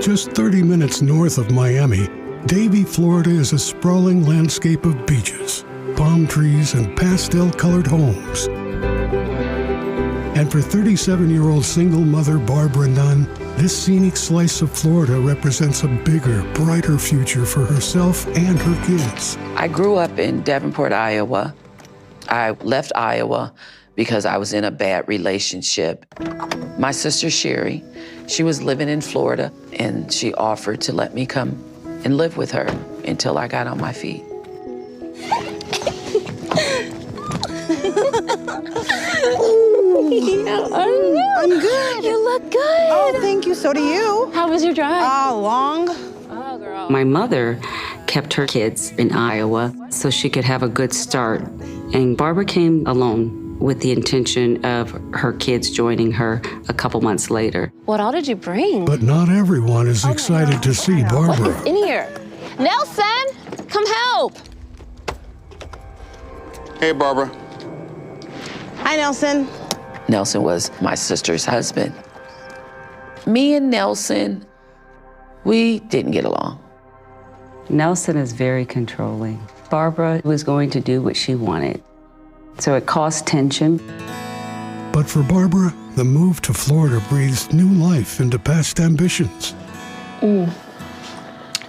Just 30 minutes north of Miami, Davie, Florida is a sprawling landscape of beaches, palm trees, and pastel-colored homes. And for 37-year-old single mother Barbara Nunn, this scenic slice of Florida represents a bigger, brighter future for herself and her kids. I grew up in Davenport, Iowa. I left Iowa because I was in a bad relationship. My sister Sherry, she was living in Florida, and she offered to let me come and live with her until I got on my feet. I'm good. You look good. Oh, thank you. So do you. How was your drive? Long. Oh, girl. My mother kept her kids in Iowa so she could have a good start. And Barbara came alone with the intention of her kids joining her a couple months later. What all did you bring? But not everyone is excited to see Barbara. What's in here? Nelson, come help. Hey, Barbara. Hi, Nelson. Nelson was my sister's husband. Me and Nelson, we didn't get along. Nelson is very controlling. Barbara was going to do what she wanted. So it caused tension. But for Barbara, the move to Florida breathes new life into past ambitions.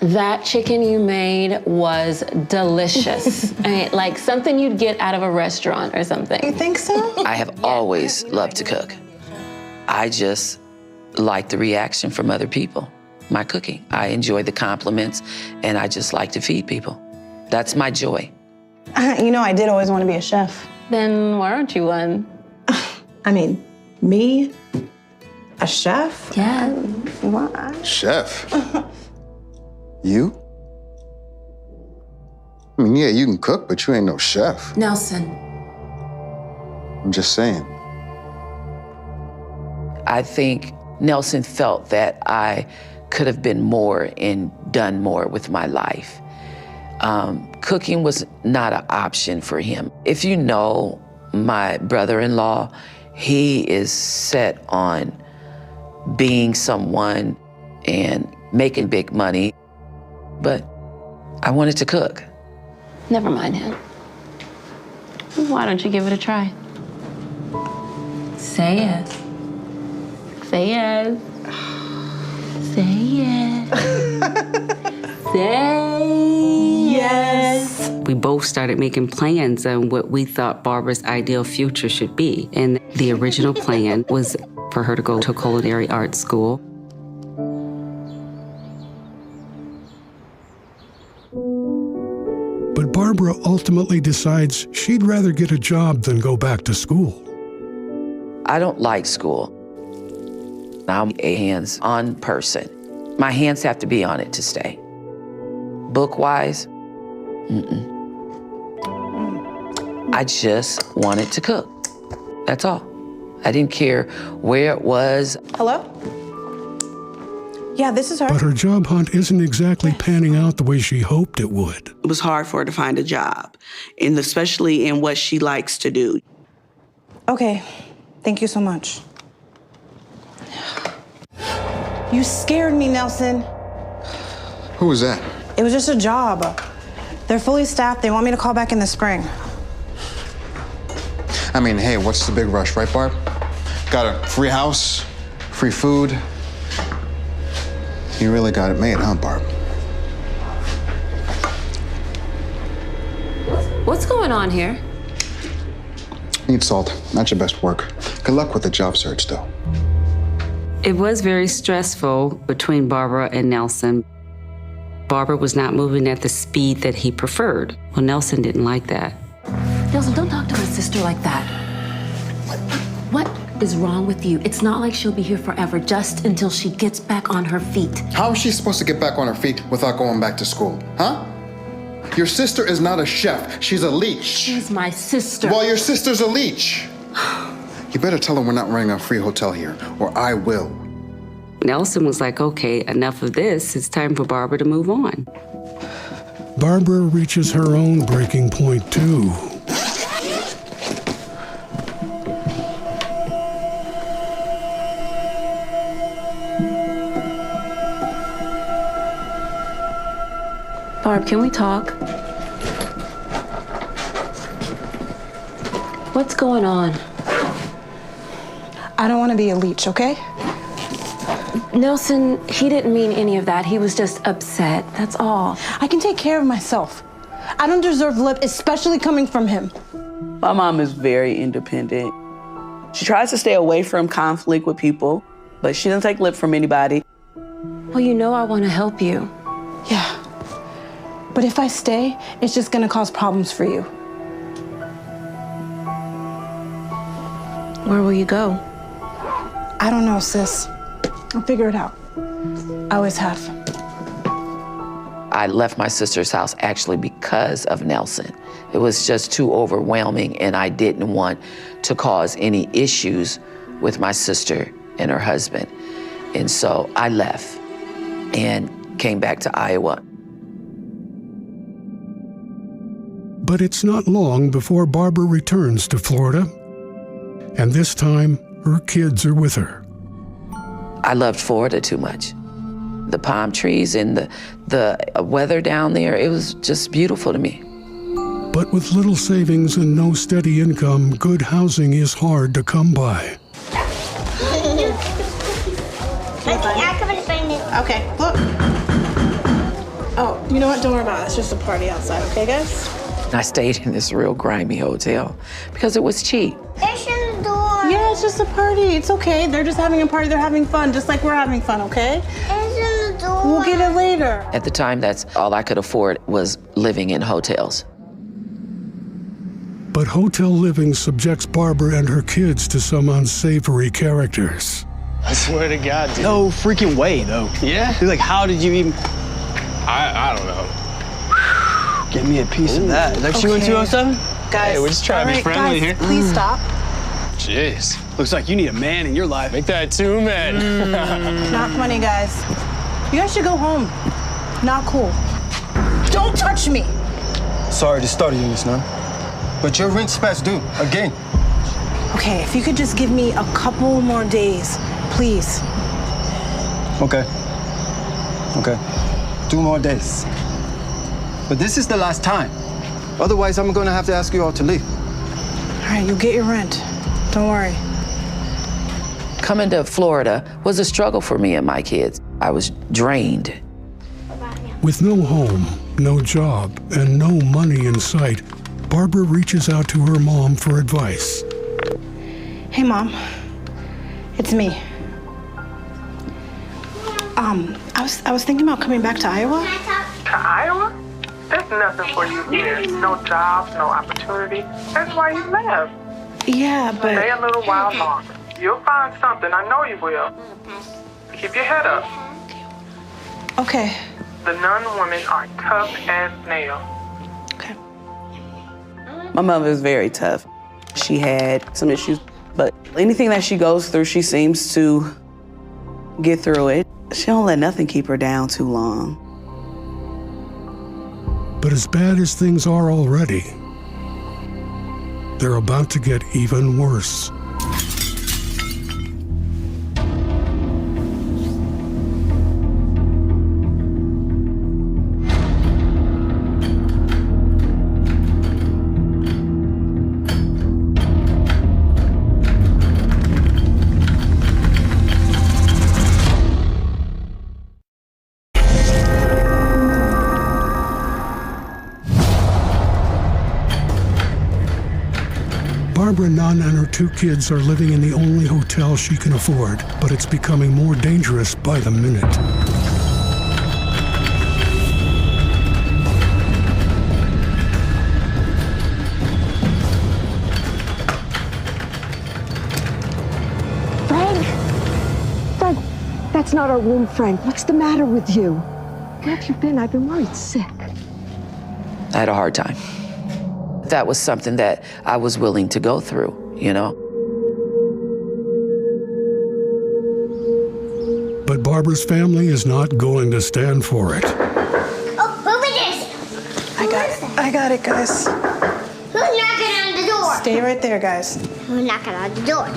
That chicken you made was delicious. I mean, like something you'd get out of a restaurant or something. You think so? I have always loved to cook. I just like the reaction from other people, my cooking. I enjoy the compliments, and I just like to feed people. That's my joy. You know, I did always want to be a chef. Then why aren't you one? I mean, me? A chef? Yeah. Why? Chef? You? I mean, yeah, you can cook, but you ain't no chef. Nelson. I'm just saying. I think Nelson felt that I could have been more and done more with my life. Cooking was not an option for him. If you know my brother-in-law, he is set on being someone and making big money, but I wanted to cook. Never mind him. Why don't you give it a try? Say yes. Say yes. Say yes. Say yes. We both started making plans on what we thought Barbara's ideal future should be. And the original plan was for her to go to a culinary arts school. But Barbara ultimately decides she'd rather get a job than go back to school. I don't like school. I'm a hands-on person. My hands have to be on it to stay. Book-wise, I just wanted to cook. That's all. I didn't care where it was. Hello? Yeah, this is her. But her job hunt isn't exactly panning out the way she hoped it would. It was hard for her to find a job, and especially in what she likes to do. Okay, thank you so much. You scared me, Nelson. Who was that? It was just a job. They're fully staffed. They want me to call back in the spring. I mean, hey, what's the big rush, right, Barb? Got a free house, free food. You really got it made, huh, Barb? What's going on here? Need salt. Not your best work. Good luck with the job search, though. It was very stressful between Barbara and Nelson. Barbara was not moving at the speed that he preferred. Well, Nelson didn't like that. Nelson, don't talk to my sister like that. What is wrong with you? It's not like she'll be here forever, just until she gets back on her feet. How is she supposed to get back on her feet without going back to school, huh? Your sister is not a chef. She's a leech. She's my sister. Well, your sister's a leech. You better tell her we're not running a free hotel here, or I will. Nelson was like, okay, enough of this. It's time for Barbara to move on. Barbara reaches her own breaking point, too. Barb, can we talk? What's going on? I don't want to be a leech, okay? Nelson, he didn't mean any of that. He was just upset, that's all. I can take care of myself. I don't deserve lip, especially coming from him. My mom is very independent. She tries to stay away from conflict with people, but she doesn't take lip from anybody. Well, you know I want to help you. Yeah. But if I stay, it's just gonna cause problems for you. Where will you go? I don't know, sis. I'll figure it out. I always have. I left my sister's house actually because of Nelson. It was just too overwhelming, and I didn't want to cause any issues with my sister and her husband. And so I left and came back to Iowa. But it's not long before Barbara returns to Florida, and this time her kids are with her. I loved Florida too much. The palm trees and the weather down there, it was just beautiful to me. But with little savings and no steady income, good housing is hard to come by. Okay, look. Oh, you know what? Don't worry about it. It's just a party outside, okay, guys? I stayed in this real grimy hotel because it was cheap. It's in the door. Yeah, it's just a party. It's okay. They're just having a party. They're having fun, just like we're having fun, okay? It's in the door. We'll get it later. At the time, that's all I could afford was living in hotels. But hotel living subjects Barbara and her kids to some unsavory characters. I swear to God, dude. No freaking way, though. Yeah? Dude, like, how did you even... I don't know. Give me a piece of that. Is that you in 207? Guys, hey, we're just trying to be friendly here. Please stop. Jeez. Looks like you need a man in your life. Make that 2 men. Not funny, guys. You guys should go home. Not cool. Don't touch me. Sorry to startle you, Miss Nunn. But your rent's past due, again. Okay, if you could just give me a couple more days, please. Okay. Okay. 2 more days. But this is the last time. Otherwise, I'm gonna have to ask you all to leave. All right, you'll get your rent. Don't worry. Coming to Florida was a struggle for me and my kids. I was drained. With no home, no job, and no money in sight, Barbara reaches out to her mom for advice. Hey, Mom. It's me. I was thinking about coming back to Iowa. To Iowa? There's nothing for you here. No jobs, no opportunity. That's why you left. Yeah, but... Stay a little while longer. You'll find something. I know you will. Keep your head up. Okay. The Nunn women are tough as nails. Okay. My mother is very tough. She had some issues, but anything that she goes through, she seems to get through it. She don't let nothing keep her down too long. But as bad as things are already, they're about to get even worse. Barbara Nunn and her 2 kids are living in the only hotel she can afford, but it's becoming more dangerous by the minute. Frank, that's not our room, Frank. What's the matter with you? Where have you been? I've been worried sick. I had a hard time. That was something that I was willing to go through, you know? But Barbara's family is not going to stand for it. Oh, who is this? I got it, guys. Who's knocking on the door? Stay right there, guys. Who's knocking on the door?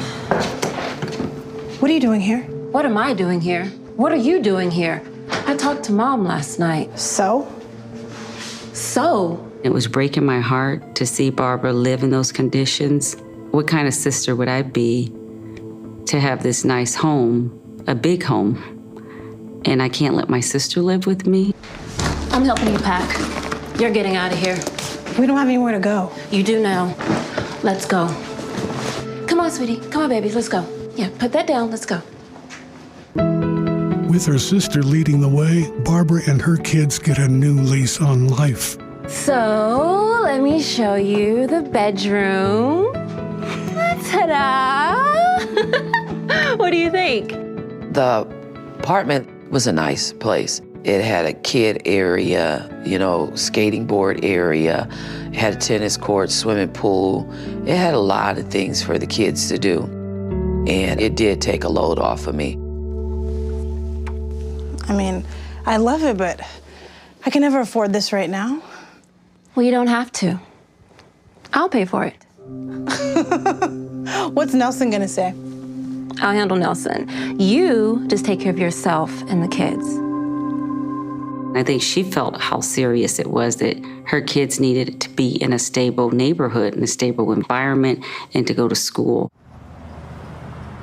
What are you doing here? What am I doing here? What are you doing here? I talked to Mom last night. So? So? It was breaking my heart to see Barbara live in those conditions. What kind of sister would I be to have this nice home, a big home, and I can't let my sister live with me? I'm helping you pack. You're getting out of here. We don't have anywhere to go. You do now. Let's go. Come on, sweetie. Come on, baby. Let's go. Yeah, put that down. Let's go. With her sister leading the way, Barbara and her kids get a new lease on life. So, let me show you the bedroom. Ta-da! What do you think? The apartment was a nice place. It had a kid area, skating board area. It had a tennis court, swimming pool. It had a lot of things for the kids to do. And it did take a load off of me. I mean, I love it, but I can never afford this right now. Well, you don't have to. I'll pay for it. What's Nelson gonna say? I'll handle Nelson. You just take care of yourself and the kids. I think she felt how serious it was that her kids needed to be in a stable neighborhood, in a stable environment, and to go to school.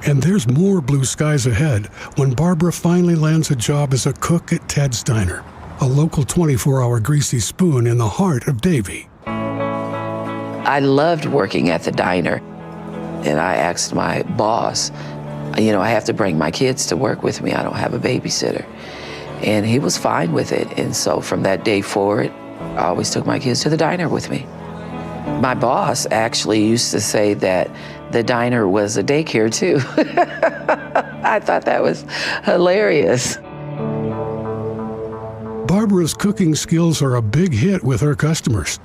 And there's more blue skies ahead when Barbara finally lands a job as a cook at Ted's Diner, a local 24-hour greasy spoon in the heart of Davie. I loved working at the diner, and I asked my boss, I have to bring my kids to work with me. I don't have a babysitter. And he was fine with it. And so from that day forward, I always took my kids to the diner with me. My boss actually used to say that the diner was a daycare too. I thought that was hilarious. Barbara's cooking skills are a big hit with her customers.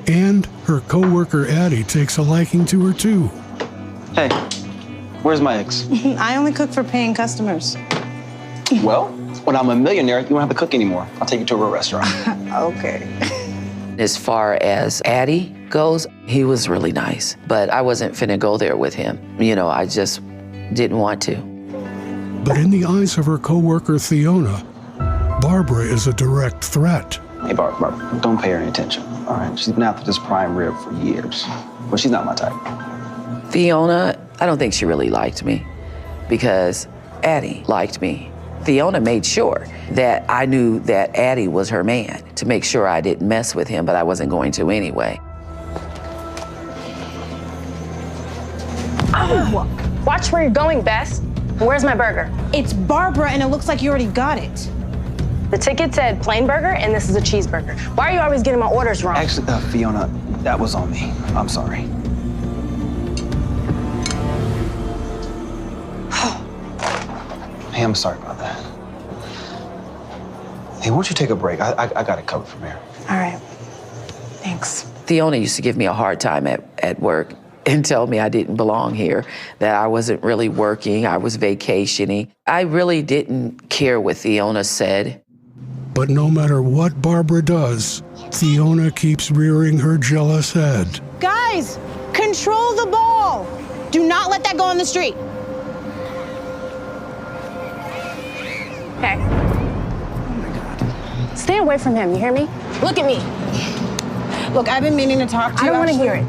And her co-worker Addie takes a liking to her too. Hey, where's my ex? I only cook for paying customers. Well, when I'm a millionaire, you won't have to cook anymore. I'll take you to a real restaurant. Okay. As far as Addie goes, he was really nice, but I wasn't finna go there with him. I just didn't want to. But in the eyes of her co-worker Fiona, Barbara is a direct threat. Hey, Barbara, don't pay her any attention, all right? She's been after this prime rib for years, but she's not my type. Fiona, I don't think she really liked me because Addie liked me. Fiona made sure that I knew that Addie was her man to make sure I didn't mess with him, but I wasn't going to anyway. Oh, watch where you're going, Bess. Where's my burger? It's Barbara, and it looks like you already got it. The ticket said plain burger, and this is a cheeseburger. Why are you always getting my orders wrong? Actually, Fiona, that was on me. I'm sorry. Hey, I'm sorry about that. Hey, why don't you take a break? I got it covered from here. All right. Thanks. Fiona used to give me a hard time at work and tell me I didn't belong here, that I wasn't really working, I was vacationing. I really didn't care what Fiona said. But no matter what Barbara does, Fiona keeps rearing her jealous head. Guys, control the ball. Do not let that go on the street. Okay. Oh my God. Stay away from him, you hear me? Look at me. Look, I've been meaning to talk to you. I don't want to hear it.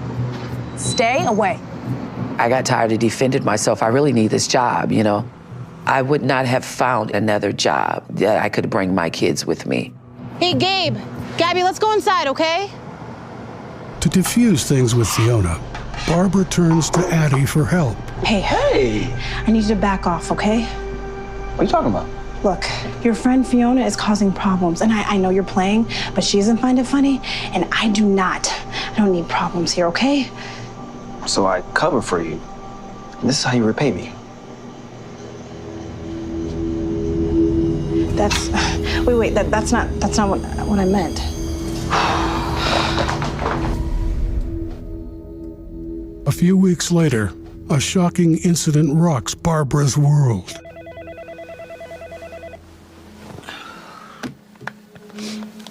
Stay away. I got tired of defending myself. I really need this job, I would not have found another job that I could bring my kids with me. Hey, Gabe. Gabby, let's go inside, okay? To diffuse things with Fiona, Barbara turns to Addie for help. Hey, I need you to back off, okay? What are you talking about? Look, your friend Fiona is causing problems, and I know you're playing, but she doesn't find it funny, and I don't need problems here, okay? So I cover for you. And this is how you repay me. That's not what I meant. A few weeks later, a shocking incident rocks Barbara's world.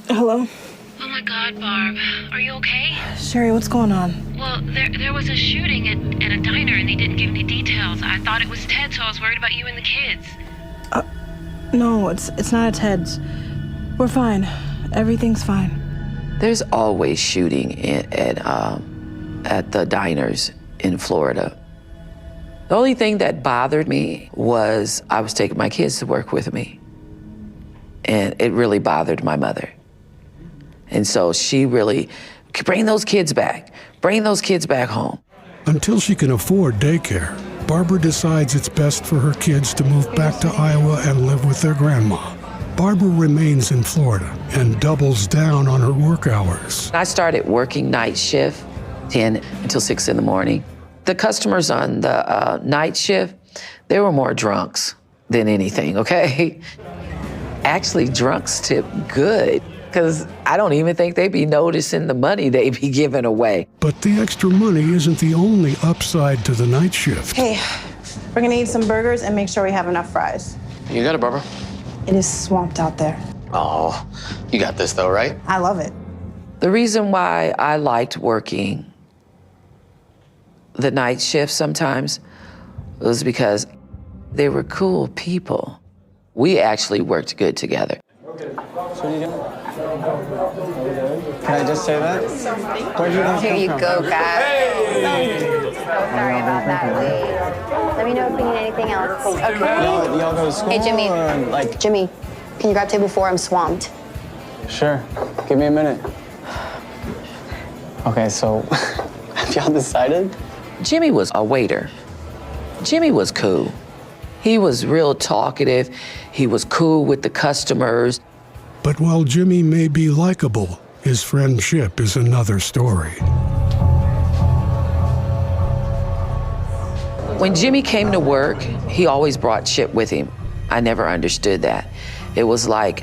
Hello? Oh my God, Barb. Are you okay? Sherry, what's going on? Well, there was a shooting at a diner and they didn't give any details. I thought it was Ted, so I was worried about you and the kids. No, it's not at Ted's. We're fine. Everything's fine. There's always shooting at the diners in Florida. The only thing that bothered me was I was taking my kids to work with me. And it really bothered my mother. And so she really, bring those kids back. Bring those kids back home. Until she can afford daycare, Barbara decides it's best for her kids to move back to Iowa and live with their grandma. Barbara remains in Florida and doubles down on her work hours. I started working night shift, 10 until 6 in the morning. The customers on the night shift, they were more drunks than anything, okay? Actually, drunks tip good, because I don't even think they be noticing the money they be giving away. But the extra money isn't the only upside to the night shift. Hey, we're gonna eat some burgers and make sure we have enough fries. You got it, Barbara. It is swamped out there. Oh, you got this though, right? I love it. The reason why I liked working the night shift sometimes was because they were cool people. We actually worked good together. So what are you doing? Can I just say that? Where'd you guys Here come you from? go, guys. Hey! Sorry about that, Lee. Let me know if you need anything else. Okay. Y'all go to school? Hey, Jimmy. Or, like... Jimmy, can you grab table 4? I'm swamped. Sure. Give me a minute. Okay, so have y'all decided? Jimmy was a waiter. Jimmy was cool. He was real talkative. He was cool with the customers. But while Jimmy may be likable, his friendship is another story. When Jimmy came to work, he always brought Chip with him. I never understood that. It was like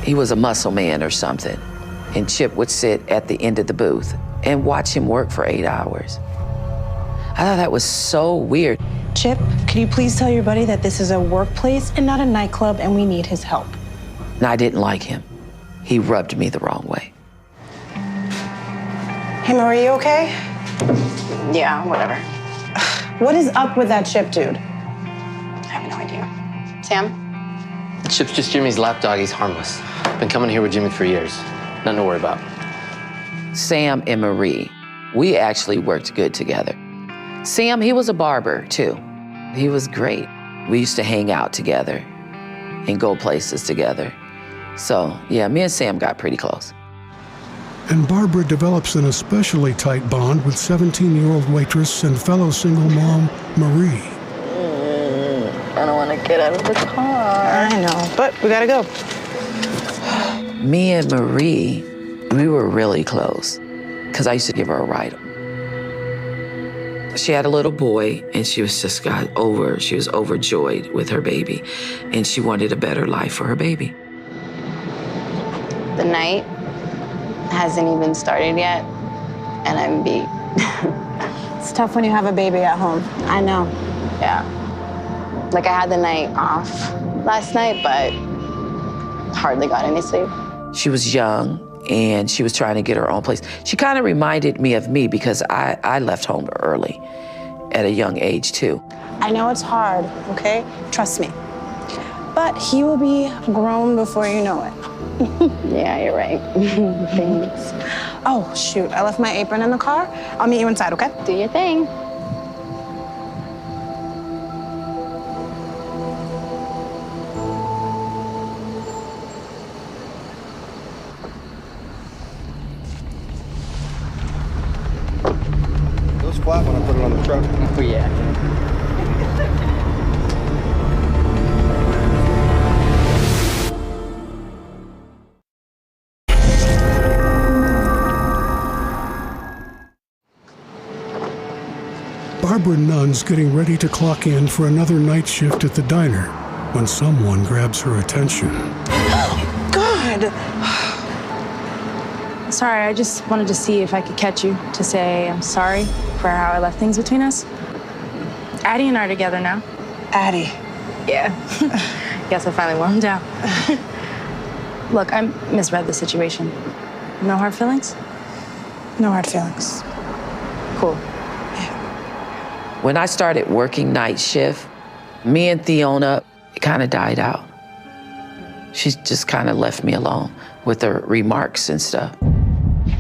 he was a muscle man or something. And Chip would sit at the end of the booth and watch him work for 8 hours. I thought that was so weird. Chip, could you please tell your buddy that this is a workplace and not a nightclub and we need his help? And I didn't like him. He rubbed me the wrong way. Hey, Marie, you okay? Yeah, whatever. What is up with that Chip dude? I have no idea. Sam? Chip's just Jimmy's lapdog. He's harmless. Been coming here with Jimmy for years. Nothing to worry about. Sam and Marie, we actually worked good together. Sam, he was a barber too. He was great. We used to hang out together and go places together. So yeah, me and Sam got pretty close. And Barbara develops an especially tight bond with 17-year-old waitress and fellow single mom, Marie. I don't want to get out of the car. I know, but we gotta go. Me and Marie, we were really close because I used to give her a ride. She had a little boy and she was overjoyed with her baby and she wanted a better life for her baby. The night hasn't even started yet, and I'm beat. It's tough when you have a baby at home. I know. Yeah. Like, I had the night off last night, but hardly got any sleep. She was young and she was trying to get her own place. She kind of reminded me of me because I left home early at a young age too. I know it's hard, okay? Trust me. But he will be grown before you know it. Yeah, you're right. Thanks. Oh, shoot, I left my apron in the car. I'll meet you inside, okay? Do your thing. It was flat when I put it on the truck. Oh, yeah. Barbara Nunn's getting ready to clock in for another night shift at the diner when someone grabs her attention. God! Sorry, I just wanted to see if I could catch you to say I'm sorry for how I left things between us. Addie and I are together now. Addie. Yeah. Guess I finally wore him down. Look, I misread the situation. No hard feelings? No hard feelings. Cool. When I started working night shift, me and Theona, it kind of died out. She just kind of left me alone with her remarks and stuff.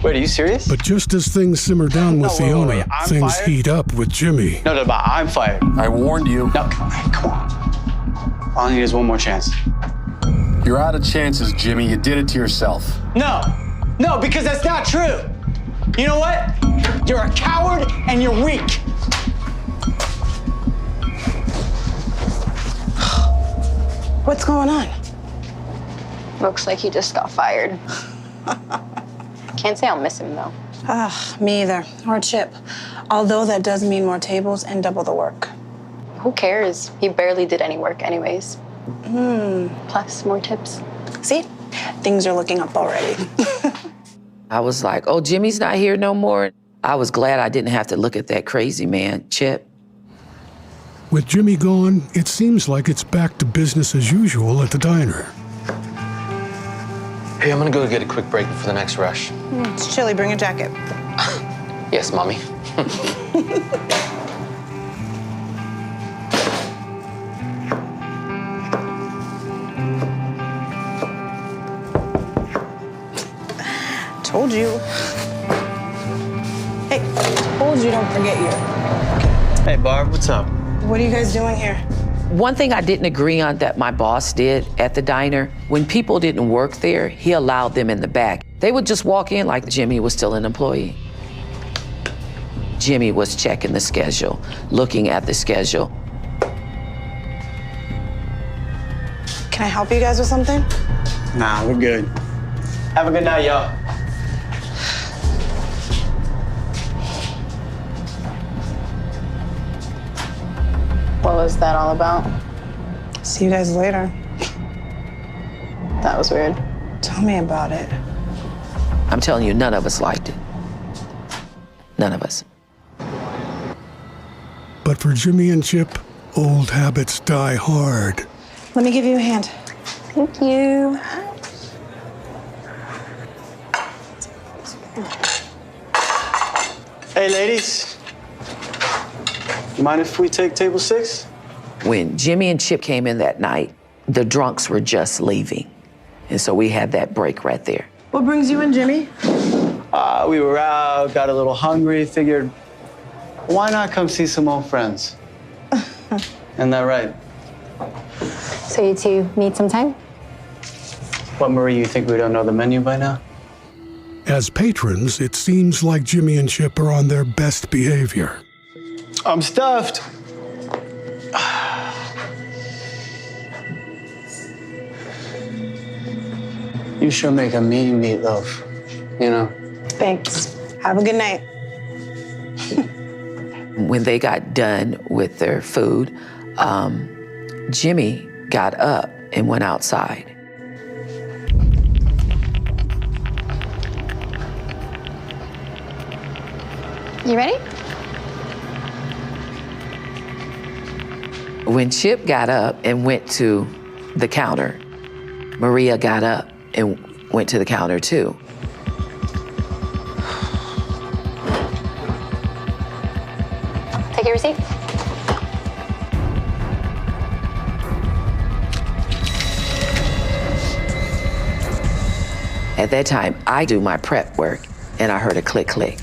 Wait, are you serious? But just as things simmer down with Fiona, things fired? heat up with Jimmy. No, but I'm fired. I warned you. No, come on. All I need is one more chance. You're out of chances, Jimmy. You did it to yourself. No, because that's not true. You know what? You're a coward and you're weak. What's going on? Looks like he just got fired. Can't say I'll miss him, though. Me either. Or Chip. Although that does mean more tables and double the work. Who cares? He barely did any work anyways. Plus, more tips. See? Things are looking up already. I was like, oh, Jimmy's not here no more. I was glad I didn't have to look at that crazy man, Chip. With Jimmy gone, it seems like it's back to business as usual at the diner. Hey, I'm gonna go get a quick break before the next rush. It's chilly. Bring a jacket. Yes, Mommy. Told you. Hey, told you don't forget you. Hey, Barb, what's up? What are you guys doing here? One thing I didn't agree on that my boss did at the diner, when people didn't work there, he allowed them in the back. They would just walk in like Jimmy was still an employee. Jimmy was checking the schedule, looking at the schedule. Can I help you guys with something? Nah, we're good. Have a good night, y'all. What was that all about? See you guys later. That was weird. Tell me about it. I'm telling you, none of us liked it. None of us. But for Jimmy and Chip, old habits die hard. Let me give you a hand. Thank you. Hey, ladies. You mind if we take table 6? When Jimmy and Chip came in that night, the drunks were just leaving. And so we had that break right there. What brings you in, Jimmy? We were out, got a little hungry, figured, why not come see some old friends? Isn't that right? So you two meet sometime? What, Marie, you think we don't know the menu by now? As patrons, it seems like Jimmy and Chip are on their best behavior. I'm stuffed. You sure make a mean meatloaf, you know? Thanks. Have a good night. When they got done with their food, Jimmy got up and went outside. You ready? When Chip got up and went to the counter, Maria got up and went to the counter too. Take your receipt. At that time, I do my prep work and I heard a click, click.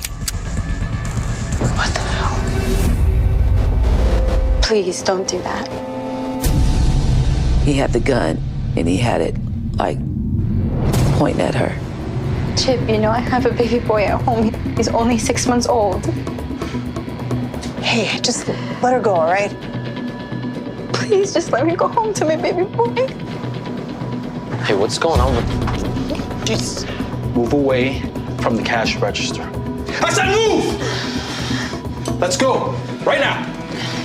What the hell? Please don't do that. He had the gun and he had it like pointing at her. Chip, you know I have a baby boy at home. He's only 6 months old. Hey, just let her go, all right? Please just let me go home to my baby boy. Hey, what's going on with... Just move away from the cash register. I said move! Let's go, right now.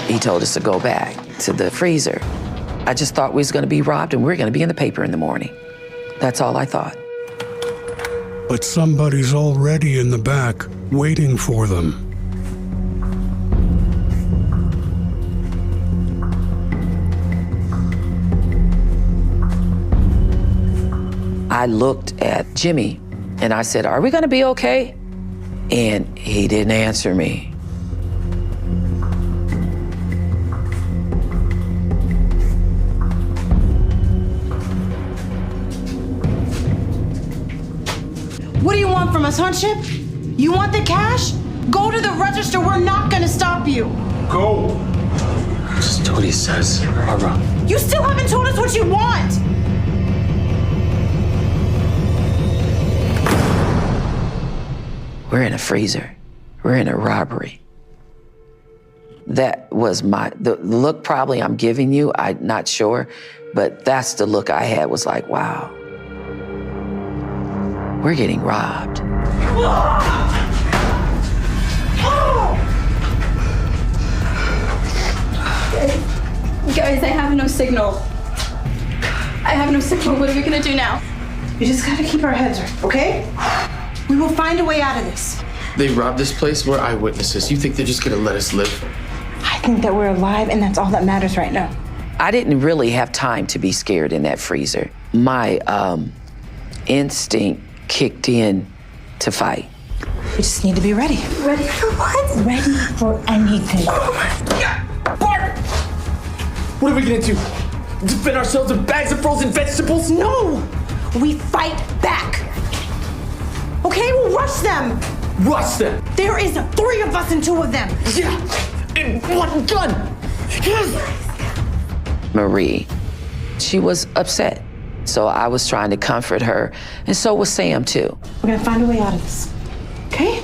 He told us to go back to the freezer. I just thought we was gonna be robbed and we were gonna be in the paper in the morning. That's all I thought. But somebody's already in the back, waiting for them. I looked at Jimmy and I said, "Are we gonna be okay?" And he didn't answer me. from us, huh, Chip? You want the cash? Go to the register. We're not gonna stop you. Go. Just do what he says, Barbara. You still haven't told us what you want. We're in a freezer. We're in a robbery. That was the look probably I'm giving you, I'm not sure, but that's the look I had, was like, wow, we're getting robbed. Guys, I have no signal. I have no signal. What are we gonna do now? We just gotta keep our heads right, okay? We will find a way out of this. They robbed this place. We're eyewitnesses. You think they're just gonna let us live? I think that we're alive, and that's all that matters right now. I didn't really have time to be scared in that freezer. My instinct kicked in to fight. We just need to be ready. Ready for what? Ready for anything. Oh my God. Bart! What are we gonna do? Defend ourselves with bags of frozen vegetables? No! We fight back. Okay, we'll rush them. Rush them? There is 3 of us and 2 of them. Yeah, and 1 gun. Marie, she was upset. So I was trying to comfort her, and so was Sam too. We're gonna find a way out of this, okay?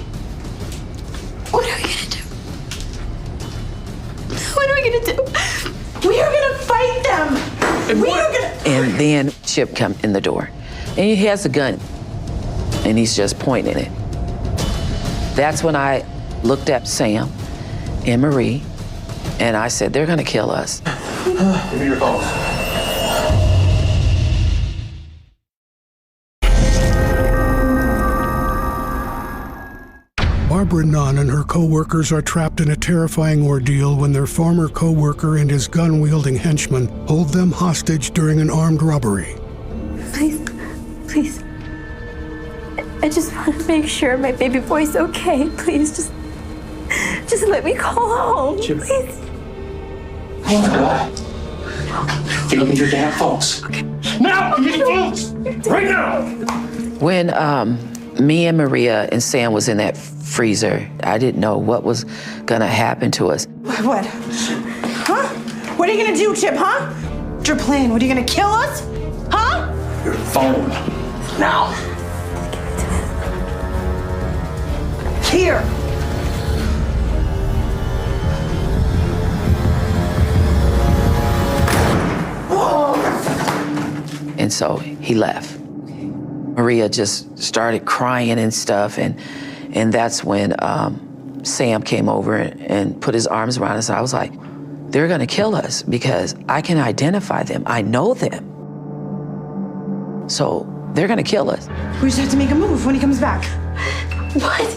What are we gonna do? What are we gonna do? We are gonna fight them. And then Chip come in the door, and he has a gun, and he's just pointing it. That's when I looked at Sam and Marie, and I said, they're gonna kill us. Give me your phone. Barbara Nunn and her co-workers are trapped in a terrifying ordeal when their former co-worker and his gun-wielding henchman hold them hostage during an armed robbery. Please, please. I just want to make sure my baby boy's okay. Please, just let me call home, please. Give me your damn phones. Okay. Now! Give me your phones! Right now! When me and Maria and Sam was in that freezer, I didn't know what was gonna happen to us. What? Huh? What are you gonna do, Chip, huh? What's your plan? What, are you gonna kill us? Huh? Your phone. Now! Here. And so he left. Maria just started crying and stuff, and that's when Sam came over and put his arms around us. I was like, they're gonna kill us because I can identify them. I know them. So they're gonna kill us. We just have to make a move when he comes back. What?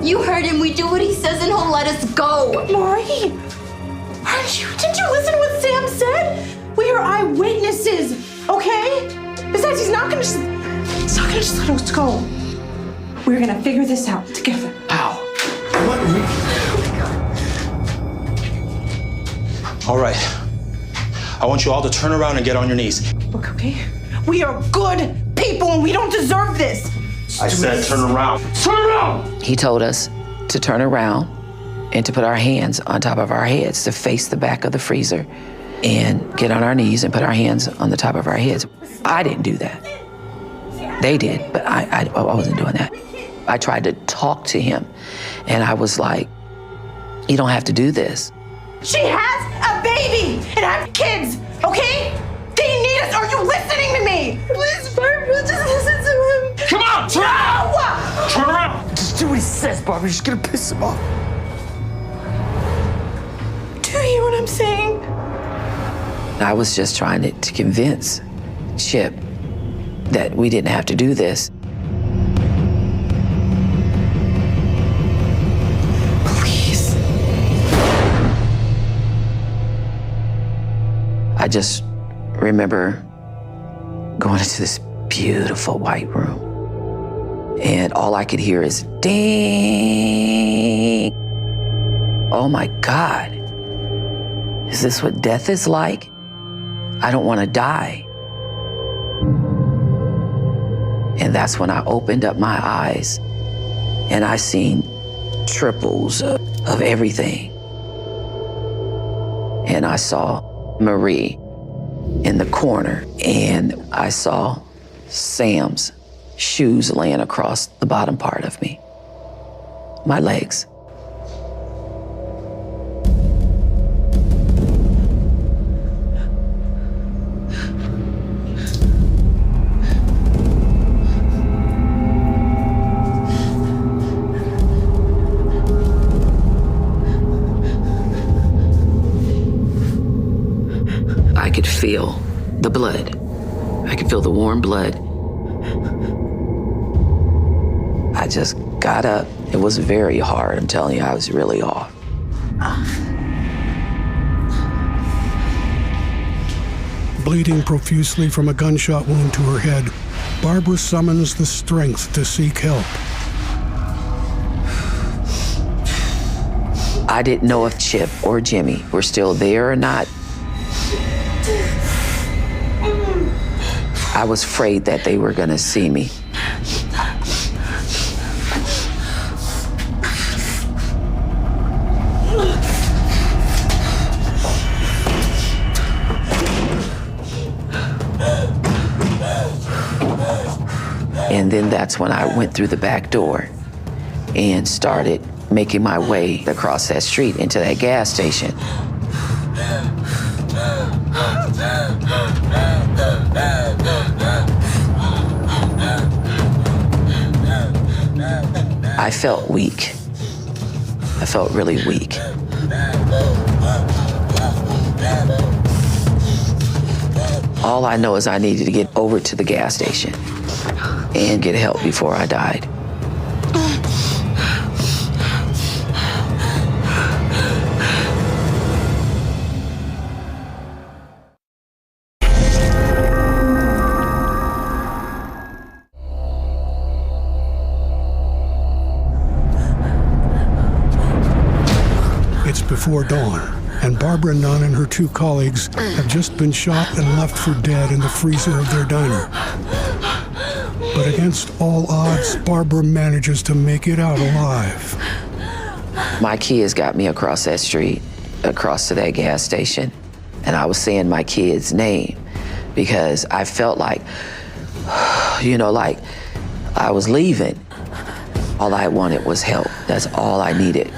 You heard him. We do what he says and he'll let us go. Marie, didn't you listen to what Sam said? We are eyewitnesses, okay? Besides, he's not gonna just let us go. We're gonna figure this out together. How? What? All right. I want you all to turn around and get on your knees. Look, okay? We are good people and we don't deserve this. I said turn around. Turn around! He told us to turn around and to put our hands on top of our heads, to face the back of the freezer and get on our knees and put our hands on the top of our heads. I didn't do that. They did, but I wasn't doing that. I tried to talk to him, and I was like, you don't have to do this. She has a baby, and I have kids, okay? They need us. Are you listening to me? Please, Barbara, just listen to him. Come on, turn around! Turn around! Just do what he says, Barbara. You're just gonna piss him off. Do you hear what I'm saying? I was just trying to convince Chip that we didn't have to do this. Please. I just remember going into this beautiful white room, and all I could hear is ding. Oh my God. Is this what death is like? I don't want to die. And that's when I opened up my eyes And I seen triples of everything. And I saw Marie in the corner, and I saw Sam's shoes laying across the bottom part of me, my legs. I could feel the blood. I could feel the warm blood. I just got up. It was very hard. I'm telling you, I was really off. Bleeding profusely from a gunshot wound to her head, Barbara summons the strength to seek help. I didn't know if Chip or Jimmy were still there or not. I was afraid that they were gonna see me. And then that's when I went through the back door and started making my way across that street into that gas station. I felt weak. I felt really weak. All I know is I needed to get over to the gas station and get help before I died. It's before dawn, and Barbara Nunn and her two colleagues have just been shot and left for dead in the freezer of their diner. But against all odds, Barbara manages to make it out alive. My kids got me across that street, across to that gas station, and I was saying my kid's name because I felt like, like I was leaving. All I wanted was help. That's all I needed.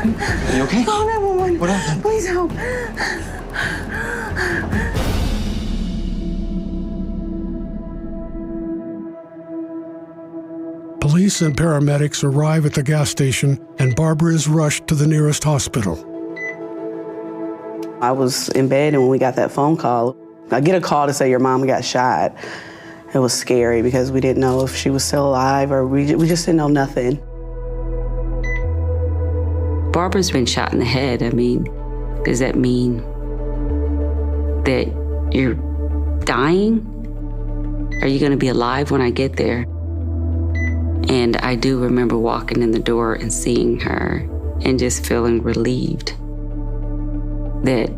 Are you okay? Call 911. What happened? Please help. Police and paramedics arrive at the gas station, and Barbara is rushed to the nearest hospital. I was in bed, and when we got that phone call, I get a call to say your mom got shot. It was scary because we didn't know if she was still alive, or we just didn't know nothing. Barbara's been shot in the head. I mean, does that mean that you're dying? Are you going to be alive when I get there? And I do remember walking in the door and seeing her and just feeling relieved that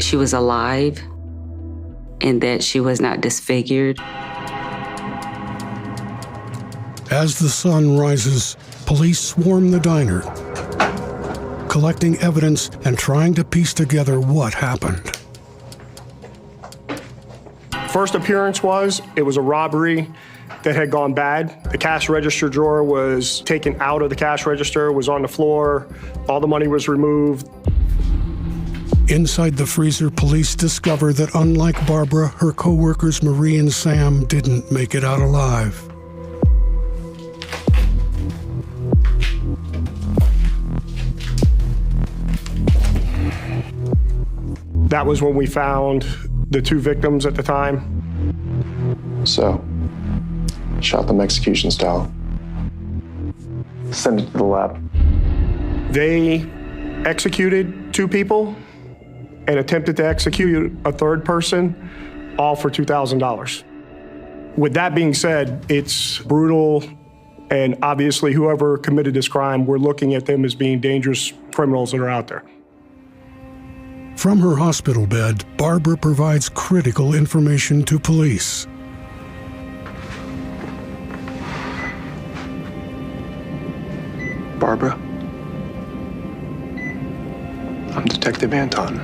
she was alive and that she was not disfigured. As the sun rises, police swarm the diner, collecting evidence and trying to piece together what happened. First appearance it was a robbery that had gone bad. The cash register drawer was taken out of the cash register, was on the floor, all the money was removed. Inside the freezer, police discover that unlike Barbara, her co-workers Marie and Sam didn't make it out alive. That was when we found the two victims at the time. So, shot them execution style. Send it to the lab. They executed two people and attempted to execute a third person, all for $2,000. With that being said, it's brutal, and obviously whoever committed this crime, we're looking at them as being dangerous criminals that are out there. From her hospital bed, Barbara provides critical information to police. Barbara, I'm Detective Anton.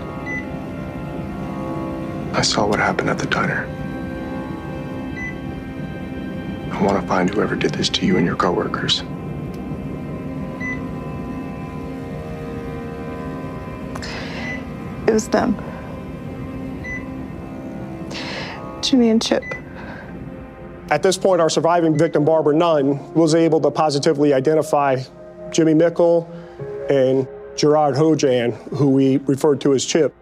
I saw what happened at the diner. I want to find whoever did this to you and your coworkers. It was them. Jimmy and Chip. At this point, our surviving victim, Barbara Nunn, was able to positively identify Jimmy Mickle and Gerard Hojan, who we referred to as Chip,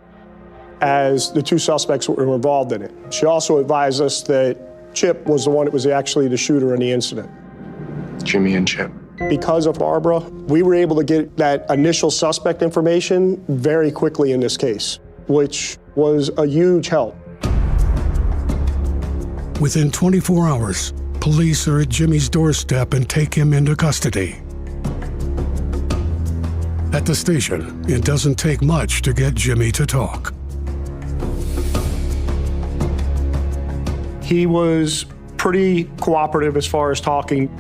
as the two suspects who were involved in it. She also advised us that Chip was the one that was actually the shooter in the incident. Jimmy and Chip. Because of Barbara, we were able to get that initial suspect information very quickly in this case, which was a huge help. Within 24 hours, police are at Jimmy's doorstep and take him into custody. At the station, it doesn't take much to get Jimmy to talk. He was pretty cooperative as far as talking.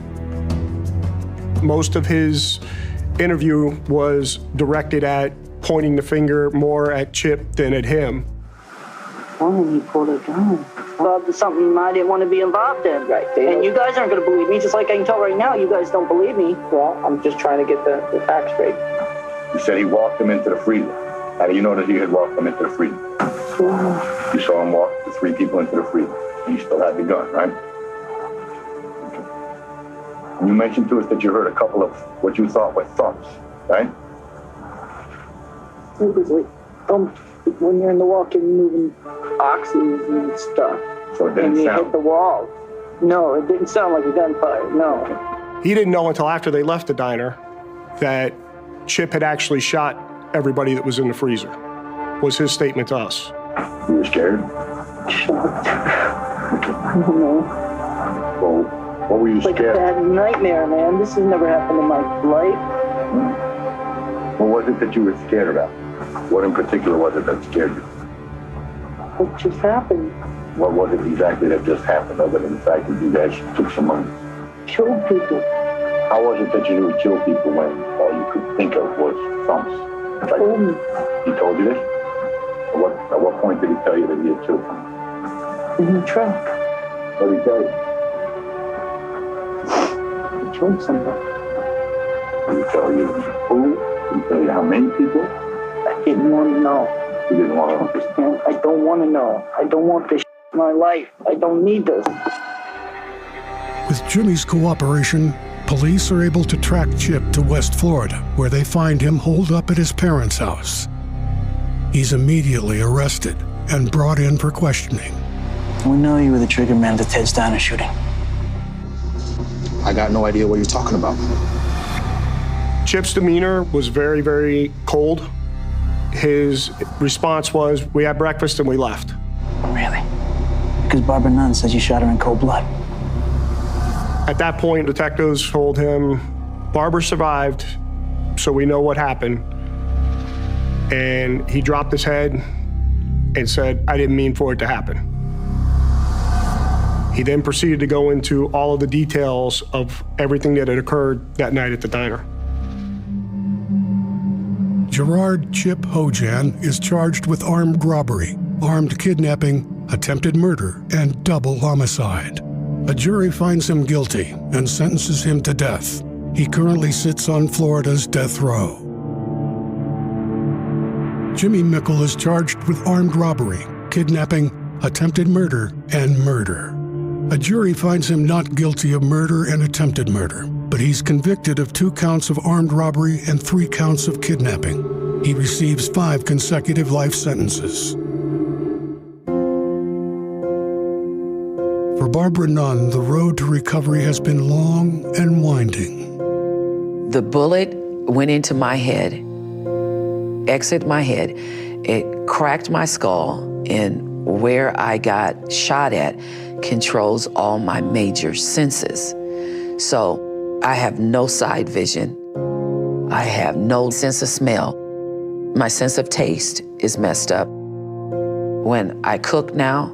Most of his interview was directed at pointing the finger more at Chip than at him. When he pulled a gun. Involved in something I didn't want to be involved in. Right. And you guys aren't going to believe me, just like I can tell right now, you guys don't believe me. Well, I'm just trying to get the facts straight. You said he walked him into the freezer. How do you know that he had walked him into the freezer? You saw him walk the three people into the freezer, and you still had the gun, right? Okay. And you mentioned to us that you heard a couple of what you thought were thumps, right? It was like when you're in the walk-in moving boxes and stuff. So it didn't and you sound... hit the wall. No, it didn't sound like a gunfire, no. He didn't know until after they left the diner that Chip had actually shot everybody that was in the freezer, was his statement to us. You were scared? Shocked. I don't know. Well, what were you It's like scared a bad nightmare, man. This has never happened in my life. What was it that you were scared about? What in particular was it that scared you? What just happened? What was it exactly that just happened, other than the fact that you guys took some money? Killed people. How was it that you knew kill people when all you could think of was thumps? Like, he told you this? At what point did he tell you that he had killed someone? In the truck. What did he tell you? He killed somebody. Did he tell you who? Did he tell you how many people? I didn't want to know. You didn't want to understand? I don't want to know. I don't want this in my life. I don't need this. With Jimmy's cooperation, police are able to track Chip to West Florida, where they find him holed up at his parents' house. He's immediately arrested and brought in for questioning. We know you were the trigger man to Ted's diner shooting. I got no idea what you're talking about. Chip's demeanor was very, very cold. His response was, we had breakfast and we left. Really? Because Barbara Nunn says you shot her in cold blood. At that point, detectives told him, Barbara survived, so we know what happened. And he dropped his head and said, I didn't mean for it to happen. He then proceeded to go into all of the details of everything that had occurred that night at the diner. Gerard Chip Hojan is charged with armed robbery, armed kidnapping, attempted murder, and double homicide. A jury finds him guilty and sentences him to death. He currently sits on Florida's death row. Jimmy Mickle is charged with armed robbery, kidnapping, attempted murder, and murder. A jury finds him not guilty of murder and attempted murder, but he's convicted of 2 counts of armed robbery and 3 counts of kidnapping. He receives 5 consecutive life sentences. For Barbara Nunn, the road to recovery has been long and winding. The bullet went into my head, exited my head. It cracked my skull, and where I got shot at controls all my major senses. So I have no side vision. I have no sense of smell. My sense of taste is messed up. When I cook now,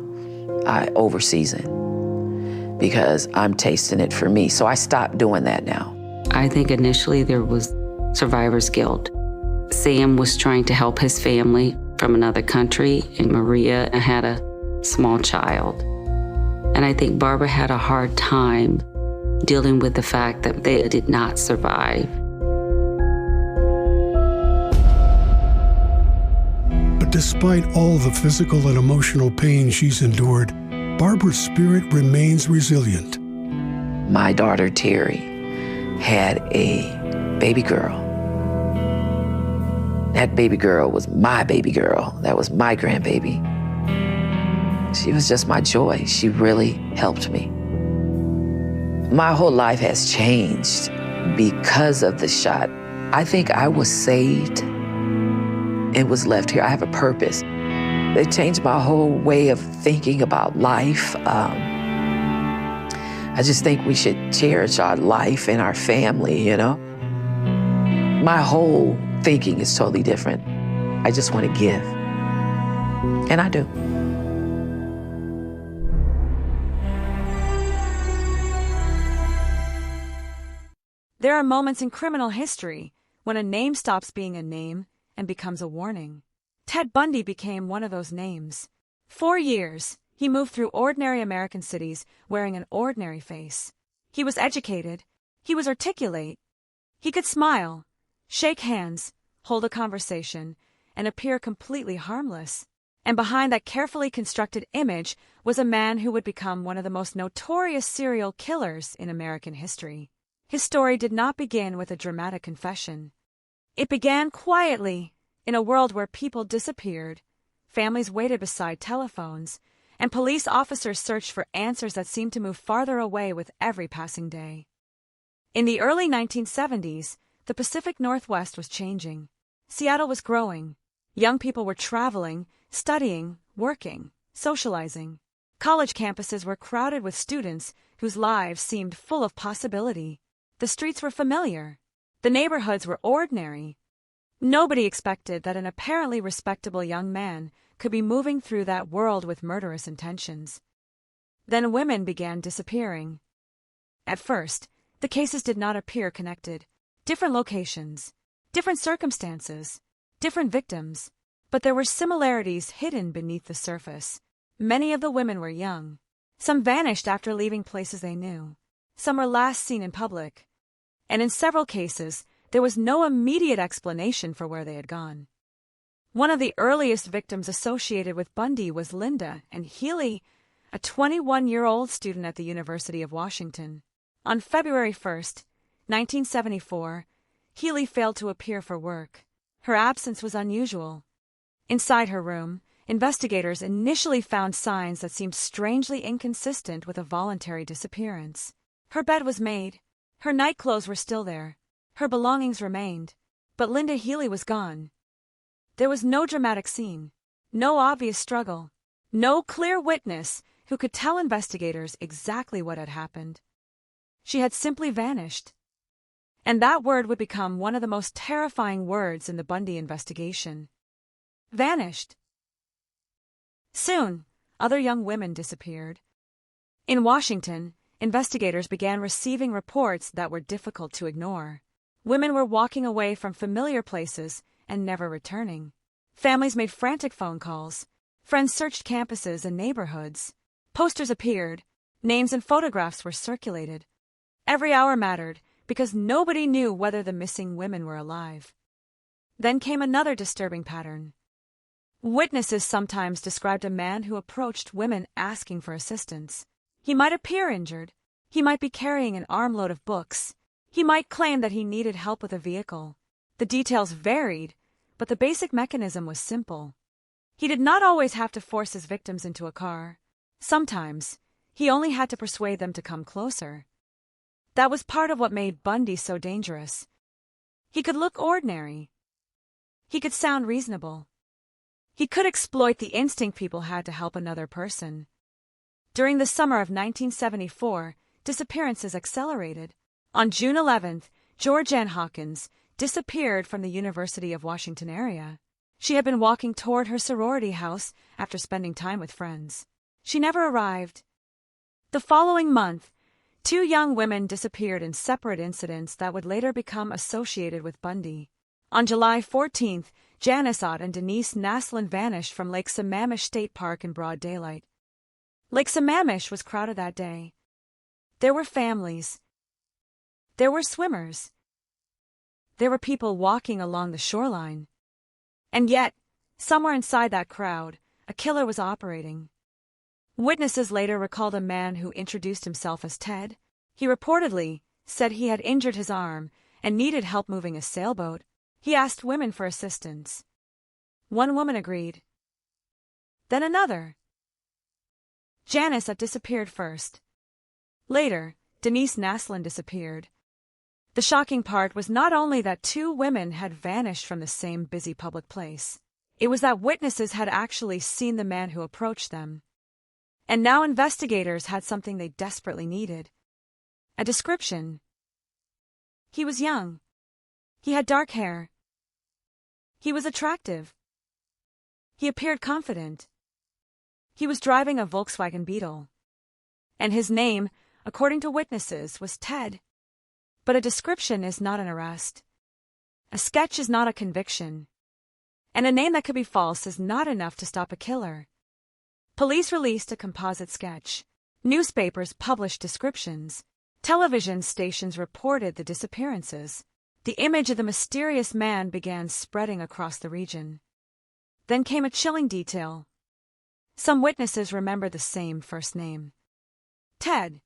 I over-season because I'm tasting it for me. So I stopped doing that now. I think initially there was survivor's guilt. Sam was trying to help his family from another country, and Maria had a small child. And I think Barbara had a hard time dealing with the fact that they did not survive. But despite all the physical and emotional pain she's endured, Barbara's spirit remains resilient. My daughter, Terry, had a baby girl. That baby girl was my baby girl. That was my grandbaby. She was just my joy. She really helped me. My whole life has changed because of the shot. I think I was saved and was left here. I have a purpose. They changed my whole way of thinking about life. I just think we should cherish our life and our family, you know? My whole thinking is totally different. I just want to give. And I do. There are moments in criminal history when a name stops being a name and becomes a warning. Ted Bundy became one of those names. 4 years, he moved through ordinary American cities wearing an ordinary face. He was educated. He was articulate. He could smile, shake hands, hold a conversation, and appear completely harmless. And behind that carefully constructed image was a man who would become one of the most notorious serial killers in American history. His story did not begin with a dramatic confession. It began quietly, in a world where people disappeared, families waited beside telephones, and police officers searched for answers that seemed to move farther away with every passing day. In the early 1970s, the Pacific Northwest was changing. Seattle was growing. Young people were traveling, studying, working, socializing. College campuses were crowded with students whose lives seemed full of possibility. The streets were familiar. The neighborhoods were ordinary. Nobody expected that an apparently respectable young man could be moving through that world with murderous intentions. Then women began disappearing. At first, the cases did not appear connected. Different locations, different circumstances, different victims, but there were similarities hidden beneath the surface. Many of the women were young. Some vanished after leaving places they knew. Some were last seen in public. And in several cases, there was no immediate explanation for where they had gone. One of the earliest victims associated with Bundy was Linda and Healy, a 21-year-old student at the University of Washington. On February 1st, 1974, Healy failed to appear for work. Her absence was unusual. Inside her room, investigators initially found signs that seemed strangely inconsistent with a voluntary disappearance. Her bed was made. Her nightclothes were still there. Her belongings remained. But Linda Healy was gone. There was no dramatic scene, no obvious struggle, no clear witness who could tell investigators exactly what had happened. She had simply vanished. And that word would become one of the most terrifying words in the Bundy investigation. Vanished. Soon, other young women disappeared. In Washington, investigators began receiving reports that were difficult to ignore. Women were walking away from familiar places and never returning. Families made frantic phone calls. Friends searched campuses and neighborhoods. Posters appeared. Names and photographs were circulated. Every hour mattered because nobody knew whether the missing women were alive. Then came another disturbing pattern. Witnesses sometimes described a man who approached women asking for assistance. He might appear injured. He might be carrying an armload of books. He might claim that he needed help with a vehicle. The details varied, but the basic mechanism was simple. He did not always have to force his victims into a car. Sometimes, he only had to persuade them to come closer. That was part of what made Bundy so dangerous. He could look ordinary. He could sound reasonable. He could exploit the instinct people had to help another person. During the summer of 1974, disappearances accelerated. On June 11th, George Ann Hawkins disappeared from the University of Washington area. She had been walking toward her sorority house after spending time with friends. She never arrived. The following month, 2 young women disappeared in separate incidents that would later become associated with Bundy. On July 14th, Janice Ott and Denise Naslund vanished from Lake Sammamish State Park in broad daylight. Lake Sammamish was crowded that day. There were families. There were swimmers. There were people walking along the shoreline. And yet, somewhere inside that crowd, a killer was operating. Witnesses later recalled a man who introduced himself as Ted. He reportedly said he had injured his arm and needed help moving a sailboat. He asked women for assistance. One woman agreed. Then another. Janice had disappeared first. Later, Denise Naslund disappeared. The shocking part was not only that 2 women had vanished from the same busy public place. It was that witnesses had actually seen the man who approached them. And now investigators had something they desperately needed. A description. He was young. He had dark hair. He was attractive. He appeared confident. He was driving a Volkswagen Beetle. And his name, according to witnesses, was Ted. But a description is not an arrest. A sketch is not a conviction. And a name that could be false is not enough to stop a killer. Police released a composite sketch. Newspapers published descriptions. Television stations reported the disappearances. The image of the mysterious man began spreading across the region. Then came a chilling detail. Some witnesses remembered the same first name. Ted.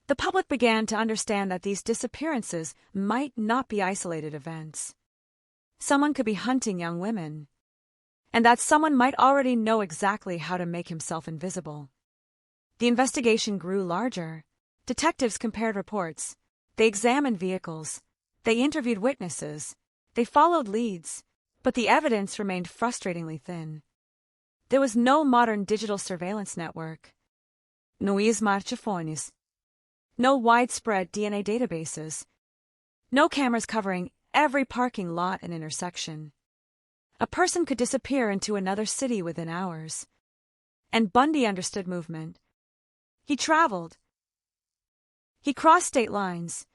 The public began to understand that these disappearances might not be isolated events. Someone could be hunting young women, and that someone might already know exactly how to make himself invisible. The investigation grew larger. Detectives compared reports. They examined vehicles. They interviewed witnesses. They followed leads, but the evidence remained frustratingly thin. There was no modern digital surveillance network. No smartphones. No widespread DNA databases. No cameras covering every parking lot and intersection. A person could disappear into another city within hours. And Bundy understood movement. He traveled. He crossed state lines.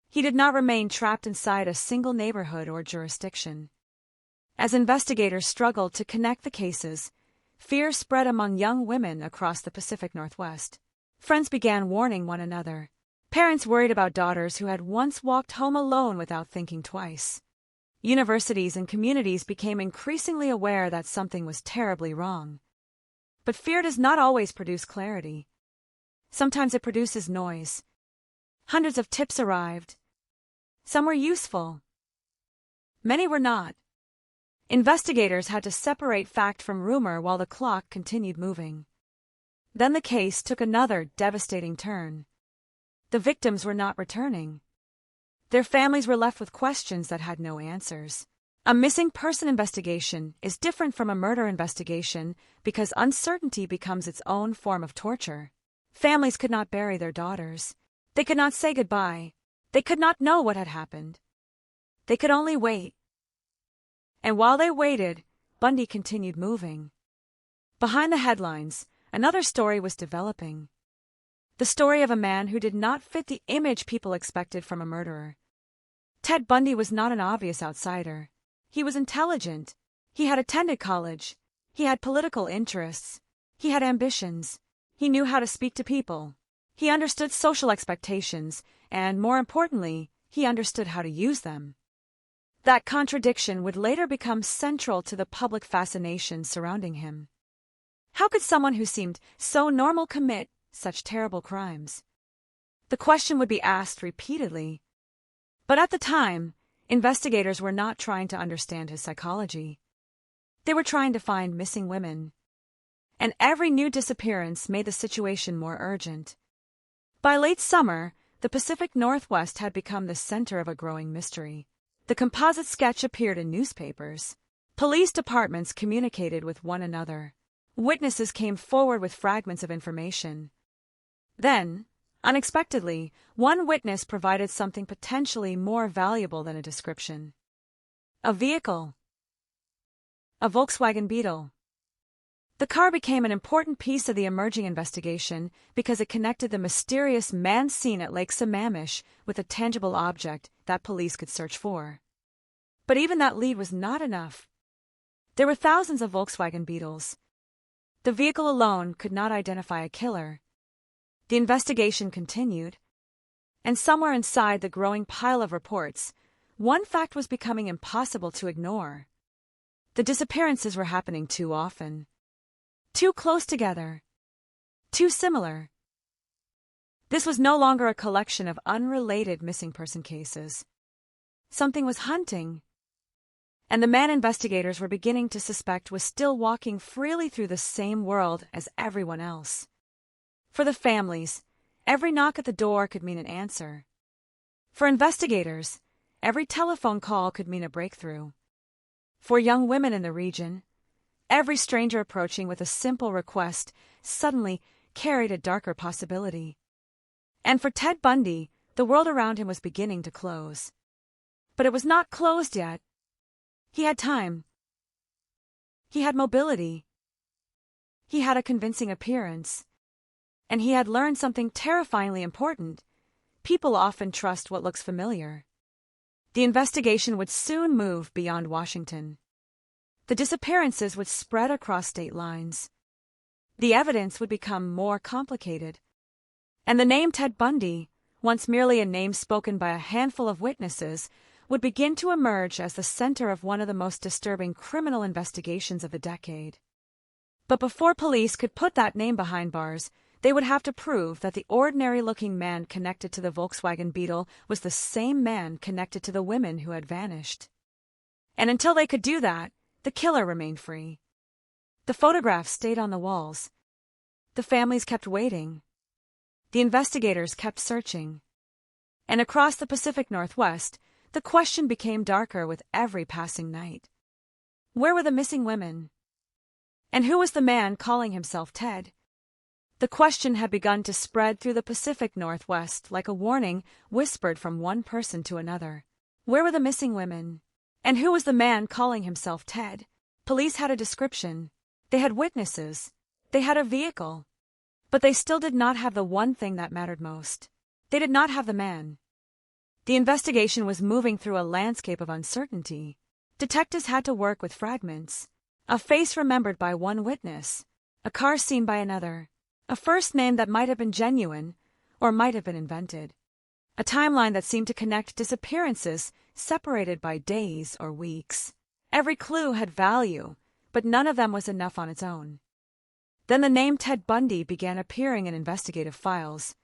He did not remain trapped inside a single neighborhood or jurisdiction. As investigators struggled to connect the cases, fear spread among young women across the Pacific Northwest. Friends began warning one another. Parents worried about daughters who had once walked home alone without thinking twice. Universities and communities became increasingly aware that something was terribly wrong. But fear does not always produce clarity. Sometimes it produces noise. Hundreds of tips arrived. Some were useful. Many were not. Investigators had to separate fact from rumor while the clock continued moving. Then the case took another devastating turn. The victims were not returning. Their families were left with questions that had no answers. A missing person investigation is different from a murder investigation because uncertainty becomes its own form of torture. Families could not bury their daughters. They could not say goodbye. They could not know what had happened. They could only wait. And while they waited, Bundy continued moving. Behind the headlines, another story was developing. The story of a man who did not fit the image people expected from a murderer. Ted Bundy was not an obvious outsider. He was intelligent. He had attended college. He had political interests. He had ambitions. He knew how to speak to people. He understood social expectations, and more importantly, he understood how to use them. That contradiction would later become central to the public fascination surrounding him. How could someone who seemed so normal commit such terrible crimes? The question would be asked repeatedly. But at the time, investigators were not trying to understand his psychology. They were trying to find missing women. And every new disappearance made the situation more urgent. By late summer, the Pacific Northwest had become the center of a growing mystery. The composite sketch appeared in newspapers. Police departments communicated with one another. Witnesses came forward with fragments of information. Then, unexpectedly, one witness provided something potentially more valuable than a description. A vehicle. a Volkswagen Beetle. The car became an important piece of the emerging investigation because it connected the mysterious man seen at Lake Sammamish with a tangible object that police could search for. But even that lead was not enough. There were thousands of Volkswagen Beetles. The vehicle alone could not identify a killer. The investigation continued, and somewhere inside the growing pile of reports, one fact was becoming impossible to ignore. The disappearances were happening too often. Too close together. Too similar. This was no longer a collection of unrelated missing person cases. Something was hunting, and the man investigators were beginning to suspect was still walking freely through the same world as everyone else. For the families, every knock at the door could mean an answer. For investigators, every telephone call could mean a breakthrough. For young women in the region, every stranger approaching with a simple request suddenly carried a darker possibility. And for Ted Bundy, the world around him was beginning to close. But it was not closed yet. He had time. He had mobility. He had a convincing appearance. And he had learned something terrifyingly important. People often trust what looks familiar. The investigation would soon move beyond Washington. The disappearances would spread across state lines. The evidence would become more complicated. And the name Ted Bundy, once merely a name spoken by a handful of witnesses, would begin to emerge as the center of one of the most disturbing criminal investigations of the decade. But before police could put that name behind bars, they would have to prove that the ordinary-looking man connected to the Volkswagen Beetle was the same man connected to the women who had vanished. And until they could do that, the killer remained free. The photographs stayed on the walls. The families kept waiting. The investigators kept searching. And across the Pacific Northwest, the question became darker with every passing night. Where were the missing women? And who was the man calling himself Ted? The question had begun to spread through the Pacific Northwest like a warning whispered from one person to another. Where were the missing women? And who was the man calling himself Ted? Police had a description. They had witnesses. They had a vehicle. But they still did not have the one thing that mattered most. They did not have the man. The investigation was moving through a landscape of uncertainty. Detectives had to work with fragments. A face remembered by one witness. A car seen by another. A first name that might have been genuine or might have been invented. A timeline that seemed to connect disappearances separated by days or weeks. Every clue had value, but none of them was enough on its own. Then the name Ted Bundy began appearing in investigative files.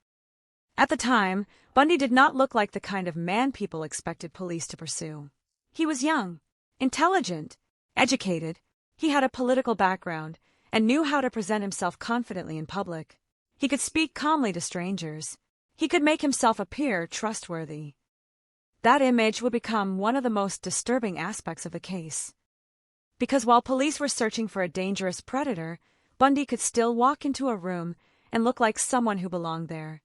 At the time, Bundy did not look like the kind of man people expected police to pursue. He was young, intelligent, educated. He had a political background and knew how to present himself confidently in public. He could speak calmly to strangers. He could make himself appear trustworthy. That image would become one of the most disturbing aspects of the case. Because while police were searching for a dangerous predator, Bundy could still walk into a room and look like someone who belonged there.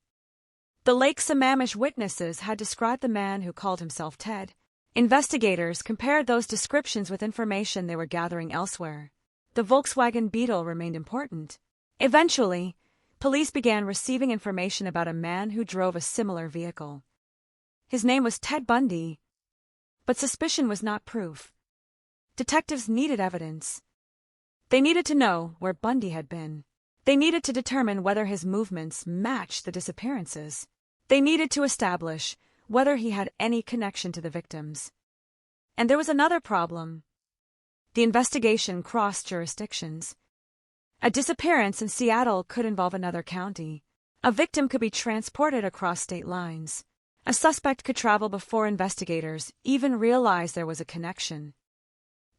The Lake Sammamish witnesses had described the man who called himself Ted. Investigators compared those descriptions with information they were gathering elsewhere. The Volkswagen Beetle remained important. Eventually, police began receiving information about a man who drove a similar vehicle. His name was Ted Bundy, but suspicion was not proof. Detectives needed evidence. They needed to know where Bundy had been. They needed to determine whether his movements matched the disappearances. They needed to establish whether he had any connection to the victims. And there was another problem. The investigation crossed jurisdictions. A disappearance in Seattle could involve another county. A victim could be transported across state lines. A suspect could travel before investigators even realized there was a connection.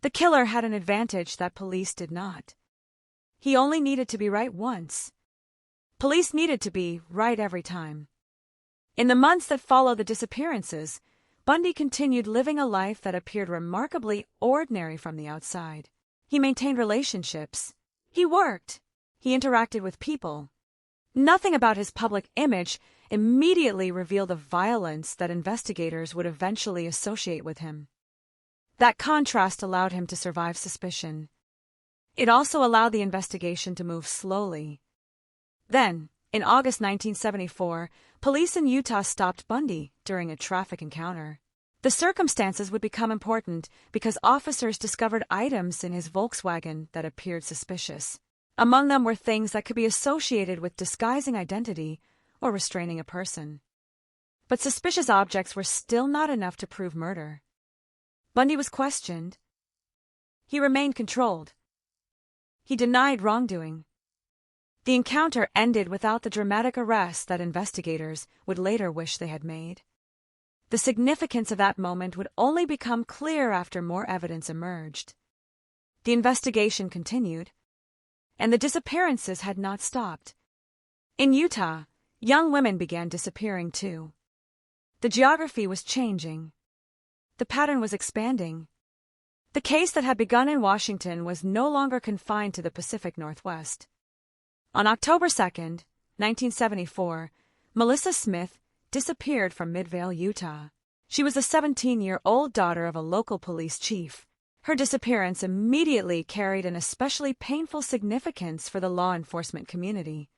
The killer had an advantage that police did not. He only needed to be right once. Police needed to be right every time. In the months that followed the disappearances, Bundy continued living a life that appeared remarkably ordinary from the outside. He maintained relationships. He worked. He interacted with people. Nothing about his public image immediately revealed the violence that investigators would eventually associate with him. That contrast allowed him to survive suspicion. It also allowed the investigation to move slowly. Then, in August 1974, police in Utah stopped Bundy during a traffic encounter. The circumstances would become important because officers discovered items in his Volkswagen that appeared suspicious. Among them were things that could be associated with disguising identity or restraining a person. But suspicious objects were still not enough to prove murder. Bundy was questioned. He remained controlled. He denied wrongdoing. The encounter ended without the dramatic arrest that investigators would later wish they had made. The significance of that moment would only become clear after more evidence emerged. The investigation continued, and the disappearances had not stopped. In Utah, young women began disappearing too. The geography was changing. The pattern was expanding. The case that had begun in Washington was no longer confined to the Pacific Northwest. On October 2, 1974, Melissa Smith disappeared from Midvale, Utah. She was a 17-year-old daughter of a local police chief. Her disappearance immediately carried an especially painful significance for the law enforcement community.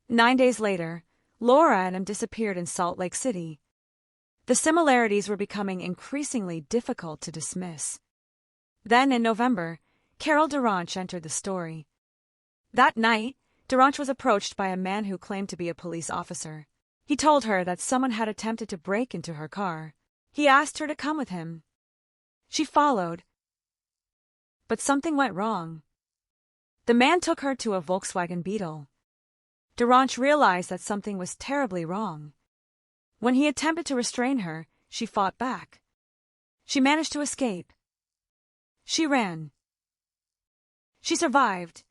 9 days later, Laura and him disappeared in Salt Lake City. The similarities were becoming increasingly difficult to dismiss. Then, in November, Carol Duranch entered the story. That night, Duranch was approached by a man who claimed to be a police officer. He told her that someone had attempted to break into her car. He asked her to come with him. She followed. But something went wrong. The man took her to a Volkswagen Beetle. Duranch realized that something was terribly wrong. When he attempted to restrain her, she fought back. She managed to escape. She ran. She survived.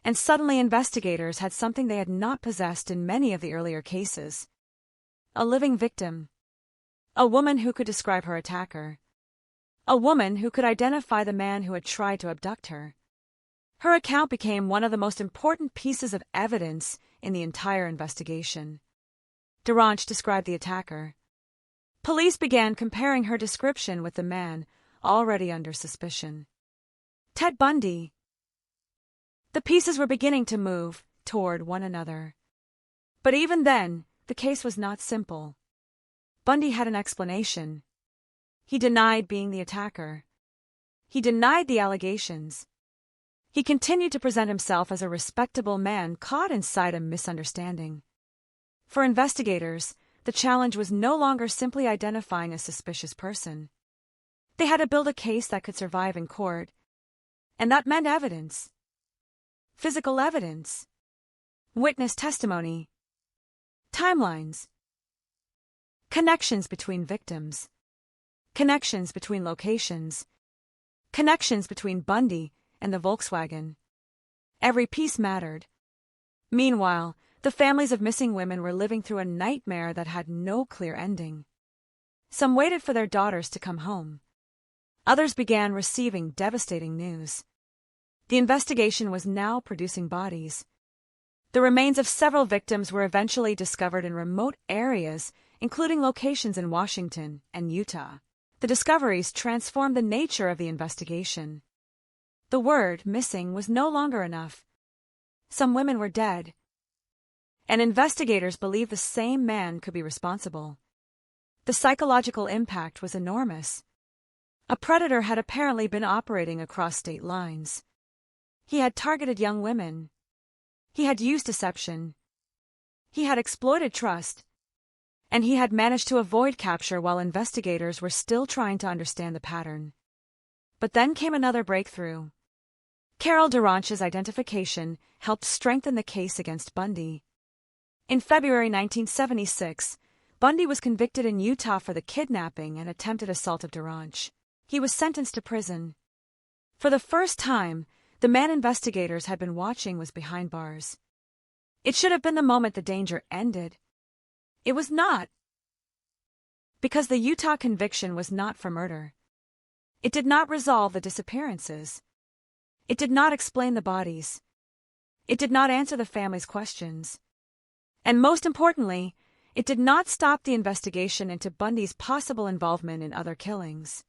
And suddenly investigators had something they had not possessed in many of the earlier cases. A living victim. A woman who could describe her attacker. A woman who could identify the man who had tried to abduct her. Her account became one of the most important pieces of evidence in the entire investigation. Duranch described the attacker. Police began comparing her description with the man already under suspicion. Ted Bundy. The pieces were beginning to move toward one another. But even then, the case was not simple. Bundy had an explanation. He denied being the attacker. He denied the allegations. He continued to present himself as a respectable man caught inside a misunderstanding. For investigators, the challenge was no longer simply identifying a suspicious person. They had to build a case that could survive in court, and that meant evidence. Physical evidence. Witness testimony. Timelines. Connections between victims. Connections between locations. Connections between Bundy and the Volkswagen. Every piece mattered. Meanwhile, the families of missing women were living through a nightmare that had no clear ending. Some waited for their daughters to come home. Others began receiving devastating news. The investigation was now producing bodies. The remains of several victims were eventually discovered in remote areas, including locations in Washington and Utah. The discoveries transformed the nature of the investigation. The word missing was no longer enough. Some women were dead. And investigators believed the same man could be responsible. The psychological impact was enormous. A predator had apparently been operating across state lines. He had targeted young women. He had used deception. He had exploited trust. And he had managed to avoid capture while investigators were still trying to understand the pattern. But then came another breakthrough. Carol Duranch's identification helped strengthen the case against Bundy. In February 1976, Bundy was convicted in Utah for the kidnapping and attempted assault of Duranch. He was sentenced to prison. For the first time, the man investigators had been watching was behind bars. It should have been the moment the danger ended. It was not. Because the Utah conviction was not for murder. It did not resolve the disappearances. It did not explain the bodies. It did not answer the family's questions. And most importantly, it did not stop the investigation into Bundy's possible involvement in other killings.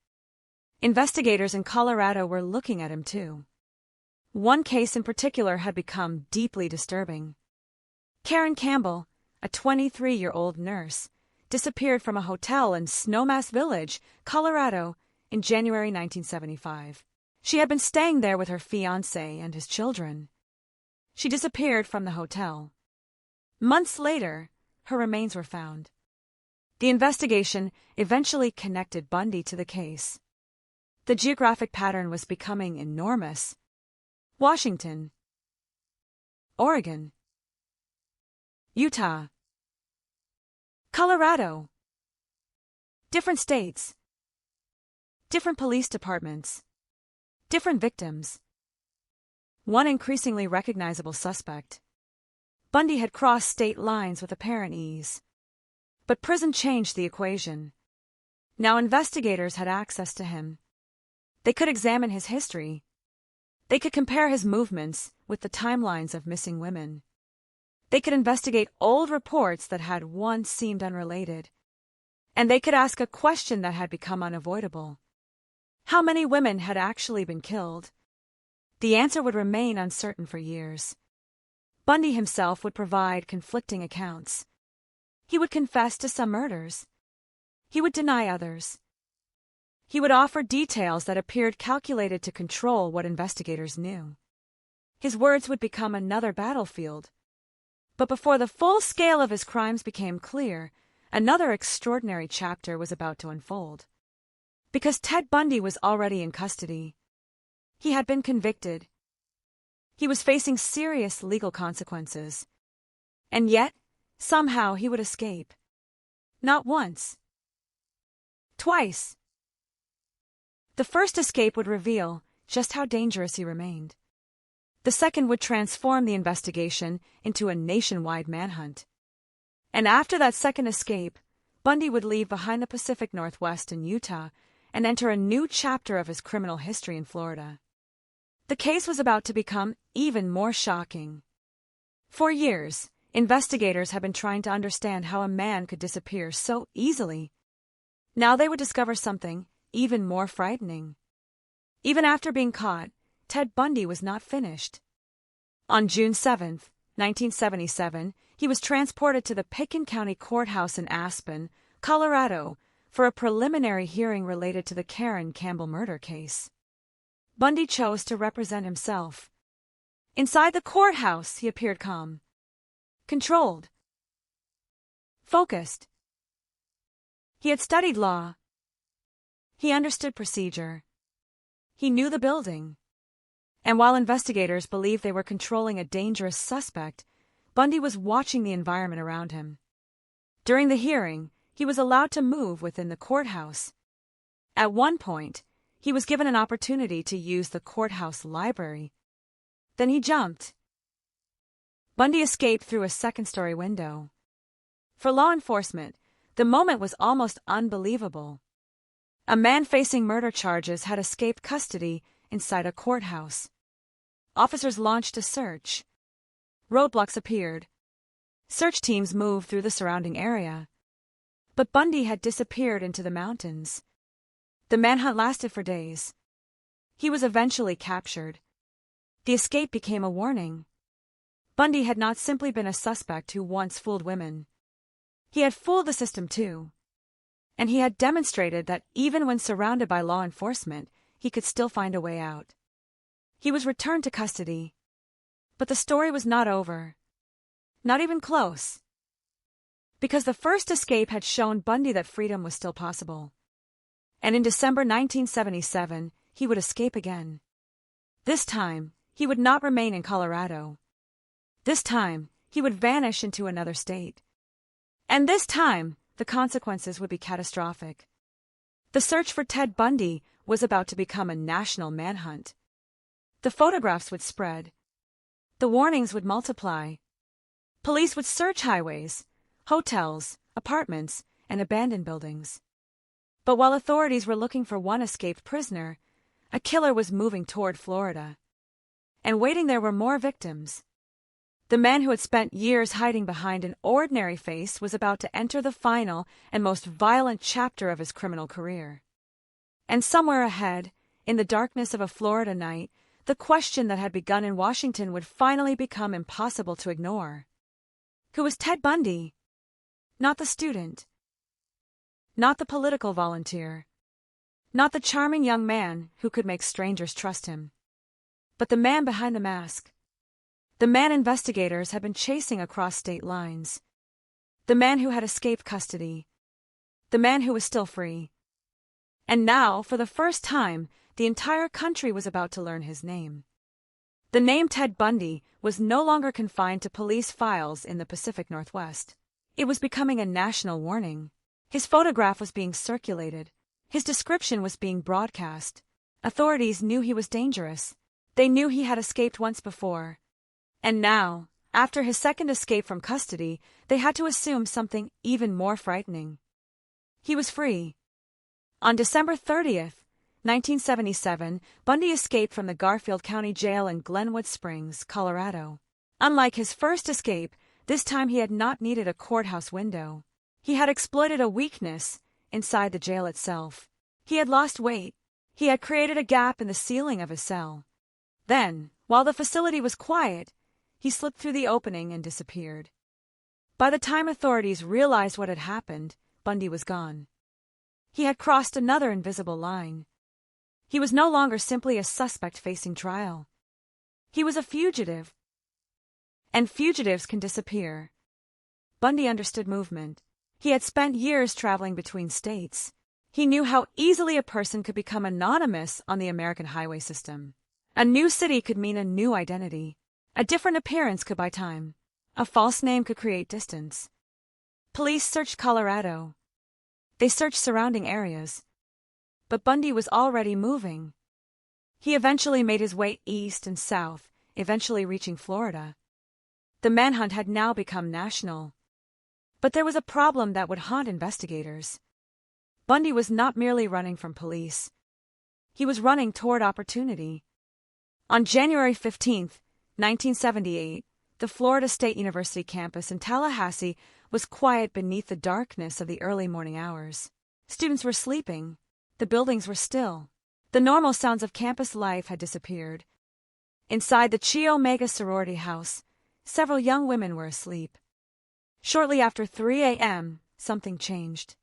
Investigators in Colorado were looking at him too. One case in particular had become deeply disturbing. Karen Campbell, a 23-year-old nurse, disappeared from a hotel in Snowmass Village, Colorado, in January 1975. She had been staying there with her fiancé and his children. She disappeared from the hotel. Months later, her remains were found. The investigation eventually connected Bundy to the case. The geographic pattern was becoming enormous. Washington, Oregon, Utah, Colorado. Different states, different police departments, different victims. One increasingly recognizable suspect. Bundy had crossed state lines with apparent ease. But prison changed the equation. Now investigators had access to him. They could examine his history. They could compare his movements with the timelines of missing women. They could investigate old reports that had once seemed unrelated. And they could ask a question that had become unavoidable. How many women had actually been killed? The answer would remain uncertain for years. Bundy himself would provide conflicting accounts. He would confess to some murders. He would deny others. He would offer details that appeared calculated to control what investigators knew. His words would become another battlefield. But before the full scale of his crimes became clear, another extraordinary chapter was about to unfold. Because Ted Bundy was already in custody. He had been convicted. He was facing serious legal consequences. And yet, somehow he would escape. Not once. Twice. The first escape would reveal just how dangerous he remained. The second would transform the investigation into a nationwide manhunt. And after that second escape, Bundy would leave behind the Pacific Northwest in Utah and enter a new chapter of his criminal history in Florida. The case was about to become even more shocking. For years, investigators had been trying to understand how a man could disappear so easily. Now they would discover something even more frightening. Even after being caught, Ted Bundy was not finished. On June 7, 1977, he was transported to the Pitkin County Courthouse in Aspen, Colorado, for a preliminary hearing related to the Karen Campbell murder case. Bundy chose to represent himself. Inside the courthouse, he appeared calm, controlled, focused. He had studied law. He understood procedure. He knew the building. And while investigators believed they were controlling a dangerous suspect, Bundy was watching the environment around him. During the hearing, he was allowed to move within the courthouse. At one point, he was given an opportunity to use the courthouse library. Then he jumped. Bundy escaped through a second-story window. For law enforcement, the moment was almost unbelievable. A man facing murder charges had escaped custody inside a courthouse. Officers launched a search. Roadblocks appeared. Search teams moved through the surrounding area. But Bundy had disappeared into the mountains. The manhunt lasted for days. He was eventually captured. The escape became a warning. Bundy had not simply been a suspect who once fooled women. He had fooled the system too. And he had demonstrated that even when surrounded by law enforcement, he could still find a way out. He was returned to custody. But the story was not over. Not even close. Because the first escape had shown Bundy that freedom was still possible. And in December 1977, he would escape again. This time, he would not remain in Colorado. This time, he would vanish into another state. And this time, the consequences would be catastrophic. The search for Ted Bundy was about to become a national manhunt. The photographs would spread. The warnings would multiply. Police would search highways, hotels, apartments, and abandoned buildings. But while authorities were looking for one escaped prisoner, a killer was moving toward Florida. And waiting there were more victims. The man who had spent years hiding behind an ordinary face was about to enter the final and most violent chapter of his criminal career. And somewhere ahead, in the darkness of a Florida night, the question that had begun in Washington would finally become impossible to ignore. Who was Ted Bundy? Not the student. Not the political volunteer. Not the charming young man who could make strangers trust him. But the man behind the mask. The man investigators had been chasing across state lines. The man who had escaped custody. The man who was still free. And now, for the first time, the entire country was about to learn his name. The name Ted Bundy was no longer confined to police files in the Pacific Northwest. It was becoming a national warning. His photograph was being circulated. His description was being broadcast. Authorities knew he was dangerous. They knew he had escaped once before. And now, after his second escape from custody, they had to assume something even more frightening. He was free. On December 30th, 1977, Bundy escaped from the Garfield County Jail in Glenwood Springs, Colorado. Unlike his first escape, this time he had not needed a courthouse window. He had exploited a weakness inside the jail itself. He had lost weight. He had created a gap in the ceiling of his cell. Then, while the facility was quiet, he slipped through the opening and disappeared. By the time authorities realized what had happened, Bundy was gone. He had crossed another invisible line. He was no longer simply a suspect facing trial. He was a fugitive. And fugitives can disappear. Bundy understood movement. He had spent years traveling between states. He knew how easily a person could become anonymous on the American highway system. A new city could mean a new identity. A different appearance could buy time. A false name could create distance. Police searched Colorado. They searched surrounding areas. But Bundy was already moving. He eventually made his way east and south, eventually reaching Florida. The manhunt had now become national. But there was a problem that would haunt investigators. Bundy was not merely running from police. He was running toward opportunity. On January 15, 1978, the Florida State University campus in Tallahassee was quiet beneath the darkness of the early morning hours. Students were sleeping. The buildings were still. The normal sounds of campus life had disappeared. Inside the Chi Omega sorority house, several young women were asleep. Shortly after 3 a.m., something changed.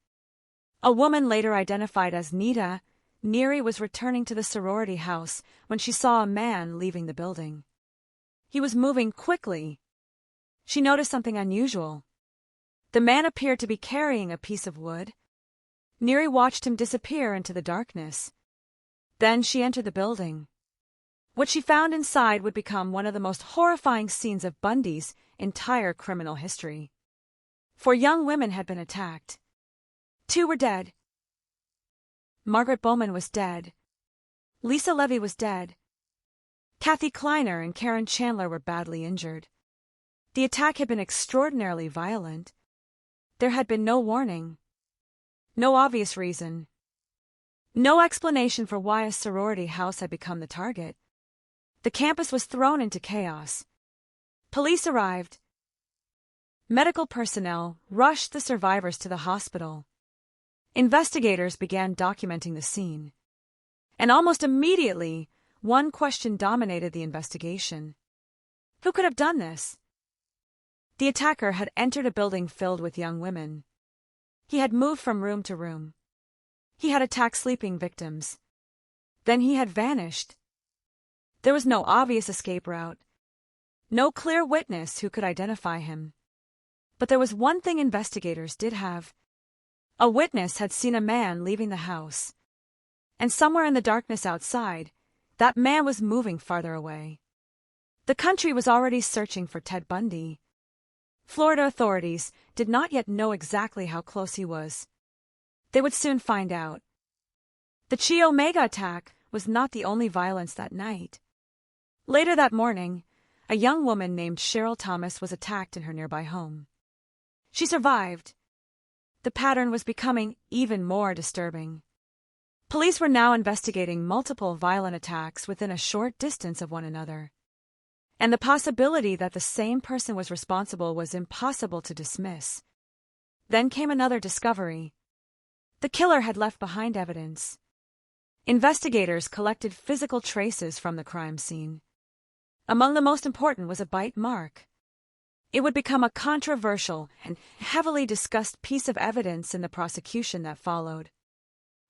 A woman later identified as Nita Neary was returning to the sorority house when she saw a man leaving the building. He was moving quickly. She noticed something unusual. The man appeared to be carrying a piece of wood. Neary watched him disappear into the darkness. Then she entered the building. What she found inside would become one of the most horrifying scenes of Bundy's entire criminal history. 4 young women had been attacked. 2 were dead. Margaret Bowman was dead. Lisa Levy was dead. Kathy Kleiner and Karen Chandler were badly injured. The attack had been extraordinarily violent. There had been no warning. No obvious reason. No explanation for why a sorority house had become the target. The campus was thrown into chaos. Police arrived. Medical personnel rushed the survivors to the hospital. Investigators began documenting the scene. And almost immediately, one question dominated the investigation. Who could have done this? The attacker had entered a building filled with young women. He had moved from room to room. He had attacked sleeping victims. Then he had vanished. There was no obvious escape route. No clear witness who could identify him. But there was one thing investigators did have. A witness had seen a man leaving the house. And somewhere in the darkness outside, that man was moving farther away. The country was already searching for Ted Bundy. Florida authorities did not yet know exactly how close he was. They would soon find out. The Chi Omega attack was not the only violence that night. Later that morning, a young woman named Cheryl Thomas was attacked in her nearby home. She survived. The pattern was becoming even more disturbing. Police were now investigating multiple violent attacks within a short distance of one another. And the possibility that the same person was responsible was impossible to dismiss. Then came another discovery. The killer had left behind evidence. Investigators collected physical traces from the crime scene. Among the most important was a bite mark. It would become a controversial and heavily discussed piece of evidence in the prosecution that followed.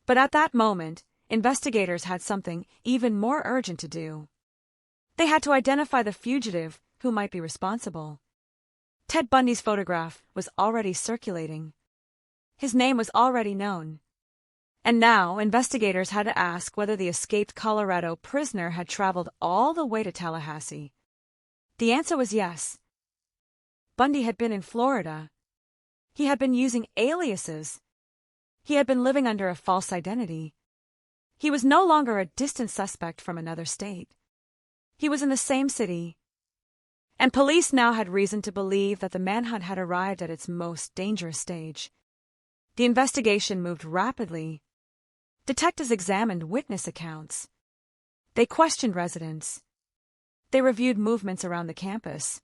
But at that moment, investigators had something even more urgent to do. They had to identify the fugitive who might be responsible. Ted Bundy's photograph was already circulating. His name was already known. And now, investigators had to ask whether the escaped Colorado prisoner had traveled all the way to Tallahassee. The answer was yes. Bundy had been in Florida. He had been using aliases. He had been living under a false identity. He was no longer a distant suspect from another state. He was in the same city. And police now had reason to believe that the manhunt had arrived at its most dangerous stage. The investigation moved rapidly. Detectives examined witness accounts. They questioned residents. They reviewed movements around the campus.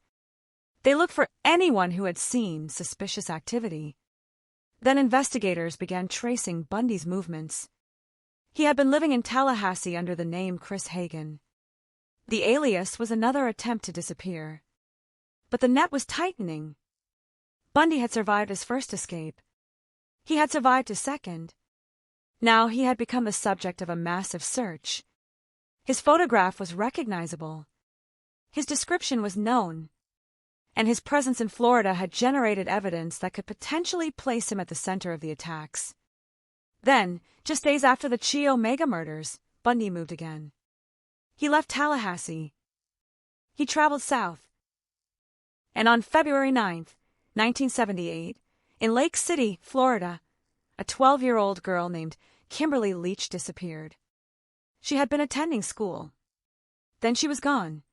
They looked for anyone who had seen suspicious activity. Then investigators began tracing Bundy's movements. He had been living in Tallahassee under the name Chris Hagen. The alias was another attempt to disappear. But the net was tightening. Bundy had survived his first escape. He had survived his second. Now he had become the subject of a massive search. His photograph was recognizable. His description was known. And his presence in Florida had generated evidence that could potentially place him at the center of the attacks. Then, just days after the Chi Omega murders, Bundy moved again. He left Tallahassee. He traveled south. And on February 9th, 1978, in Lake City, Florida, a 12-year-old girl named Kimberly Leach disappeared. She had been attending school. Then she was gone.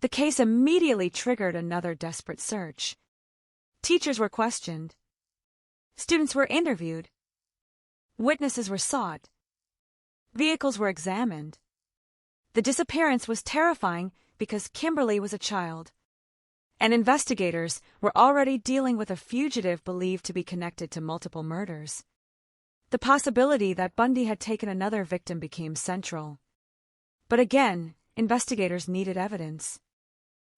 The case immediately triggered another desperate search. Teachers were questioned. Students were interviewed. Witnesses were sought. Vehicles were examined. The disappearance was terrifying because Kimberly was a child, and investigators were already dealing with a fugitive believed to be connected to multiple murders. The possibility that Bundy had taken another victim became central. But again, investigators needed evidence.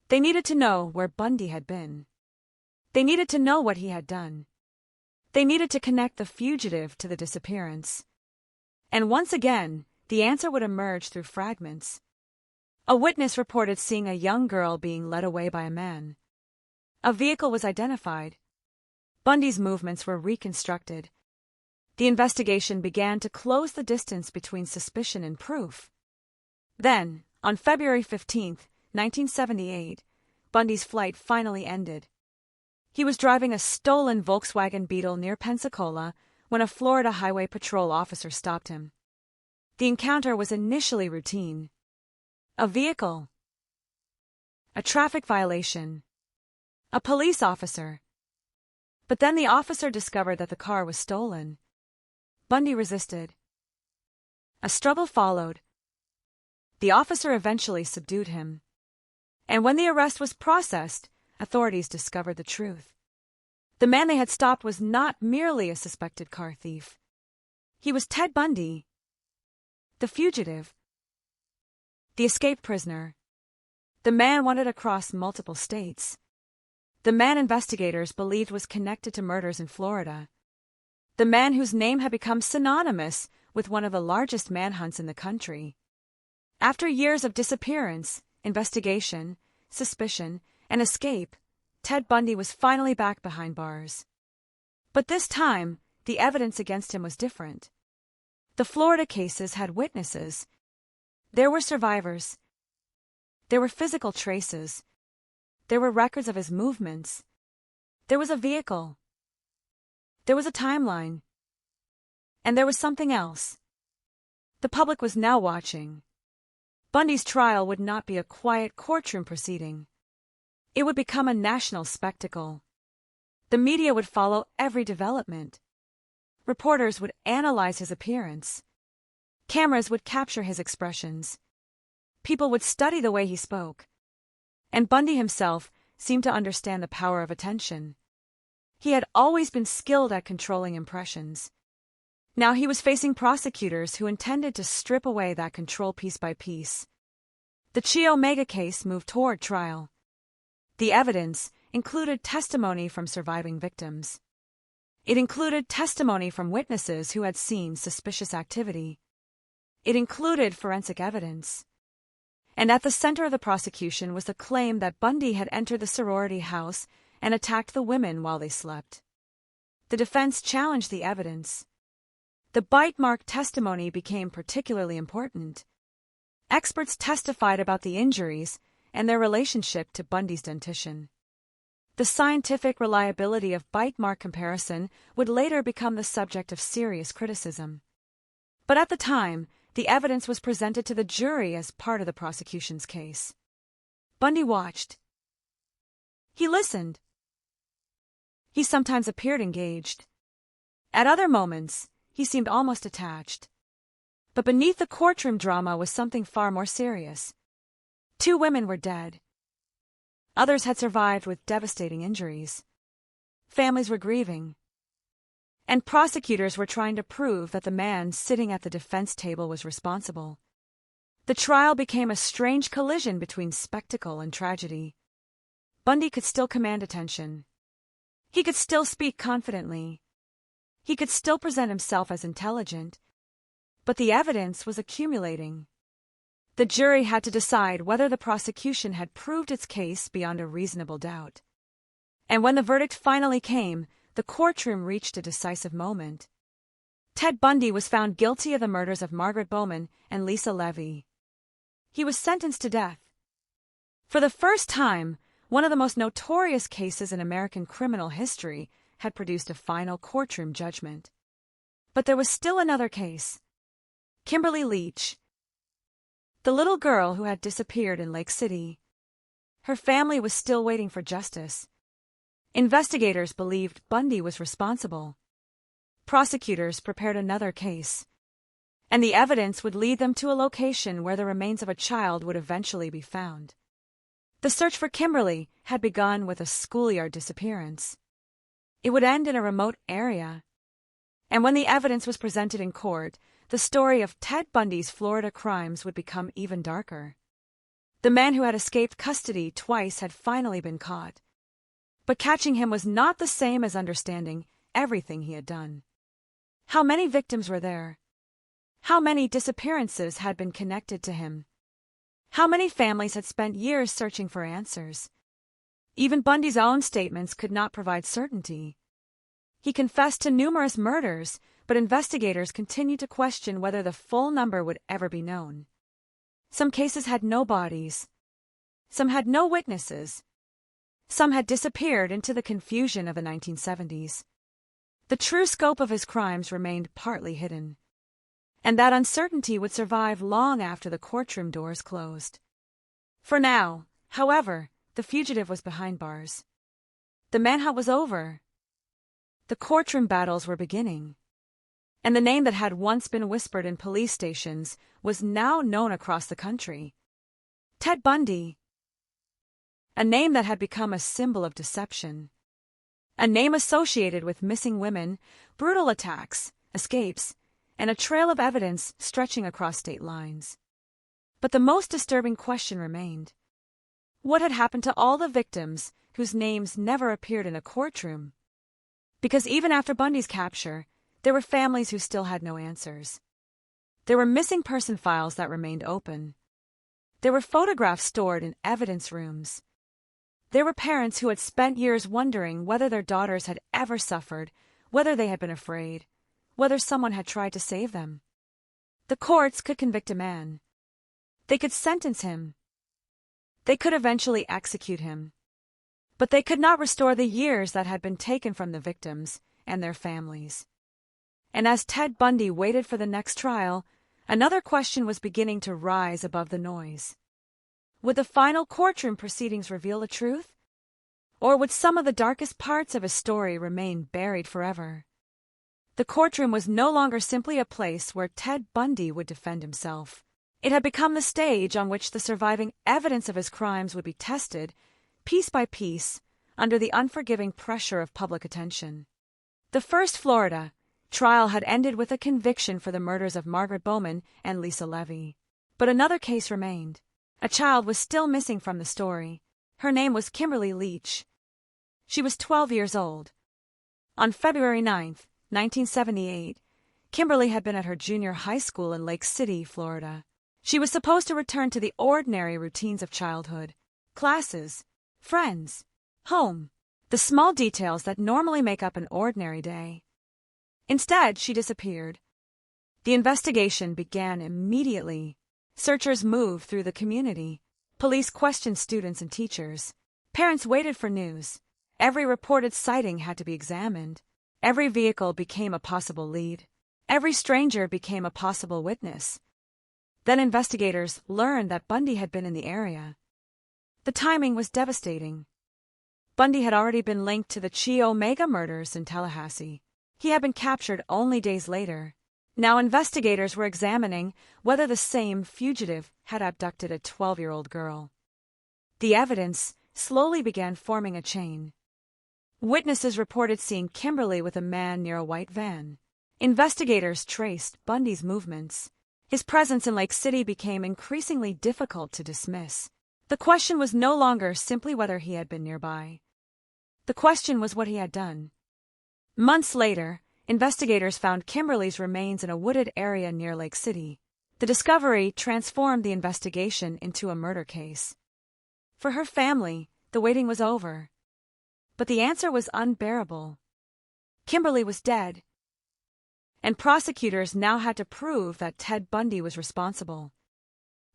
They needed to know where Bundy had been. They needed to know what he had done. They needed to connect the fugitive to the disappearance. And once again, the answer would emerge through fragments. A witness reported seeing a young girl being led away by a man. A vehicle was identified. Bundy's movements were reconstructed. The investigation began to close the distance between suspicion and proof. Then, on February 15th, 1978, Bundy's flight finally ended. He was driving a stolen Volkswagen Beetle near Pensacola when a Florida Highway Patrol officer stopped him. The encounter was initially routine. A vehicle. A traffic violation. A police officer. But then the officer discovered that the car was stolen. Bundy resisted. A struggle followed. The officer eventually subdued him. And when the arrest was processed, authorities discovered the truth. The man they had stopped was not merely a suspected car thief. He was Ted Bundy, the fugitive, the escaped prisoner, the man wanted across multiple states, the man investigators believed was connected to murders in Florida, the man whose name had become synonymous with one of the largest manhunts in the country. After years of disappearance, investigation, suspicion, and escape, Ted Bundy was finally back behind bars. But this time, the evidence against him was different. The Florida cases had witnesses. There were survivors. There were physical traces. There were records of his movements. There was a vehicle. There was a timeline. And there was something else. The public was now watching. Bundy's trial would not be a quiet courtroom proceeding. It would become a national spectacle. The media would follow every development. Reporters would analyze his appearance. Cameras would capture his expressions. People would study the way he spoke. And Bundy himself seemed to understand the power of attention. He had always been skilled at controlling impressions. Now he was facing prosecutors who intended to strip away that control piece by piece. The Chi Omega case moved toward trial. The evidence included testimony from surviving victims. It included testimony from witnesses who had seen suspicious activity. It included forensic evidence. And at the center of the prosecution was the claim that Bundy had entered the sorority house and attacked the women while they slept. The defense challenged the evidence. The bite mark testimony became particularly important. Experts testified about the injuries and their relationship to Bundy's dentition. The scientific reliability of bite mark comparison would later become the subject of serious criticism. But at the time, the evidence was presented to the jury as part of the prosecution's case. Bundy watched. He listened. He sometimes appeared engaged. At other moments, he seemed almost attached. But beneath the courtroom drama was something far more serious. 2 women were dead. Others had survived with devastating injuries. Families were grieving. And prosecutors were trying to prove that the man sitting at the defense table was responsible. The trial became a strange collision between spectacle and tragedy. Bundy could still command attention. He could still speak confidently. He could still present himself as intelligent. But the evidence was accumulating. The jury had to decide whether the prosecution had proved its case beyond a reasonable doubt. And when the verdict finally came, the courtroom reached a decisive moment. Ted Bundy was found guilty of the murders of Margaret Bowman and Lisa Levy. He was sentenced to death. For the first time, one of the most notorious cases in American criminal history had produced a final courtroom judgment. But there was still another case. Kimberly Leach, the little girl who had disappeared in Lake City. Her family was still waiting for justice. Investigators believed Bundy was responsible. Prosecutors prepared another case. And the evidence would lead them to a location where the remains of a child would eventually be found. The search for Kimberly had begun with a schoolyard disappearance. It would end in a remote area. And when the evidence was presented in court, the story of Ted Bundy's Florida crimes would become even darker. The man who had escaped custody twice had finally been caught. But catching him was not the same as understanding everything he had done. How many victims were there? How many disappearances had been connected to him? How many families had spent years searching for answers? Even Bundy's own statements could not provide certainty. He confessed to numerous murders, but investigators continued to question whether the full number would ever be known. Some cases had no bodies. Some had no witnesses. Some had disappeared into the confusion of the 1970s. The true scope of his crimes remained partly hidden. And that uncertainty would survive long after the courtroom doors closed. For now, however, the fugitive was behind bars. The manhunt was over. The courtroom battles were beginning. And the name that had once been whispered in police stations was now known across the country. Ted Bundy. A name that had become a symbol of deception. A name associated with missing women, brutal attacks, escapes, and a trail of evidence stretching across state lines. But the most disturbing question remained. What had happened to all the victims whose names never appeared in a courtroom? Because even after Bundy's capture, there were families who still had no answers. There were missing person files that remained open. There were photographs stored in evidence rooms. There were parents who had spent years wondering whether their daughters had ever suffered, whether they had been afraid, whether someone had tried to save them. The courts could convict a man. They could sentence him. They could eventually execute him. But they could not restore the years that had been taken from the victims and their families. And as Ted Bundy waited for the next trial, another question was beginning to rise above the noise. Would the final courtroom proceedings reveal the truth? Or would some of the darkest parts of his story remain buried forever? The courtroom was no longer simply a place where Ted Bundy would defend himself. It had become the stage on which the surviving evidence of his crimes would be tested, piece by piece, under the unforgiving pressure of public attention. The first Florida, trial had ended with a conviction for the murders of Margaret Bowman and Lisa Levy. But another case remained. A child was still missing from the story. Her name was Kimberly Leach. She was 12 years old. On February 9, 1978, Kimberly had been at her junior high school in Lake City, Florida. She was supposed to return to the ordinary routines of childhood: classes, friends, home, the small details that normally make up an ordinary day. Instead, she disappeared. The investigation began immediately. Searchers moved through the community. Police questioned students and teachers. Parents waited for news. Every reported sighting had to be examined. Every vehicle became a possible lead. Every stranger became a possible witness. Then investigators learned that Bundy had been in the area. The timing was devastating. Bundy had already been linked to the Chi Omega murders in Tallahassee. He had been captured only days later. Now investigators were examining whether the same fugitive had abducted a 12-year-old girl. The evidence slowly began forming a chain. Witnesses reported seeing Kimberly with a man near a white van. Investigators traced Bundy's movements. His presence in Lake City became increasingly difficult to dismiss. The question was no longer simply whether he had been nearby. The question was what he had done. Months later, investigators found Kimberly's remains in a wooded area near Lake City. The discovery transformed the investigation into a murder case. For her family, the waiting was over. But the answer was unbearable. Kimberly was dead, and prosecutors now had to prove that Ted Bundy was responsible.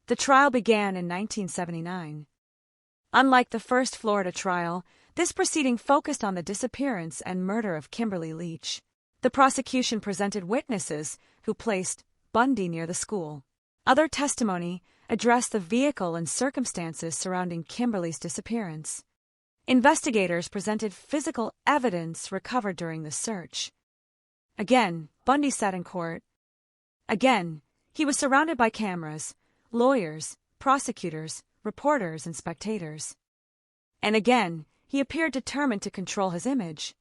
The trial began in 1979. Unlike the first Florida trial, this proceeding focused on the disappearance and murder of Kimberly Leach. The prosecution presented witnesses who placed Bundy near the school. Other testimony addressed the vehicle and circumstances surrounding Kimberly's disappearance. Investigators presented physical evidence recovered during the search. Again, Bundy sat in court. Again, he was surrounded by cameras, lawyers, prosecutors, reporters, and spectators. And again, he appeared determined to control his image.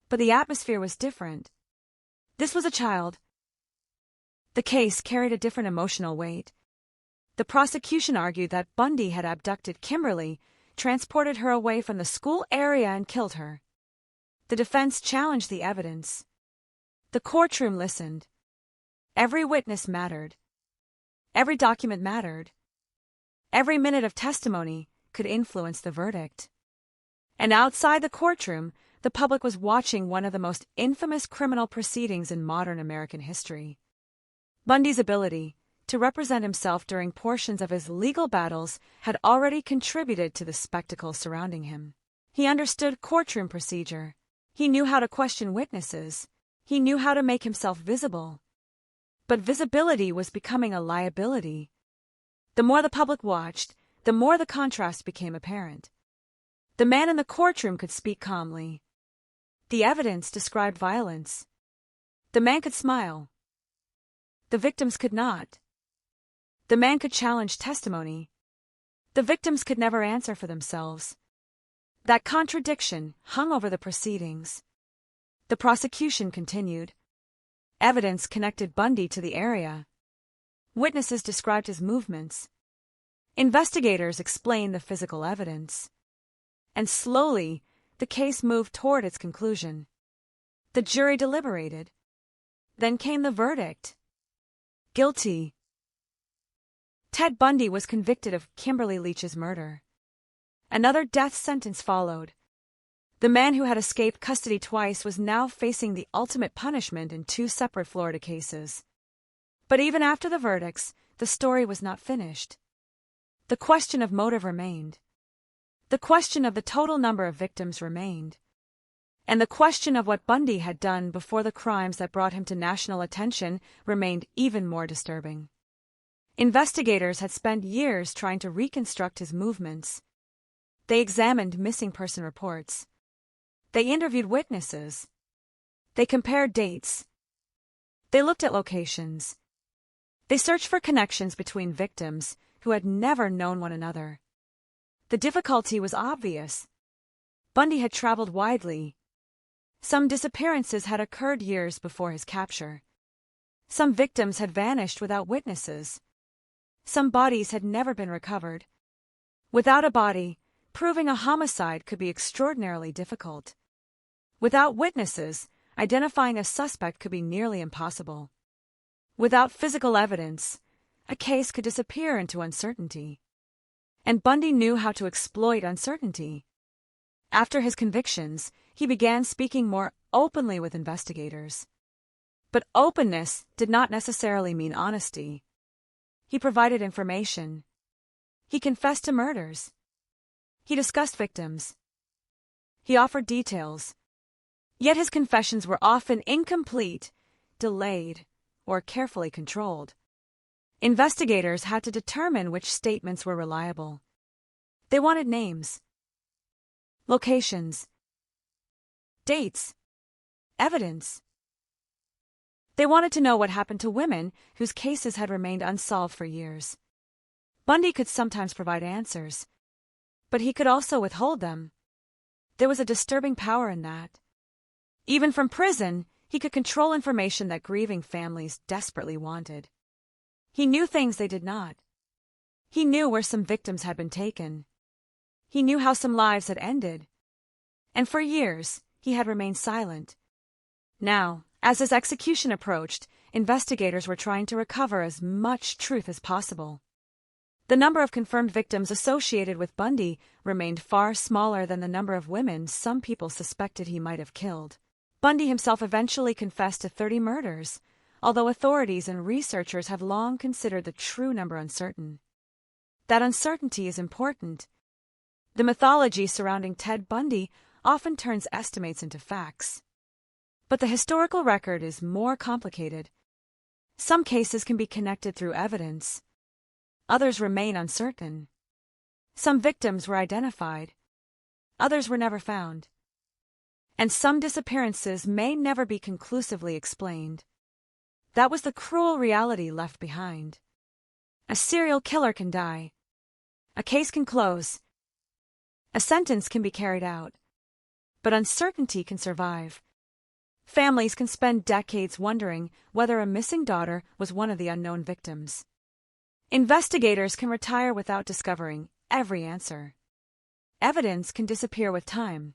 But the atmosphere was different. This was a child. The case carried a different emotional weight. The prosecution argued that Bundy had abducted Kimberly, transported her away from the school area, and killed her. The defense challenged the evidence. The courtroom listened. Every witness mattered. Every document mattered. Every minute of testimony could influence the verdict. And outside the courtroom, the public was watching one of the most infamous criminal proceedings in modern American history. Bundy's ability to represent himself during portions of his legal battles had already contributed to the spectacle surrounding him. He understood courtroom procedure. He knew how to question witnesses. He knew how to make himself visible. But visibility was becoming a liability. The more the public watched, the more the contrast became apparent. The man in the courtroom could speak calmly. The evidence described violence. The man could smile. The victims could not. The man could challenge testimony. The victims could never answer for themselves. That contradiction hung over the proceedings. The prosecution continued. Evidence connected Bundy to the area. Witnesses described his movements. Investigators explained the physical evidence. And slowly, the case moved toward its conclusion. The jury deliberated. Then came the verdict. Guilty. Ted Bundy was convicted of Kimberly Leach's murder. Another death sentence followed. The man who had escaped custody twice was now facing the ultimate punishment in 2 separate Florida cases. But even after the verdicts, the story was not finished. The question of motive remained. The question of the total number of victims remained. And the question of what Bundy had done before the crimes that brought him to national attention remained even more disturbing. Investigators had spent years trying to reconstruct his movements. They examined missing person reports. They interviewed witnesses. They compared dates. They looked at locations. They searched for connections between victims who had never known one another. The difficulty was obvious. Bundy had traveled widely. Some disappearances had occurred years before his capture. Some victims had vanished without witnesses. Some bodies had never been recovered. Without a body, proving a homicide could be extraordinarily difficult. Without witnesses, identifying a suspect could be nearly impossible. Without physical evidence, a case could disappear into uncertainty. And Bundy knew how to exploit uncertainty. After his convictions, he began speaking more openly with investigators. But openness did not necessarily mean honesty. He provided information. He confessed to murders. He discussed victims. He offered details. Yet his confessions were often incomplete, delayed, or carefully controlled. Investigators had to determine which statements were reliable. They wanted names, locations, dates, evidence. They wanted to know what happened to women whose cases had remained unsolved for years. Bundy could sometimes provide answers, but he could also withhold them. There was a disturbing power in that. Even from prison, he could control information that grieving families desperately wanted. He knew things they did not. He knew where some victims had been taken. He knew how some lives had ended. And for years, he had remained silent. Now, as his execution approached, investigators were trying to recover as much truth as possible. The number of confirmed victims associated with Bundy remained far smaller than the number of women some people suspected he might have killed. Bundy himself eventually confessed to 30 murders, although authorities and researchers have long considered the true number uncertain. That uncertainty is important. The mythology surrounding Ted Bundy often turns estimates into facts. But the historical record is more complicated. Some cases can be connected through evidence. Others remain uncertain. Some victims were identified. Others were never found. And some disappearances may never be conclusively explained. That was the cruel reality left behind. A serial killer can die. A case can close. A sentence can be carried out. But uncertainty can survive. Families can spend decades wondering whether a missing daughter was one of the unknown victims. Investigators can retire without discovering every answer. Evidence can disappear with time.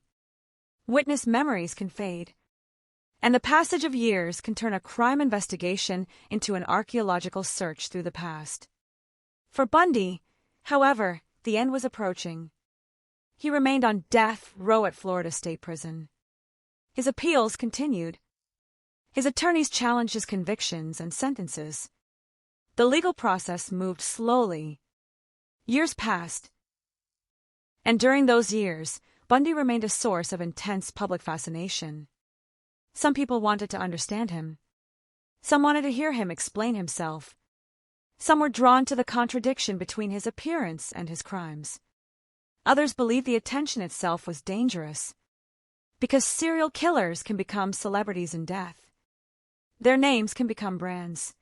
Witness memories can fade. And the passage of years can turn a crime investigation into an archaeological search through the past. For Bundy, however, the end was approaching. He remained on death row at Florida State Prison. His appeals continued. His attorneys challenged his convictions and sentences. The legal process moved slowly. Years passed. And during those years, Bundy remained a source of intense public fascination. Some people wanted to understand him. Some wanted to hear him explain himself. Some were drawn to the contradiction between his appearance and his crimes. Others believed the attention itself was dangerous, because serial killers can become celebrities in death. Their names can become brands.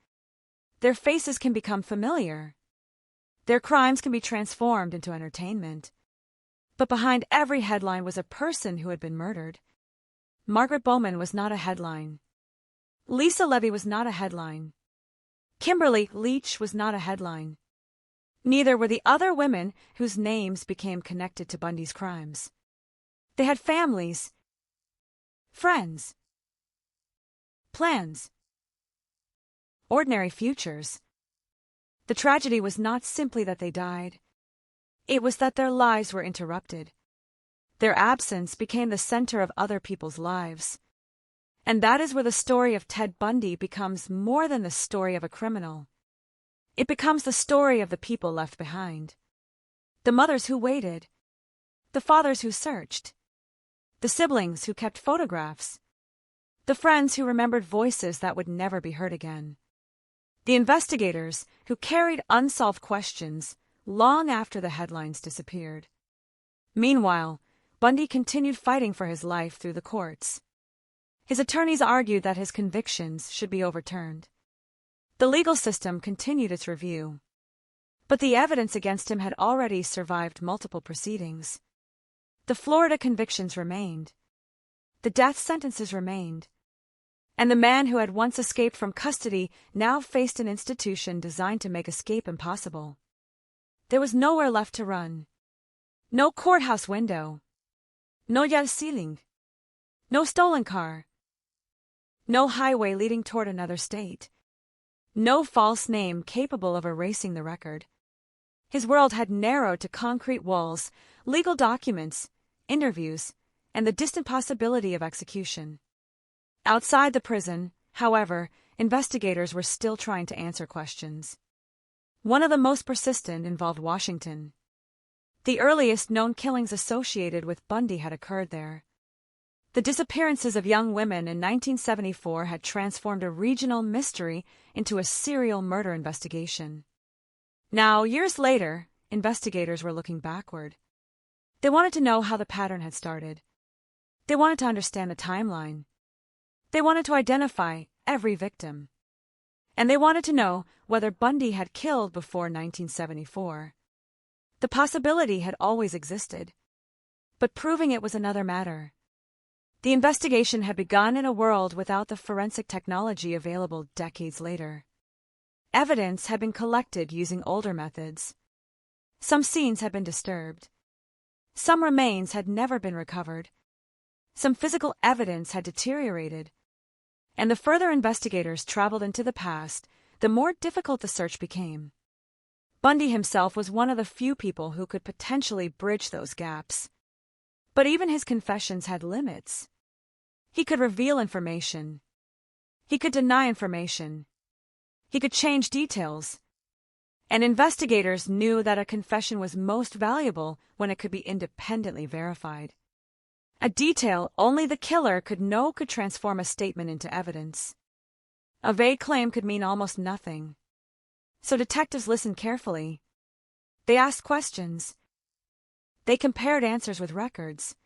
Their faces can become familiar. Their crimes can be transformed into entertainment. But behind every headline was a person who had been murdered. Margaret Bowman was not a headline. Lisa Levy was not a headline. Kimberly Leach was not a headline. Neither were the other women whose names became connected to Bundy's crimes. They had families, friends, plans, ordinary futures. The tragedy was not simply that they died. It was that their lives were interrupted. Their absence became the center of other people's lives. And that is where the story of Ted Bundy becomes more than the story of a criminal. It becomes the story of the people left behind. The mothers who waited. The fathers who searched. The siblings who kept photographs. The friends who remembered voices that would never be heard again. The investigators who carried unsolved questions long after the headlines disappeared. Meanwhile, Bundy continued fighting for his life through the courts. His attorneys argued that his convictions should be overturned. The legal system continued its review. But the evidence against him had already survived multiple proceedings. The Florida convictions remained. The death sentences remained, and the man who had once escaped from custody now faced an institution designed to make escape impossible. There was nowhere left to run. No courthouse window. No yell ceiling. No stolen car. No highway leading toward another state. No false name capable of erasing the record. His world had narrowed to concrete walls, legal documents, interviews, and the distant possibility of execution. Outside the prison, however, investigators were still trying to answer questions. One of the most persistent involved Washington. The earliest known killings associated with Bundy had occurred there. The disappearances of young women in 1974 had transformed a regional mystery into a serial murder investigation. Now, years later, investigators were looking backward. They wanted to know how the pattern had started. They wanted to understand the timeline. They wanted to identify every victim. And they wanted to know whether Bundy had killed before 1974. The possibility had always existed, but proving it was another matter. The investigation had begun in a world without the forensic technology available decades later. Evidence had been collected using older methods. Some scenes had been disturbed. Some remains had never been recovered. Some physical evidence had deteriorated. And the further investigators traveled into the past, the more difficult the search became. Bundy himself was one of the few people who could potentially bridge those gaps. But even his confessions had limits. He could reveal information. He could deny information. He could change details. And investigators knew that a confession was most valuable when it could be independently verified. A detail only the killer could know could transform a statement into evidence. A vague claim could mean almost nothing. So detectives listened carefully. They asked questions. They compared answers with records.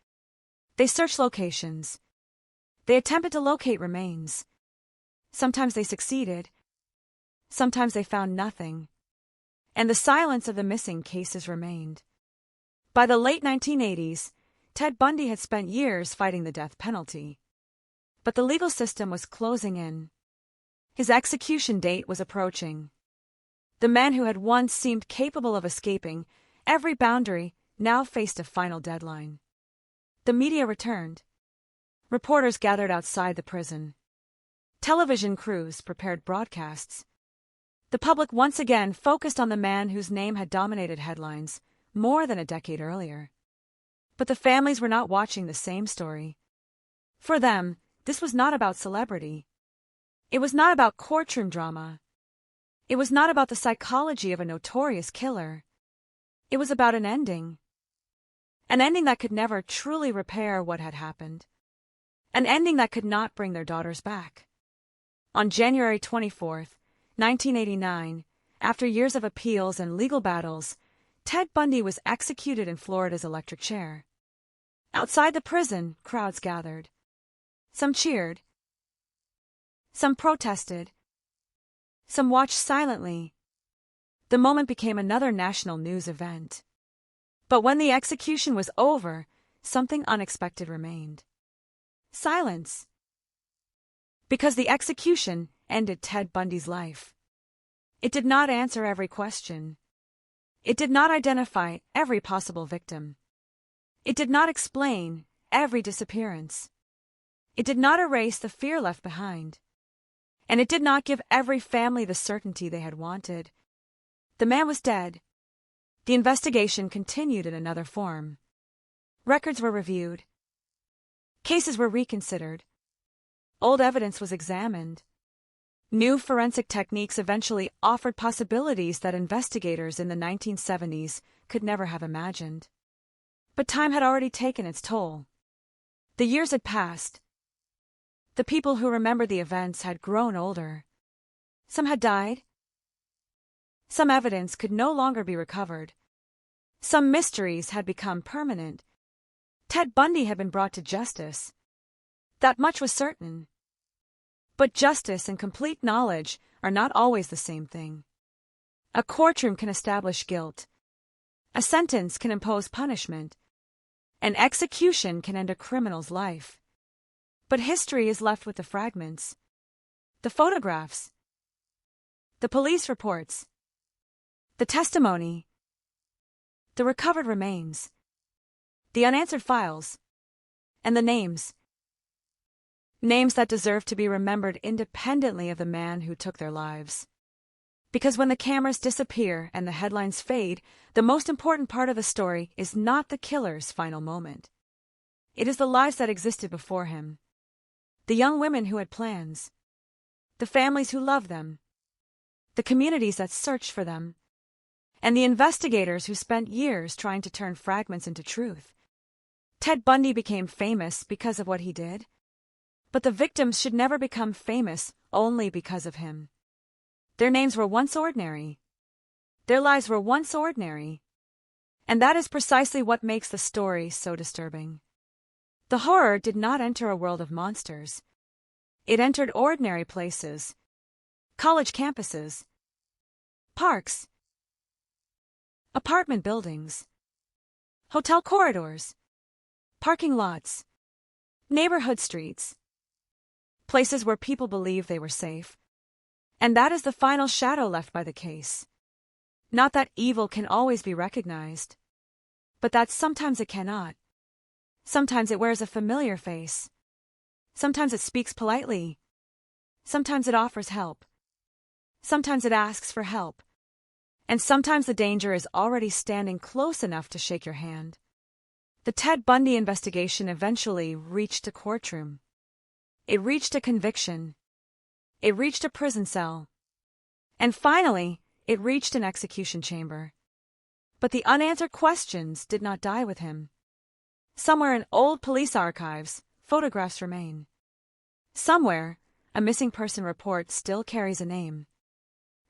They searched locations. They attempted to locate remains. Sometimes they succeeded. Sometimes they found nothing. And the silence of the missing cases remained. By the late 1980s, Ted Bundy had spent years fighting the death penalty. But the legal system was closing in. His execution date was approaching. The man who had once seemed capable of escaping every boundary now faced a final deadline. The media returned. Reporters gathered outside the prison. Television crews prepared broadcasts. The public once again focused on the man whose name had dominated headlines more than a decade earlier. But the families were not watching the same story. For them, this was not about celebrity. It was not about courtroom drama. It was not about the psychology of a notorious killer. It was about an ending. An ending that could never truly repair what had happened. An ending that could not bring their daughters back. On January 24th, 1989, after years of appeals and legal battles, Ted Bundy was executed in Florida's electric chair. Outside the prison, crowds gathered. Some cheered. Some protested. Some watched silently. The moment became another national news event. But when the execution was over, something unexpected remained. Silence. Because the execution ended Ted Bundy's life. It did not answer every question. It did not identify every possible victim. It did not explain every disappearance. It did not erase the fear left behind. And it did not give every family the certainty they had wanted. The man was dead. The investigation continued in another form. Records were reviewed. Cases were reconsidered. Old evidence was examined. New forensic techniques eventually offered possibilities that investigators in the 1970s could never have imagined. But time had already taken its toll. The years had passed. The people who remembered the events had grown older. Some had died. Some evidence could no longer be recovered. Some mysteries had become permanent. Ted Bundy had been brought to justice. That much was certain. But justice and complete knowledge are not always the same thing. A courtroom can establish guilt. A sentence can impose punishment. An execution can end a criminal's life. But history is left with the fragments, the photographs, the police reports, the testimony, the recovered remains, the unanswered files, and the names. Names that deserve to be remembered independently of the man who took their lives. Because when the cameras disappear and the headlines fade, the most important part of the story is not the killer's final moment. It is the lives that existed before him. The young women who had plans. The families who loved them. The communities that searched for them. And the investigators who spent years trying to turn fragments into truth. Ted Bundy became famous because of what he did. But the victims should never become famous only because of him. Their names were once ordinary. Their lives were once ordinary. And that is precisely what makes the story so disturbing. The horror did not enter a world of monsters. It entered ordinary places. College campuses. Parks. Apartment buildings. Hotel corridors. Parking lots. Neighborhood streets. Places where people believed they were safe. And that is the final shadow left by the case. Not that evil can always be recognized, but that sometimes it cannot. Sometimes it wears a familiar face. Sometimes it speaks politely. Sometimes it offers help. Sometimes it asks for help. And sometimes the danger is already standing close enough to shake your hand. The Ted Bundy investigation eventually reached a courtroom. It reached a conviction. It reached a prison cell. And finally, it reached an execution chamber. But the unanswered questions did not die with him. Somewhere in old police archives, photographs remain. Somewhere, a missing person report still carries a name.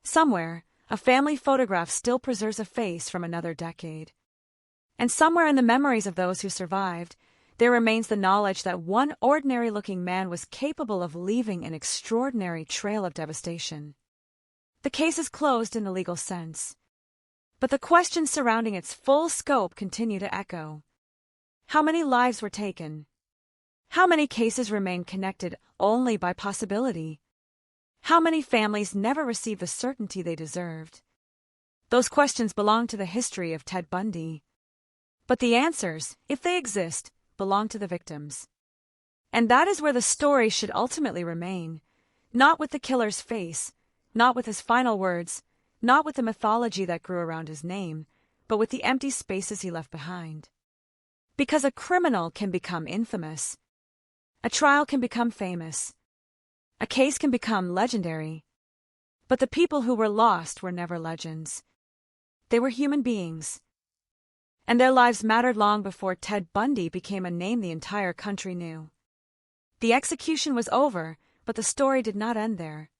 Somewhere, a family photograph still preserves a face from another decade. And somewhere in the memories of those who survived, there remains the knowledge that one ordinary-looking man was capable of leaving an extraordinary trail of devastation. The case is closed in the legal sense. But the questions surrounding its full scope continue to echo. How many lives were taken? How many cases remain connected only by possibility? How many families never received the certainty they deserved? Those questions belong to the history of Ted Bundy. But the answers, if they exist, belong to the victims. And that is where the story should ultimately remain, not with the killer's face, not with his final words, not with the mythology that grew around his name, but with the empty spaces he left behind. Because a criminal can become infamous. A trial can become famous. A case can become legendary. But the people who were lost were never legends. They were human beings. And their lives mattered long before Ted Bundy became a name the entire country knew. The execution was over, but the story did not end there.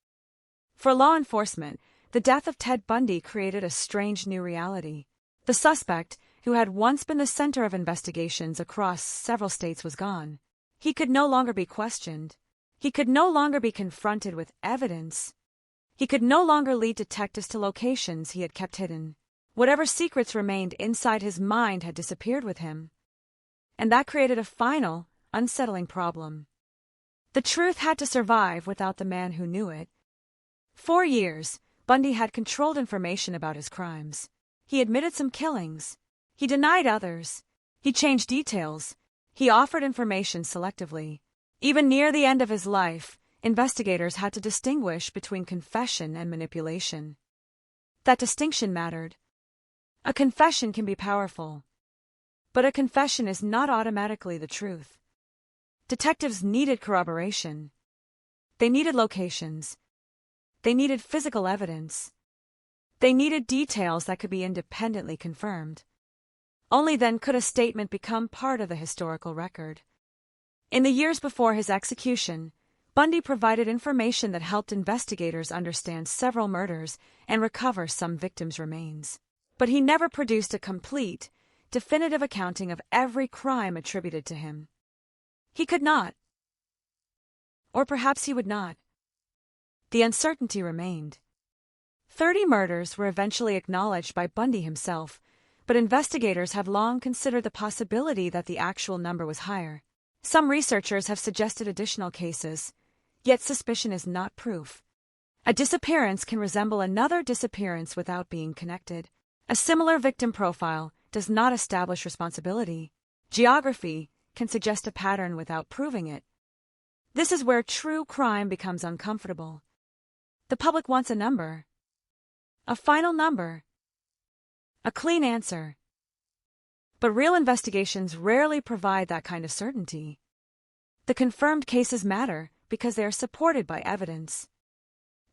For law enforcement, the death of Ted Bundy created a strange new reality. The suspect, who had once been the center of investigations across several states, was gone. He could no longer be questioned. He could no longer be confronted with evidence. He could no longer lead detectives to locations he had kept hidden. Whatever secrets remained inside his mind had disappeared with him. And that created a final, unsettling problem. The truth had to survive without the man who knew it. For years, Bundy had controlled information about his crimes. He admitted some killings. He denied others. He changed details. He offered information selectively. Even near the end of his life, investigators had to distinguish between confession and manipulation. That distinction mattered. A confession can be powerful, but a confession is not automatically the truth. Detectives needed corroboration. They needed locations. They needed physical evidence. They needed details that could be independently confirmed. Only then could a statement become part of the historical record. In the years before his execution, Bundy provided information that helped investigators understand several murders and recover some victims' remains. But he never produced a complete, definitive accounting of every crime attributed to him. He could not. Or perhaps he would not. The uncertainty remained. 30 murders were eventually acknowledged by Bundy himself, but investigators have long considered the possibility that the actual number was higher. Some researchers have suggested additional cases, yet suspicion is not proof. A disappearance can resemble another disappearance without being connected. A similar victim profile does not establish responsibility. Geography can suggest a pattern without proving it. This is where true crime becomes uncomfortable. The public wants a number. A final number. A clean answer. But real investigations rarely provide that kind of certainty. The confirmed cases matter because they are supported by evidence.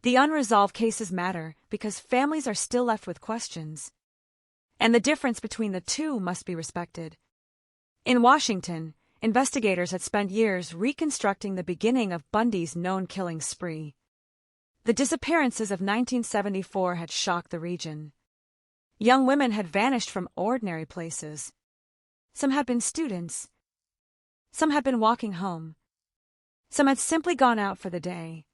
The unresolved cases matter because families are still left with questions. And the difference between the two must be respected. In Washington, investigators had spent years reconstructing the beginning of Bundy's known killing spree. The disappearances of 1974 had shocked the region. Young women had vanished from ordinary places. Some had been students. Some had been walking home. Some had simply gone out for the day.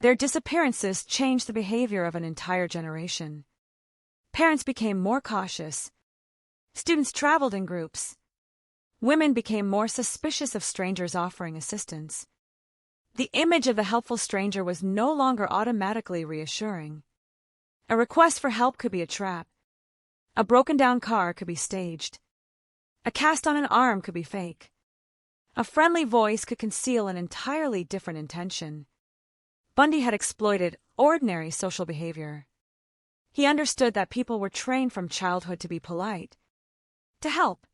Their disappearances changed the behavior of an entire generation. Parents became more cautious. Students traveled in groups. Women became more suspicious of strangers offering assistance. The image of the helpful stranger was no longer automatically reassuring. A request for help could be a trap. A broken-down car could be staged. A cast on an arm could be fake. A friendly voice could conceal an entirely different intention. Bundy had exploited ordinary social behavior. He understood that people were trained from childhood to be polite, to help,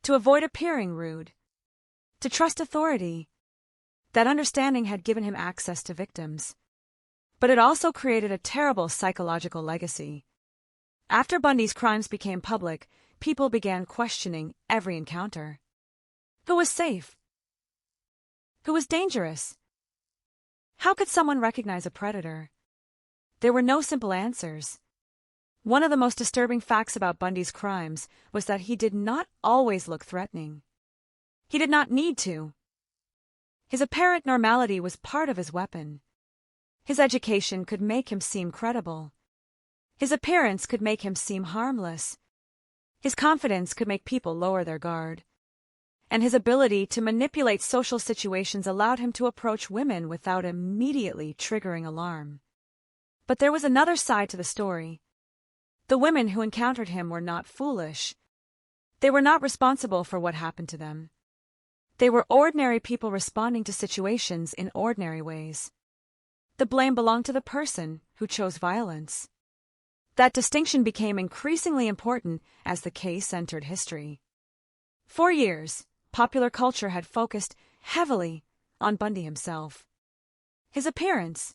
to avoid appearing rude, to trust authority. That understanding had given him access to victims. But it also created a terrible psychological legacy. After Bundy's crimes became public, people began questioning every encounter. Who was safe? Who was dangerous? How could someone recognize a predator? There were no simple answers. One of the most disturbing facts about Bundy's crimes was that he did not always look threatening. He did not need to. His apparent normality was part of his weapon. His education could make him seem credible. His appearance could make him seem harmless. His confidence could make people lower their guard. And his ability to manipulate social situations allowed him to approach women without immediately triggering alarm. But there was another side to the story. The women who encountered him were not foolish. They were not responsible for what happened to them. They were ordinary people responding to situations in ordinary ways. The blame belonged to the person who chose violence. That distinction became increasingly important as the case entered history. For years, popular culture had focused heavily on Bundy himself. His appearance,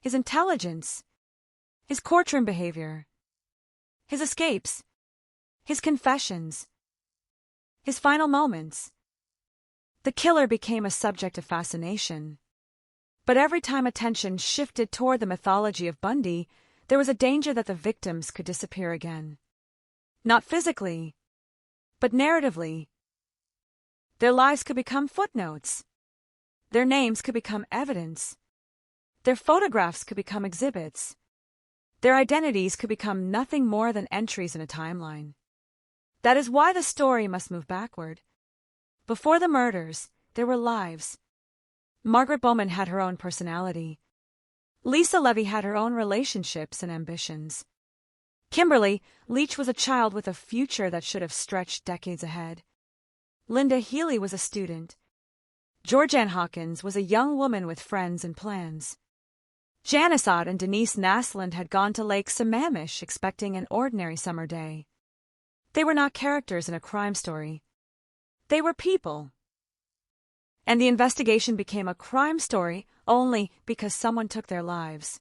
his intelligence, his courtroom behavior, his escapes, his confessions, his final moments. The killer became a subject of fascination. But every time attention shifted toward the mythology of Bundy, there was a danger that the victims could disappear again. Not physically, but narratively. Their lives could become footnotes. Their names could become evidence. Their photographs could become exhibits. Their identities could become nothing more than entries in a timeline. That is why the story must move backward. Before the murders, there were lives. Margaret Bowman had her own personality. Lisa Levy had her own relationships and ambitions. Kimberly Leach was a child with a future that should have stretched decades ahead. Linda Healy was a student. Georgianne Hawkins was a young woman with friends and plans. Janice Ott and Denise Naslund had gone to Lake Sammamish expecting an ordinary summer day. They were not characters in a crime story. They were people. And the investigation became a crime story only because someone took their lives.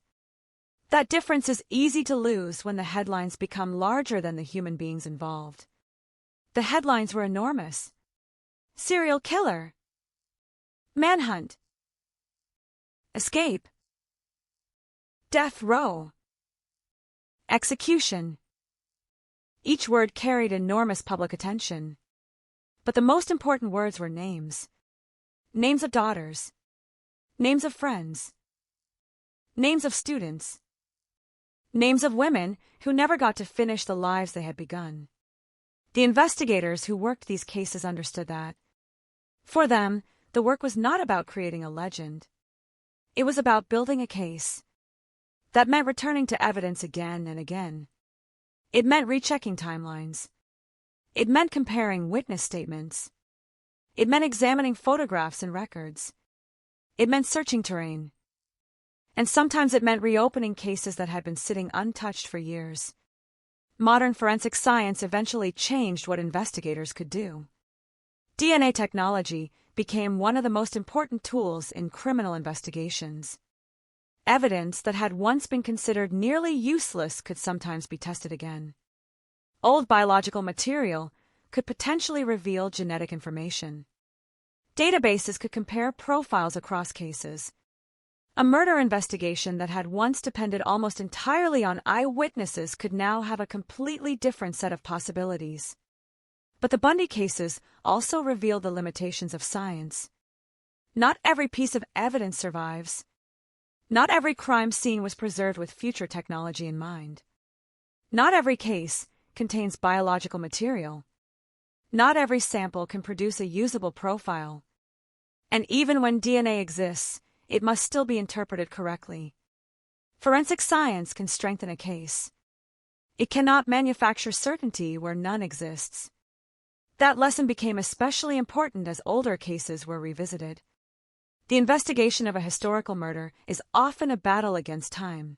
That difference is easy to lose when the headlines become larger than the human beings involved. The headlines were enormous. Serial killer. Manhunt. Escape. Death row. Execution. Each word carried enormous public attention. But the most important words were names. Names of daughters. Names of friends. Names of students. Names of women who never got to finish the lives they had begun. The investigators who worked these cases understood that. For them, the work was not about creating a legend. It was about building a case. That meant returning to evidence again and again. It meant rechecking timelines. It meant comparing witness statements. It meant examining photographs and records. It meant searching terrain. And sometimes it meant reopening cases that had been sitting untouched for years. Modern forensic science eventually changed what investigators could do. DNA technology became one of the most important tools in criminal investigations. Evidence that had once been considered nearly useless could sometimes be tested again. Old biological material could potentially reveal genetic information. Databases could compare profiles across cases. A murder investigation that had once depended almost entirely on eyewitnesses could now have a completely different set of possibilities. But the Bundy cases also revealed the limitations of science. Not every piece of evidence survives. Not every crime scene was preserved with future technology in mind. Not every case contains biological material. Not every sample can produce a usable profile. And even when DNA exists, it must still be interpreted correctly. Forensic science can strengthen a case. It cannot manufacture certainty where none exists. That lesson became especially important as older cases were revisited. The investigation of a historical murder is often a battle against time.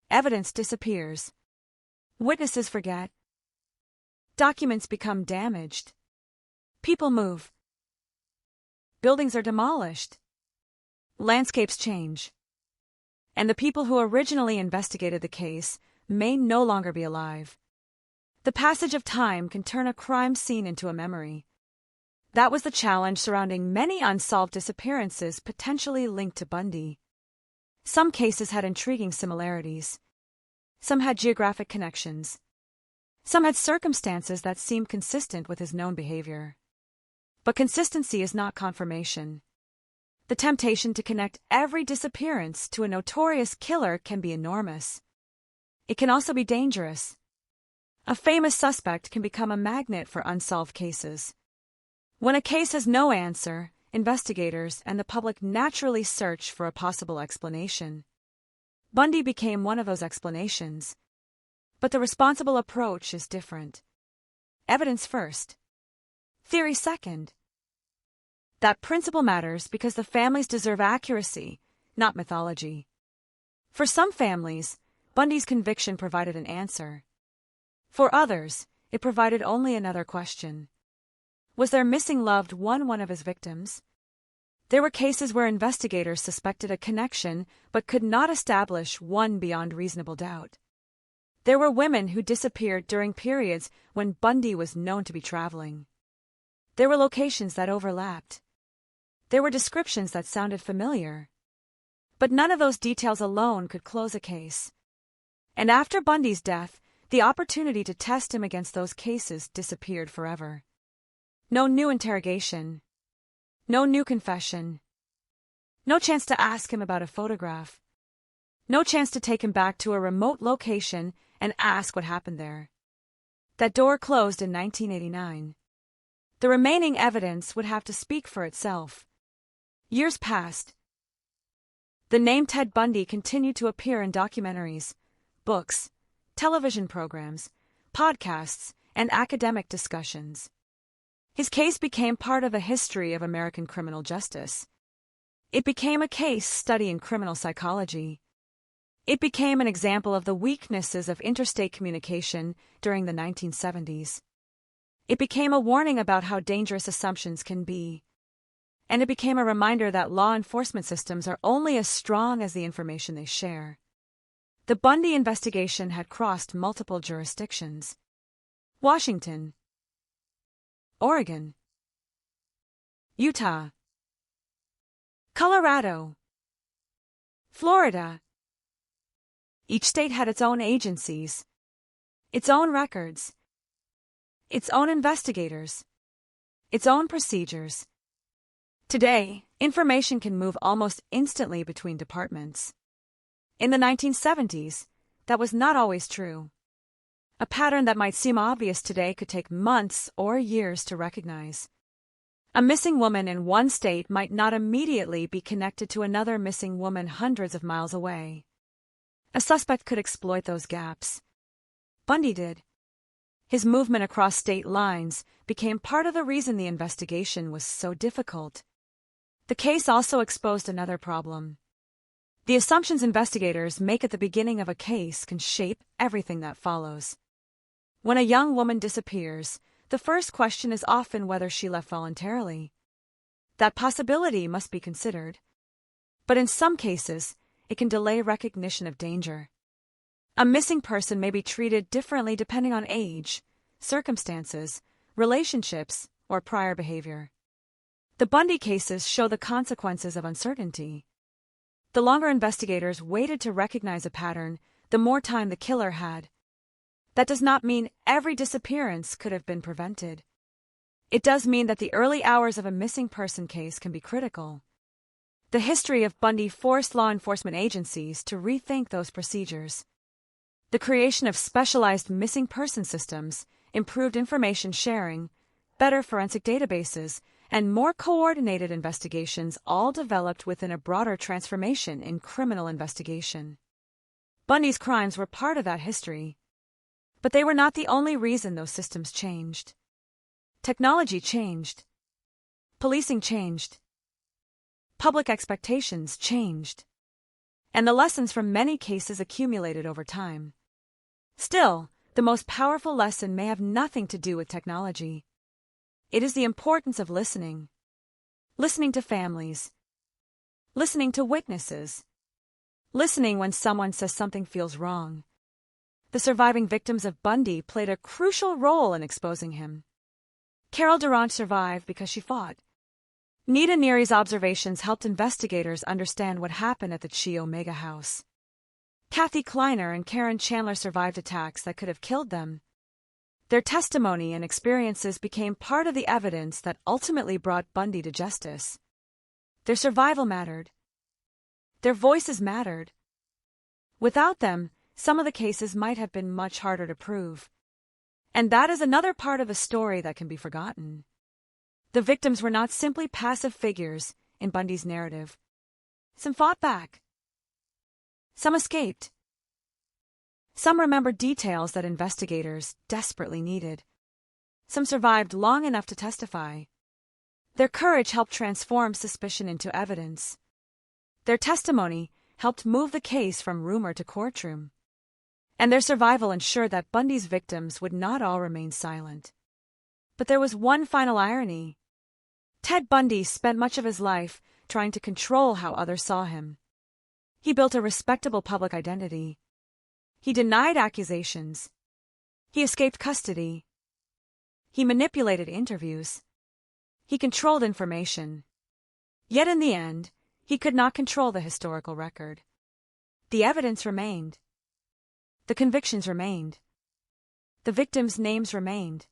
Evidence disappears. Witnesses forget. Documents become damaged. People move. Buildings are demolished. Landscapes change. And the people who originally investigated the case may no longer be alive. The passage of time can turn a crime scene into a memory. That was the challenge surrounding many unsolved disappearances potentially linked to Bundy. Some cases had intriguing similarities. Some had geographic connections. Some had circumstances that seemed consistent with his known behavior. But consistency is not confirmation. The temptation to connect every disappearance to a notorious killer can be enormous. It can also be dangerous. A famous suspect can become a magnet for unsolved cases. When a case has no answer, investigators and the public naturally search for a possible explanation. Bundy became one of those explanations. But the responsible approach is different. Evidence first. Theory second. That principle matters because the families deserve accuracy, not mythology. For some families, Bundy's conviction provided an answer. For others, it provided only another question. Was their missing loved one of his victims? There were cases where investigators suspected a connection but could not establish one beyond reasonable doubt. There were women who disappeared during periods when Bundy was known to be traveling. There were locations that overlapped. There were descriptions that sounded familiar. But none of those details alone could close a case. And after Bundy's death, the opportunity to test him against those cases disappeared forever. No new interrogation. No new confession. No chance to ask him about a photograph. No chance to take him back to a remote location and ask what happened there. That door closed in 1989. The remaining evidence would have to speak for itself. Years passed. The name Ted Bundy continued to appear in documentaries, books, television programs, podcasts, and academic discussions. His case became part of the history of American criminal justice. It became a case study in criminal psychology. It became an example of the weaknesses of interstate communication during the 1970s. It became a warning about how dangerous assumptions can be. And it became a reminder that law enforcement systems are only as strong as the information they share. The Bundy investigation had crossed multiple jurisdictions. Washington, Oregon, Utah, Colorado, Florida. Each state had its own agencies, its own records, its own investigators, its own procedures. Today, information can move almost instantly between departments. In the 1970s, that was not always true. A pattern that might seem obvious today could take months or years to recognize. A missing woman in one state might not immediately be connected to another missing woman hundreds of miles away. A suspect could exploit those gaps. Bundy did. His movement across state lines became part of the reason the investigation was so difficult. The case also exposed another problem. The assumptions investigators make at the beginning of a case can shape everything that follows. When a young woman disappears, the first question is often whether she left voluntarily. That possibility must be considered. But in some cases, it can delay recognition of danger. A missing person may be treated differently depending on age, circumstances, relationships, or prior behavior. The Bundy cases show the consequences of uncertainty. The longer investigators waited to recognize a pattern, the more time the killer had. That does not mean every disappearance could have been prevented. It does mean that the early hours of a missing person case can be critical. The history of Bundy forced law enforcement agencies to rethink those procedures. The creation of specialized missing person systems, improved information sharing, better forensic databases, and more coordinated investigations all developed within a broader transformation in criminal investigation. Bundy's crimes were part of that history. But they were not the only reason those systems changed. Technology changed. Policing changed. Public expectations changed. And the lessons from many cases accumulated over time. Still, the most powerful lesson may have nothing to do with technology. It is the importance of listening. Listening to families. Listening to witnesses. Listening when someone says something feels wrong. The surviving victims of Bundy played a crucial role in exposing him. Carol Durant survived because she fought. Nita Neary's observations helped investigators understand what happened at the Chi Omega house. Kathy Kleiner and Karen Chandler survived attacks that could have killed them. Their testimony and experiences became part of the evidence that ultimately brought Bundy to justice. Their survival mattered. Their voices mattered. Without them, some of the cases might have been much harder to prove. And that is another part of the story that can be forgotten. The victims were not simply passive figures in Bundy's narrative. Some fought back. Some escaped. Some remembered details that investigators desperately needed. Some survived long enough to testify. Their courage helped transform suspicion into evidence. Their testimony helped move the case from rumor to courtroom. And their survival ensured that Bundy's victims would not all remain silent. But there was one final irony. Ted Bundy spent much of his life trying to control how others saw him. He built a respectable public identity. He denied accusations. He escaped custody. He manipulated interviews. He controlled information. Yet in the end, he could not control the historical record. The evidence remained. The convictions remained. The victims' names remained.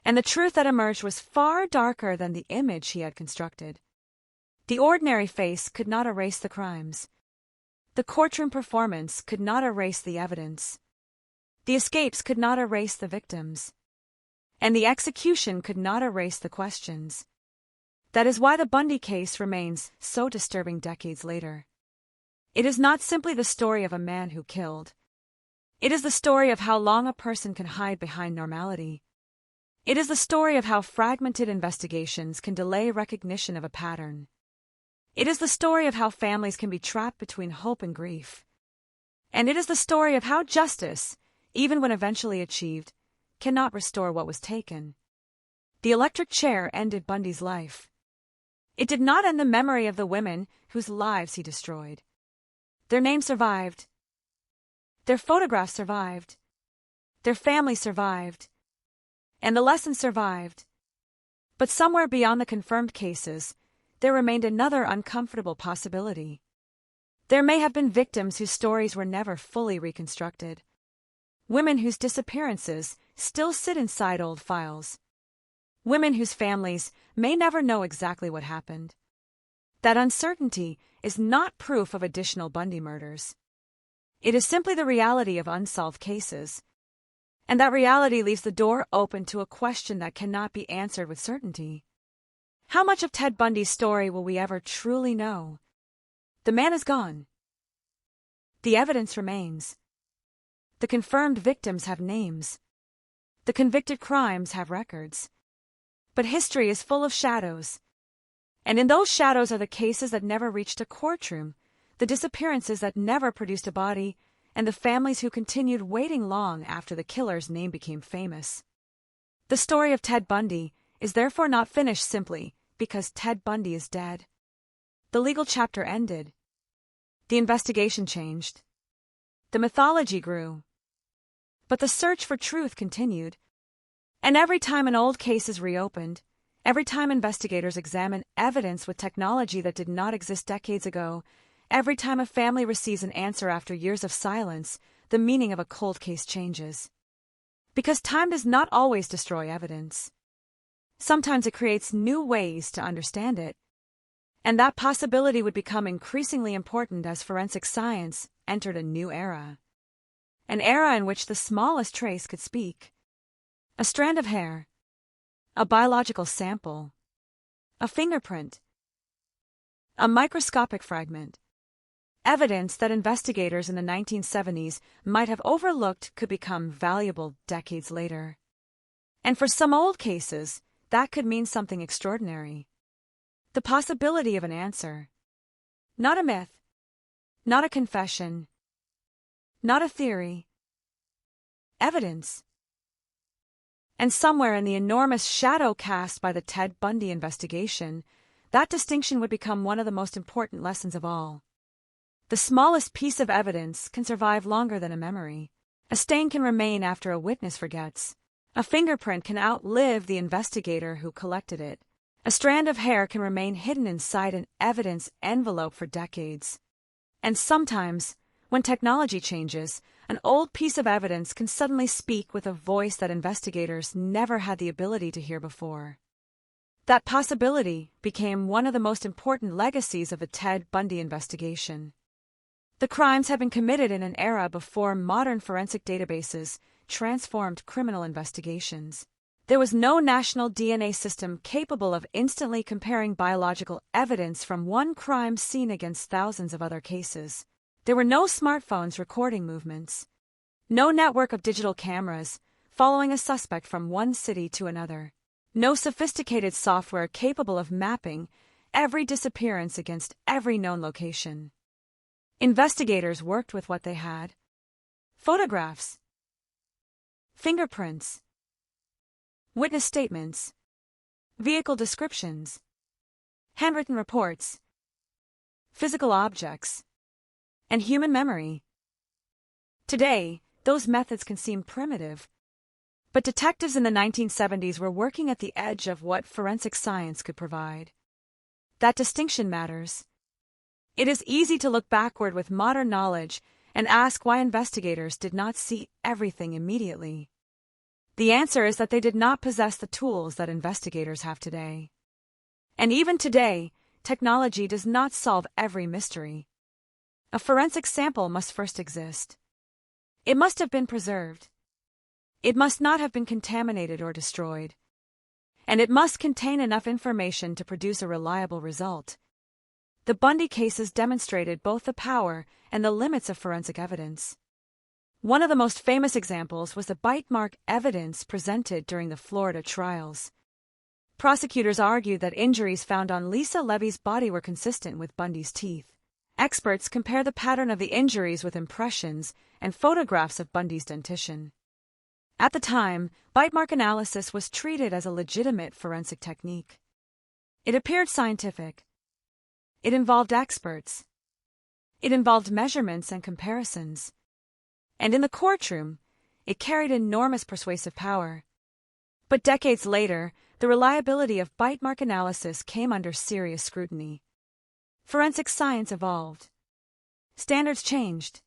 And the truth that emerged was far darker than the image he had constructed. The ordinary face could not erase the crimes. The courtroom performance could not erase the evidence. The escapes could not erase the victims. And the execution could not erase the questions. That is why the Bundy case remains so disturbing decades later. It is not simply the story of a man who killed. It is the story of how long a person can hide behind normality. It is the story of how fragmented investigations can delay recognition of a pattern. It is the story of how families can be trapped between hope and grief. And it is the story of how justice, even when eventually achieved, cannot restore what was taken. The electric chair ended Bundy's life. It did not end the memory of the women whose lives he destroyed. Their names survived. Their photographs survived. Their family survived. And the lessons survived. But somewhere beyond the confirmed cases, there remained another uncomfortable possibility. There may have been victims whose stories were never fully reconstructed. Women whose disappearances still sit inside old files. Women whose families may never know exactly what happened. That uncertainty is not proof of additional Bundy murders. It is simply the reality of unsolved cases. And that reality leaves the door open to a question that cannot be answered with certainty. How much of Ted Bundy's story will we ever truly know? The man is gone. The evidence remains. The confirmed victims have names. The convicted crimes have records. But history is full of shadows. And in those shadows are the cases that never reached a courtroom, the disappearances that never produced a body, and the families who continued waiting long after the killer's name became famous. The story of Ted Bundy is therefore not finished simply because Ted Bundy is dead. The legal chapter ended. The investigation changed. The mythology grew. But the search for truth continued. And every time an old case is reopened, every time investigators examine evidence with technology that did not exist decades ago, every time a family receives an answer after years of silence, the meaning of a cold case changes. Because time does not always destroy evidence. Sometimes it creates new ways to understand it. And that possibility would become increasingly important as forensic science entered a new era. An era in which the smallest trace could speak. A strand of hair. A biological sample. A fingerprint. A microscopic fragment. Evidence that investigators in the 1970s might have overlooked could become valuable decades later. And for some old cases, that could mean something extraordinary. The possibility of an answer. Not a myth. Not a confession. Not a theory. Evidence. And somewhere in the enormous shadow cast by the Ted Bundy investigation, that distinction would become one of the most important lessons of all. The smallest piece of evidence can survive longer than a memory. A stain can remain after a witness forgets. A fingerprint can outlive the investigator who collected it. A strand of hair can remain hidden inside an evidence envelope for decades. And sometimes, when technology changes, an old piece of evidence can suddenly speak with a voice that investigators never had the ability to hear before. That possibility became one of the most important legacies of the Ted Bundy investigation. The crimes had been committed in an era before modern forensic databases transformed criminal investigations. There was no national DNA system capable of instantly comparing biological evidence from one crime scene against thousands of other cases. There were no smartphones recording movements. No network of digital cameras following a suspect from one city to another. No sophisticated software capable of mapping every disappearance against every known location. Investigators worked with what they had. Photographs. Fingerprints. Witness statements. Vehicle descriptions. Handwritten reports. Physical objects. And human memory. Today, those methods can seem primitive. But detectives in the 1970s were working at the edge of what forensic science could provide. That distinction matters. It is easy to look backward with modern knowledge and ask why investigators did not see everything immediately. The answer is that they did not possess the tools that investigators have today. And even today, technology does not solve every mystery. A forensic sample must first exist. It must have been preserved. It must not have been contaminated or destroyed. And it must contain enough information to produce a reliable result. The Bundy cases demonstrated both the power and the limits of forensic evidence. One of the most famous examples was the bite mark evidence presented during the Florida trials. Prosecutors argued that injuries found on Lisa Levy's body were consistent with Bundy's teeth. Experts compare the pattern of the injuries with impressions and photographs of Bundy's dentition. At the time, bite mark analysis was treated as a legitimate forensic technique. It appeared scientific. It involved experts. It involved measurements and comparisons. And in the courtroom, it carried enormous persuasive power. But decades later, the reliability of bite mark analysis came under serious scrutiny. Forensic science evolved. Standards changed.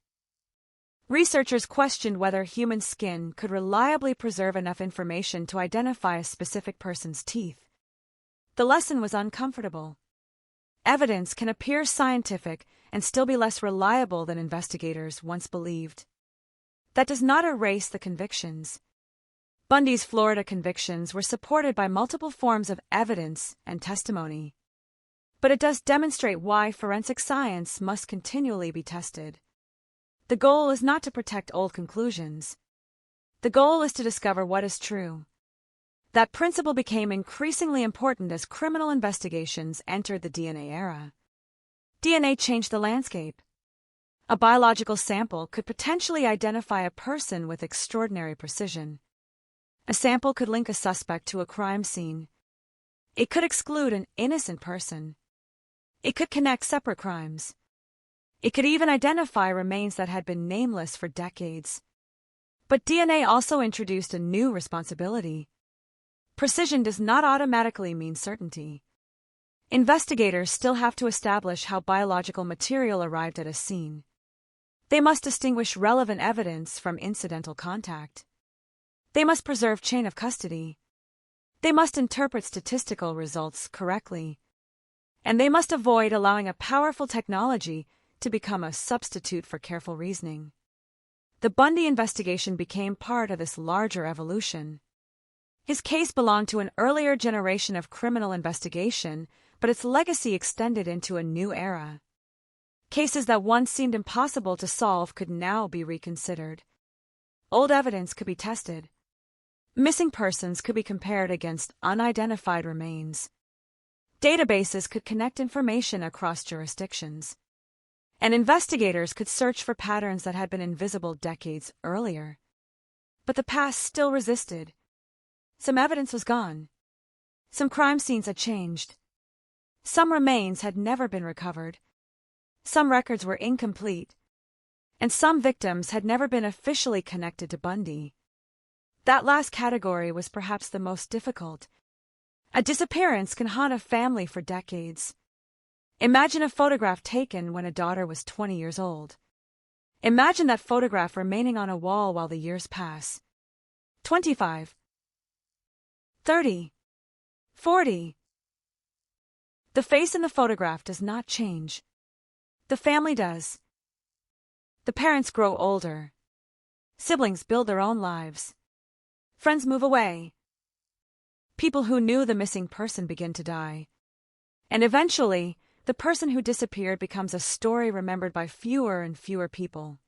Researchers questioned whether human skin could reliably preserve enough information to identify a specific person's teeth. The lesson was uncomfortable. Evidence can appear scientific and still be less reliable than investigators once believed. That does not erase the convictions, Bundy's Florida convictions were supported by multiple forms of evidence and testimony. But it does demonstrate why forensic science must continually be tested. The goal is not to protect old conclusions. The goal is to discover what is true. That principle became increasingly important as criminal investigations entered the DNA era. DNA changed the landscape. A biological sample could potentially identify a person with extraordinary precision. A sample could link a suspect to a crime scene. It could exclude an innocent person. It could connect separate crimes. It could even identify remains that had been nameless for decades. But DNA also introduced a new responsibility. Precision does not automatically mean certainty. Investigators still have to establish how biological material arrived at a scene. They must distinguish relevant evidence from incidental contact. They must preserve chain of custody. They must interpret statistical results correctly. And they must avoid allowing a powerful technology to become a substitute for careful reasoning. The Bundy investigation became part of this larger evolution. His case belonged to an earlier generation of criminal investigation, but its legacy extended into a new era. Cases that once seemed impossible to solve could now be reconsidered. Old evidence could be tested. Missing persons could be compared against unidentified remains. Databases could connect information across jurisdictions. And investigators could search for patterns that had been invisible decades earlier. But the past still resisted. Some evidence was gone. Some crime scenes had changed. Some remains had never been recovered. Some records were incomplete. And some victims had never been officially connected to Bundy. That last category was perhaps the most difficult. A disappearance can haunt a family for decades. Imagine a photograph taken when a daughter was 20 years old. Imagine that photograph remaining on a wall while the years pass. 25. 30. 40. The face in the photograph does not change. The family does. The parents grow older. Siblings build their own lives. Friends move away. People who knew the missing person begin to die. And eventually, the person who disappeared becomes a story remembered by fewer and fewer people.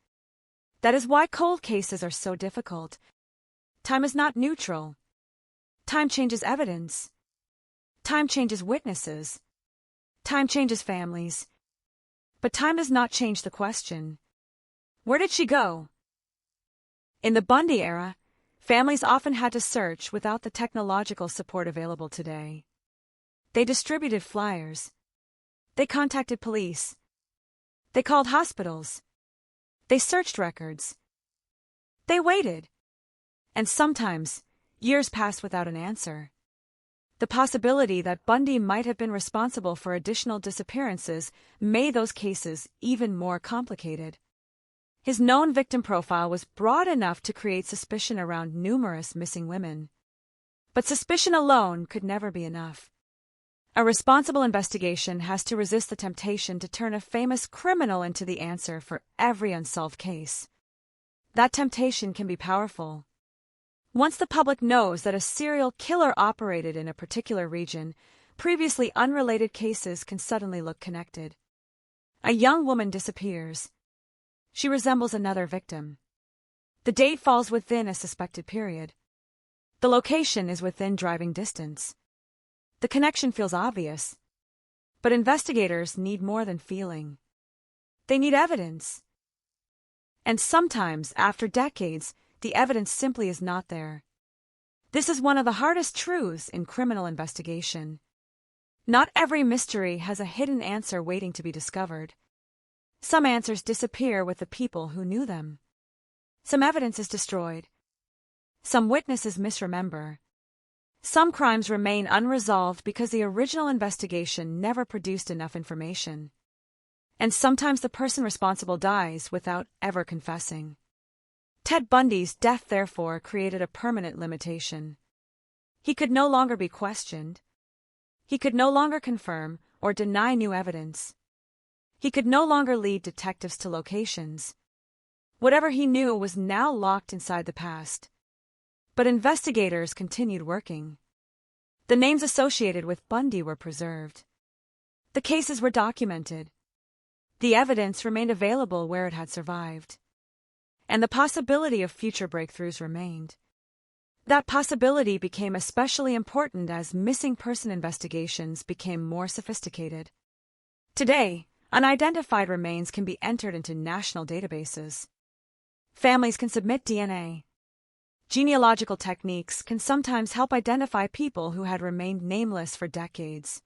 That is why cold cases are so difficult. Time is not neutral. Time changes evidence. Time changes witnesses. Time changes families. But time does not change the question. Where did she go? In the Bundy era, families often had to search without the technological support available today. They distributed flyers. They contacted police. They called hospitals. They searched records. They waited. And sometimes, years passed without an answer. The possibility that Bundy might have been responsible for additional disappearances made those cases even more complicated. His known victim profile was broad enough to create suspicion around numerous missing women. But suspicion alone could never be enough. A responsible investigation has to resist the temptation to turn a famous criminal into the answer for every unsolved case. That temptation can be powerful. Once the public knows that a serial killer operated in a particular region, previously unrelated cases can suddenly look connected. A young woman disappears. She resembles another victim. The date falls within a suspected period. The location is within driving distance. The connection feels obvious. But investigators need more than feeling. They need evidence. And sometimes, after decades, the evidence simply is not there. This is one of the hardest truths in criminal investigation. Not every mystery has a hidden answer waiting to be discovered. Some answers disappear with the people who knew them. Some evidence is destroyed. Some witnesses misremember. Some crimes remain unresolved because the original investigation never produced enough information. And sometimes the person responsible dies without ever confessing. Ted Bundy's death, therefore, created a permanent limitation. He could no longer be questioned. He could no longer confirm or deny new evidence. He could no longer lead detectives to locations. Whatever he knew was now locked inside the past. But investigators continued working. The names associated with Bundy were preserved. The cases were documented. The evidence remained available where it had survived. And the possibility of future breakthroughs remained. That possibility became especially important as missing person investigations became more sophisticated. Today, unidentified remains can be entered into national databases. Families can submit DNA. Genealogical techniques can sometimes help identify people who had remained nameless for decades.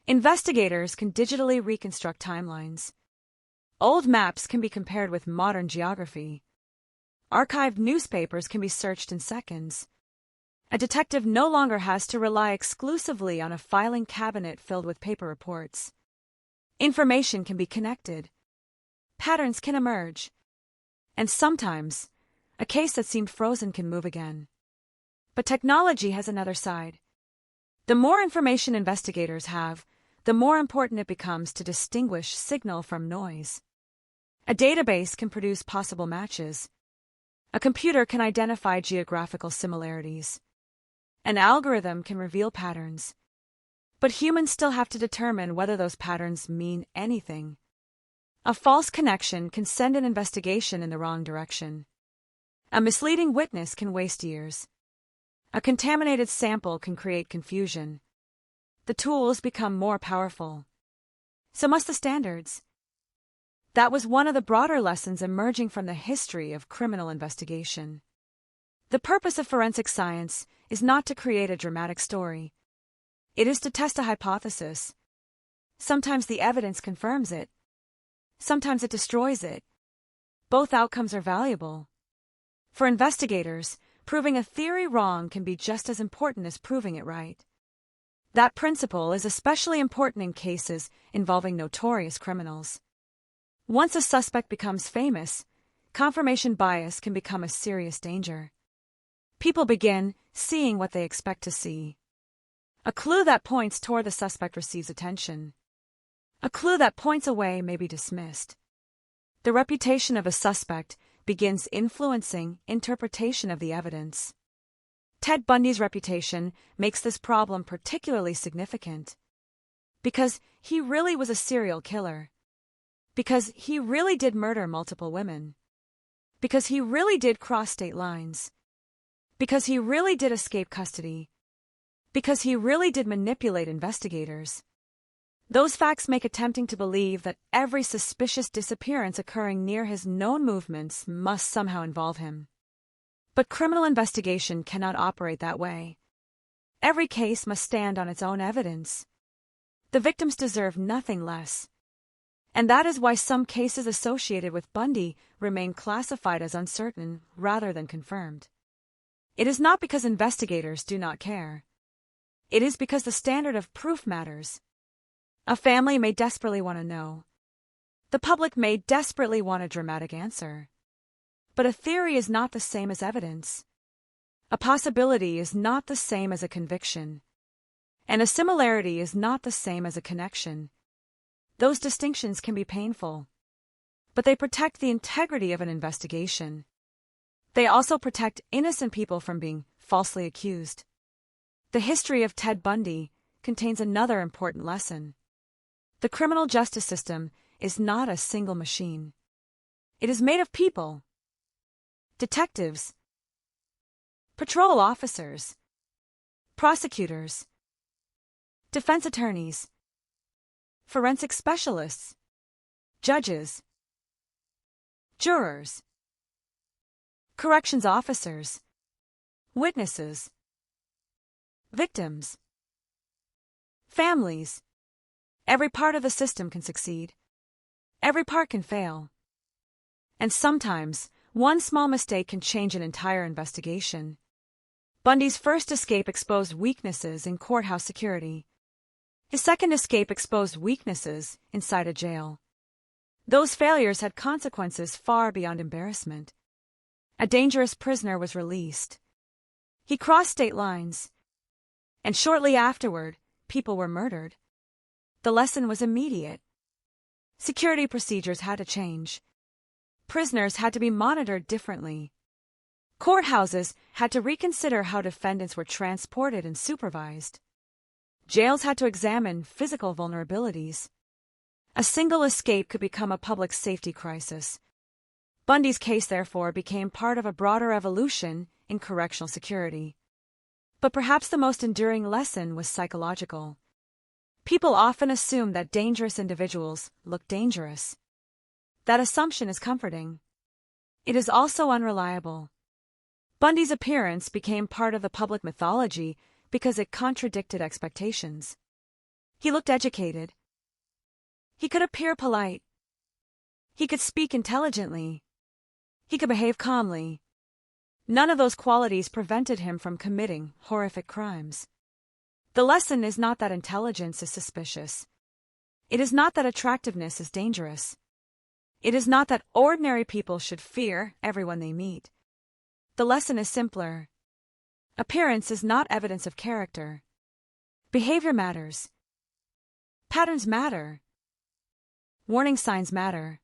Investigators can digitally reconstruct timelines. Old maps can be compared with modern geography. Archived newspapers can be searched in seconds. A detective no longer has to rely exclusively on a filing cabinet filled with paper reports. Information can be connected. Patterns can emerge. And sometimes, a case that seemed frozen can move again. But technology has another side. The more information investigators have, the more important it becomes to distinguish signal from noise. A database can produce possible matches. A computer can identify geographical similarities. An algorithm can reveal patterns. But humans still have to determine whether those patterns mean anything. A false connection can send an investigation in the wrong direction. A misleading witness can waste years. A contaminated sample can create confusion. The tools become more powerful. So must the standards. That was one of the broader lessons emerging from the history of criminal investigation. The purpose of forensic science is not to create a dramatic story. It is to test a hypothesis. Sometimes the evidence confirms it. Sometimes it destroys it. Both outcomes are valuable. For investigators, proving a theory wrong can be just as important as proving it right. That principle is especially important in cases involving notorious criminals. Once a suspect becomes famous, confirmation bias can become a serious danger. People begin seeing what they expect to see. A clue that points toward the suspect receives attention. A clue that points away may be dismissed. The reputation of a suspect begins influencing interpretation of the evidence. Ted Bundy's reputation makes this problem particularly significant. Because he really was a serial killer. Because he really did murder multiple women. Because he really did cross state lines. Because he really did escape custody. Because he really did manipulate investigators. Those facts make it tempting to believe that every suspicious disappearance occurring near his known movements must somehow involve him. But criminal investigation cannot operate that way. Every case must stand on its own evidence. The victims deserve nothing less. And that is why some cases associated with Bundy remain classified as uncertain rather than confirmed. It is not because investigators do not care. It is because the standard of proof matters. A family may desperately want to know. The public may desperately want a dramatic answer. But a theory is not the same as evidence. A possibility is not the same as a conviction. And a similarity is not the same as a connection. Those distinctions can be painful. But they protect the integrity of an investigation. They also protect innocent people from being falsely accused. The history of Ted Bundy contains another important lesson. The criminal justice system is not a single machine. It is made of people. Detectives, patrol officers, prosecutors, defense attorneys, forensic specialists, judges, jurors, corrections officers, witnesses, victims, families. Every part of the system can succeed. Every part can fail. And sometimes, one small mistake can change an entire investigation. Bundy's first escape exposed weaknesses in courthouse security. His second escape exposed weaknesses inside a jail. Those failures had consequences far beyond embarrassment. A dangerous prisoner was released. He crossed state lines. And shortly afterward, people were murdered. The lesson was immediate. Security procedures had to change. Prisoners had to be monitored differently. Courthouses had to reconsider how defendants were transported and supervised. Jails had to examine physical vulnerabilities. A single escape could become a public safety crisis. Bundy's case, therefore, became part of a broader evolution in correctional security. But perhaps the most enduring lesson was psychological. People often assume that dangerous individuals look dangerous. That assumption is comforting. It is also unreliable. Bundy's appearance became part of the public mythology because it contradicted expectations. He looked educated. He could appear polite. He could speak intelligently. He could behave calmly. None of those qualities prevented him from committing horrific crimes. The lesson is not that intelligence is suspicious. It is not that attractiveness is dangerous. It is not that ordinary people should fear everyone they meet. The lesson is simpler. Appearance is not evidence of character. Behavior matters. Patterns matter. Warning signs matter.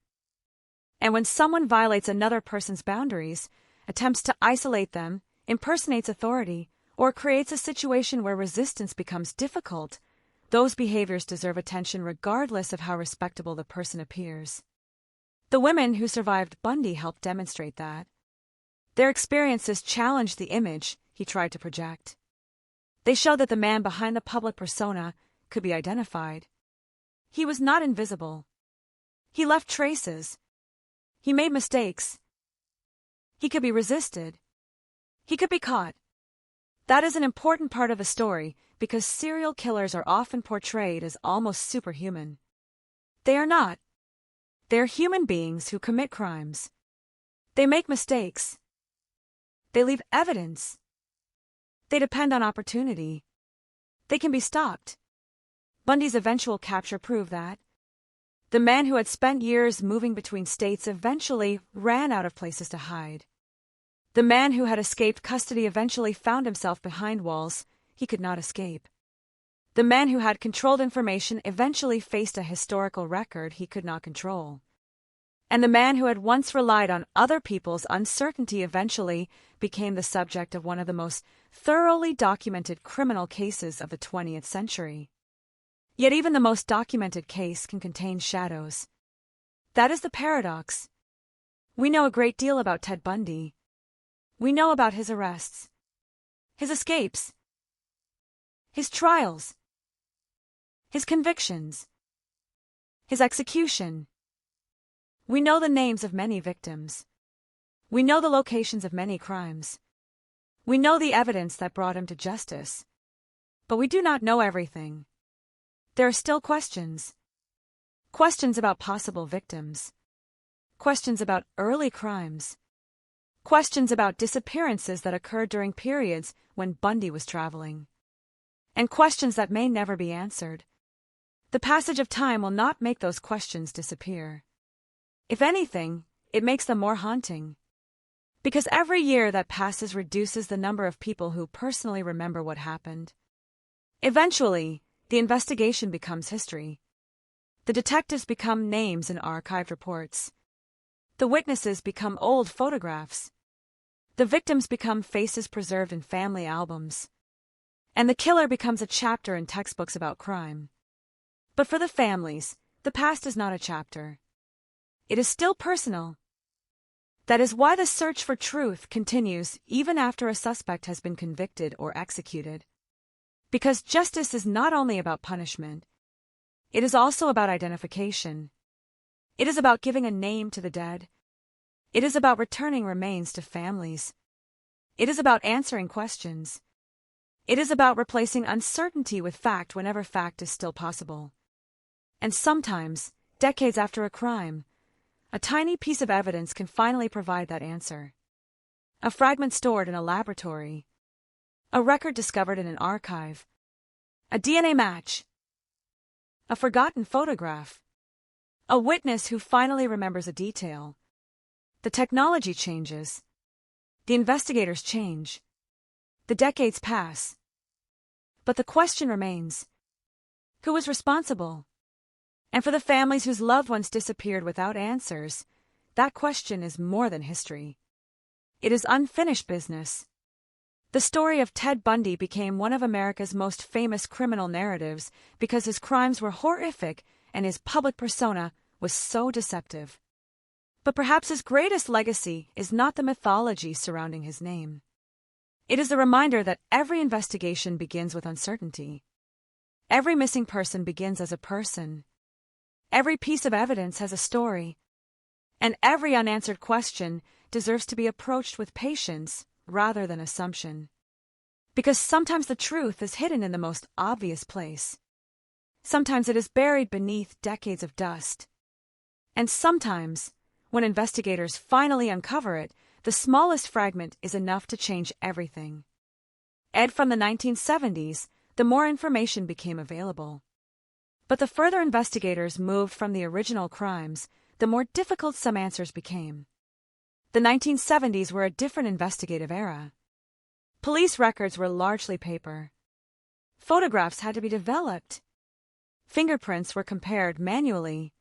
And when someone violates another person's boundaries, attempts to isolate them, impersonates authority, or creates a situation where resistance becomes difficult, those behaviors deserve attention regardless of how respectable the person appears. The women who survived Bundy helped demonstrate that. Their experiences challenged the image he tried to project. They showed that the man behind the public persona could be identified. He was not invisible. He left traces. He made mistakes. He could be resisted. He could be caught. That is an important part of the story because serial killers are often portrayed as almost superhuman. They are not. They are human beings who commit crimes. They make mistakes. They leave evidence. They depend on opportunity. They can be stopped. Bundy's eventual capture proved that. The man who had spent years moving between states eventually ran out of places to hide. The man who had escaped custody eventually found himself behind walls he could not escape. The man who had controlled information eventually faced a historical record he could not control. And the man who had once relied on other people's uncertainty eventually became the subject of one of the most thoroughly documented criminal cases of the 20th century. Yet even the most documented case can contain shadows. That is the paradox. We know a great deal about Ted Bundy. We know about his arrests, his escapes, his trials, his convictions, his execution. We know the names of many victims. We know the locations of many crimes. We know the evidence that brought him to justice. But we do not know everything. There are still questions. Questions about possible victims. Questions about early crimes. Questions about disappearances that occurred during periods when Bundy was traveling. And questions that may never be answered. The passage of time will not make those questions disappear. If anything, it makes them more haunting. Because every year that passes reduces the number of people who personally remember what happened. Eventually, the investigation becomes history. The detectives become names in archived reports. The witnesses become old photographs. The victims become faces preserved in family albums. And the killer becomes a chapter in textbooks about crime. But for the families, the past is not a chapter. It is still personal. That is why the search for truth continues even after a suspect has been convicted or executed. Because justice is not only about punishment, it is also about identification. It is about giving a name to the dead. It is about returning remains to families. It is about answering questions. It is about replacing uncertainty with fact whenever fact is still possible. And sometimes, decades after a crime, a tiny piece of evidence can finally provide that answer. A fragment stored in a laboratory. A record discovered in an archive. A DNA match. A forgotten photograph. A witness who finally remembers a detail. The technology changes. The investigators change. The decades pass. But the question remains: who was responsible? And for the families whose loved ones disappeared without answers, that question is more than history. it is unfinished business. The story of Ted Bundy became one of America's most famous criminal narratives because his crimes were horrific and his public persona was so deceptive. But perhaps his greatest legacy is not the mythology surrounding his name. It is the reminder that every investigation begins with uncertainty. Every missing person begins as a person. Every piece of evidence has a story. And every unanswered question deserves to be approached with patience rather than assumption. Because sometimes the truth is hidden in the most obvious place. Sometimes it is buried beneath decades of dust. And sometimes, when investigators finally uncover it, the smallest fragment is enough to change everything. And from the 1970s, the more information became available. But the further investigators moved from the original crimes, the more difficult some answers became. The 1970s were a different investigative era. Police records were largely paper. Photographs had to be developed. Fingerprints were compared manually.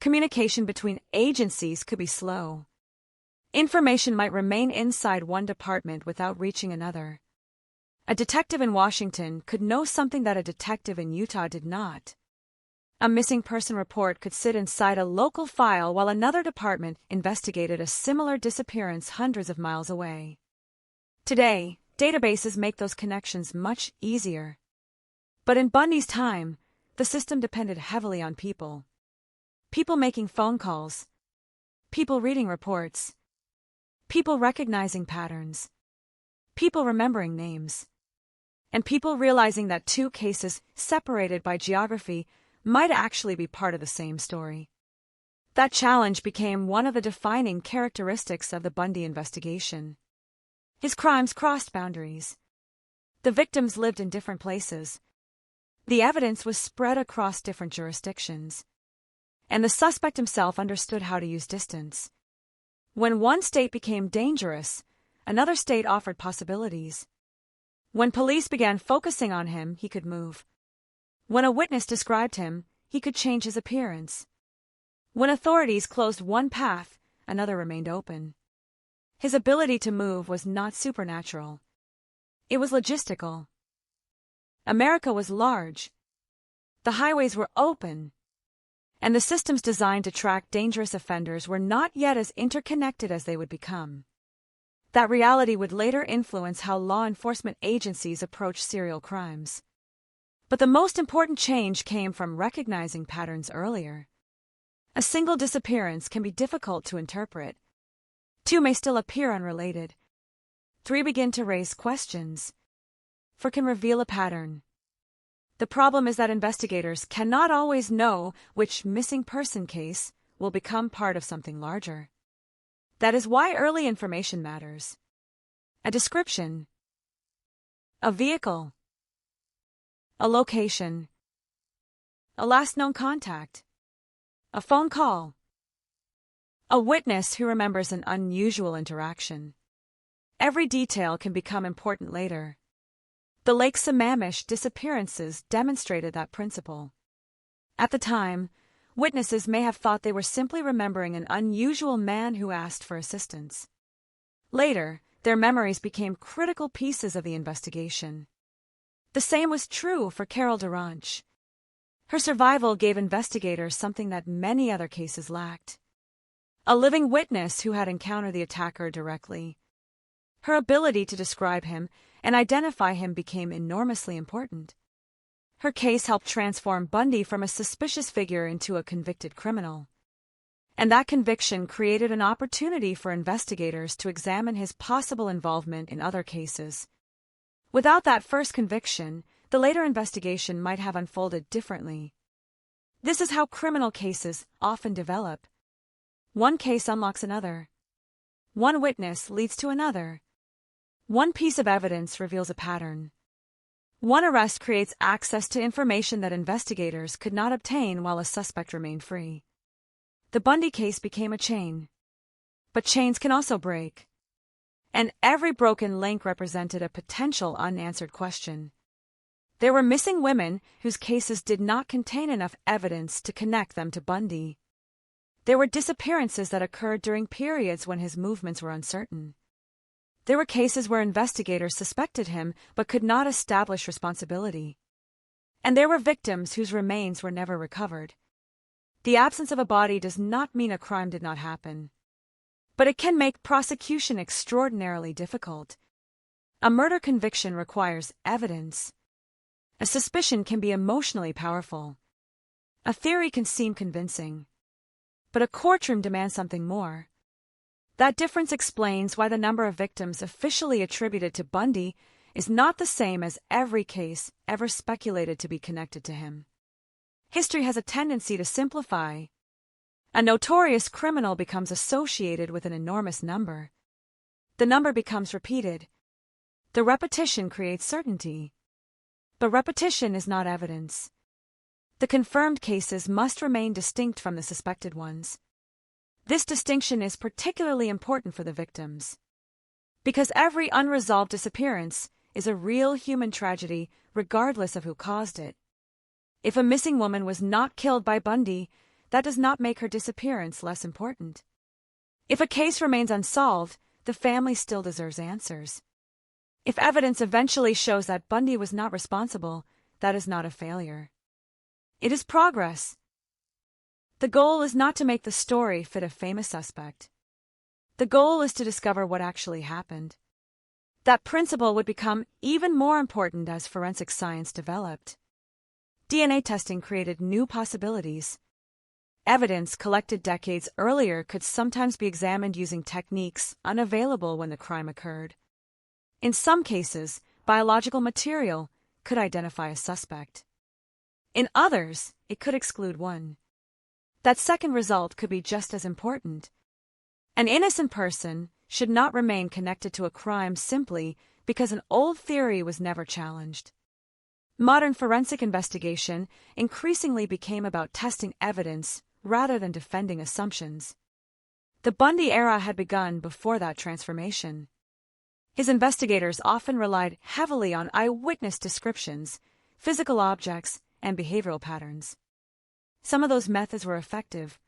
Communication between agencies could be slow. Information might remain inside one department without reaching another. A detective in Washington could know something that a detective in Utah did not. A missing person report could sit inside a local file while another department investigated a similar disappearance hundreds of miles away. Today, databases make those connections much easier. But in Bundy's time, the system depended heavily on people. People making phone calls. People reading reports. People recognizing patterns. People remembering names. And people realizing that two cases separated by geography might actually be part of the same story. That challenge became one of the defining characteristics of the Bundy investigation. His crimes crossed boundaries. The victims lived in different places. The evidence was spread across different jurisdictions. And the suspect himself understood how to use distance. When one state became dangerous, another state offered possibilities. When police began focusing on him, he could move. When a witness described him, he could change his appearance. When authorities closed one path, another remained open. His ability to move was not supernatural. It was logistical. America was large. The highways were open. And the systems designed to track dangerous offenders were not yet as interconnected as they would become. That reality would later influence how law enforcement agencies approach serial crimes. But the most important change came from recognizing patterns earlier. A single disappearance can be difficult to interpret. Two may still appear unrelated. Three begin to raise questions. Four can reveal a pattern. The problem is that investigators cannot always know which missing person case will become part of something larger. That is why early information matters. A description. A vehicle. A location. A last known contact. A phone call. A witness who remembers an unusual interaction. Every detail can become important later. The Lake Sammamish disappearances demonstrated that principle. At the time, witnesses may have thought they were simply remembering an unusual man who asked for assistance. Later, their memories became critical pieces of the investigation. The same was true for Carol Duranch. Her survival gave investigators something that many other cases lacked. A living witness who had encountered the attacker directly. Her ability to describe him and identify him became enormously important. Her case helped transform Bundy from a suspicious figure into a convicted criminal. And that conviction created an opportunity for investigators to examine his possible involvement in other cases. Without that first conviction, the later investigation might have unfolded differently. This is how criminal cases often develop. One case unlocks another. One witness leads to another. One piece of evidence reveals a pattern. One arrest creates access to information that investigators could not obtain while a suspect remained free. The Bundy case became a chain. But chains can also break. And every broken link represented a potential unanswered question. There were missing women whose cases did not contain enough evidence to connect them to Bundy. There were disappearances that occurred during periods when his movements were uncertain. There were cases where investigators suspected him but could not establish responsibility. And there were victims whose remains were never recovered. The absence of a body does not mean a crime did not happen, but it can make prosecution extraordinarily difficult. A murder conviction requires evidence. A suspicion can be emotionally powerful. A theory can seem convincing, but a courtroom demands something more. That difference explains why the number of victims officially attributed to Bundy is not the same as every case ever speculated to be connected to him. History has a tendency to simplify. A notorious criminal becomes associated with an enormous number. The number becomes repeated. The repetition creates certainty. But repetition is not evidence. The confirmed cases must remain distinct from the suspected ones. This distinction is particularly important for the victims, because every unresolved disappearance is a real human tragedy regardless of who caused it. If a missing woman was not killed by Bundy, that does not make her disappearance less important. If a case remains unsolved, the family still deserves answers. If evidence eventually shows that Bundy was not responsible, that is not a failure. It is progress. The goal is not to make the story fit a famous suspect. The goal is to discover what actually happened. That principle would become even more important as forensic science developed. DNA testing created new possibilities. Evidence collected decades earlier could sometimes be examined using techniques unavailable when the crime occurred. In some cases, biological material could identify a suspect. In others, it could exclude one. That second result could be just as important. An innocent person should not remain connected to a crime simply because an old theory was never challenged. Modern forensic investigation increasingly became about testing evidence rather than defending assumptions. The Bundy era had begun before that transformation. His investigators often relied heavily on eyewitness descriptions, physical objects, and behavioral patterns. Some of those methods were effective,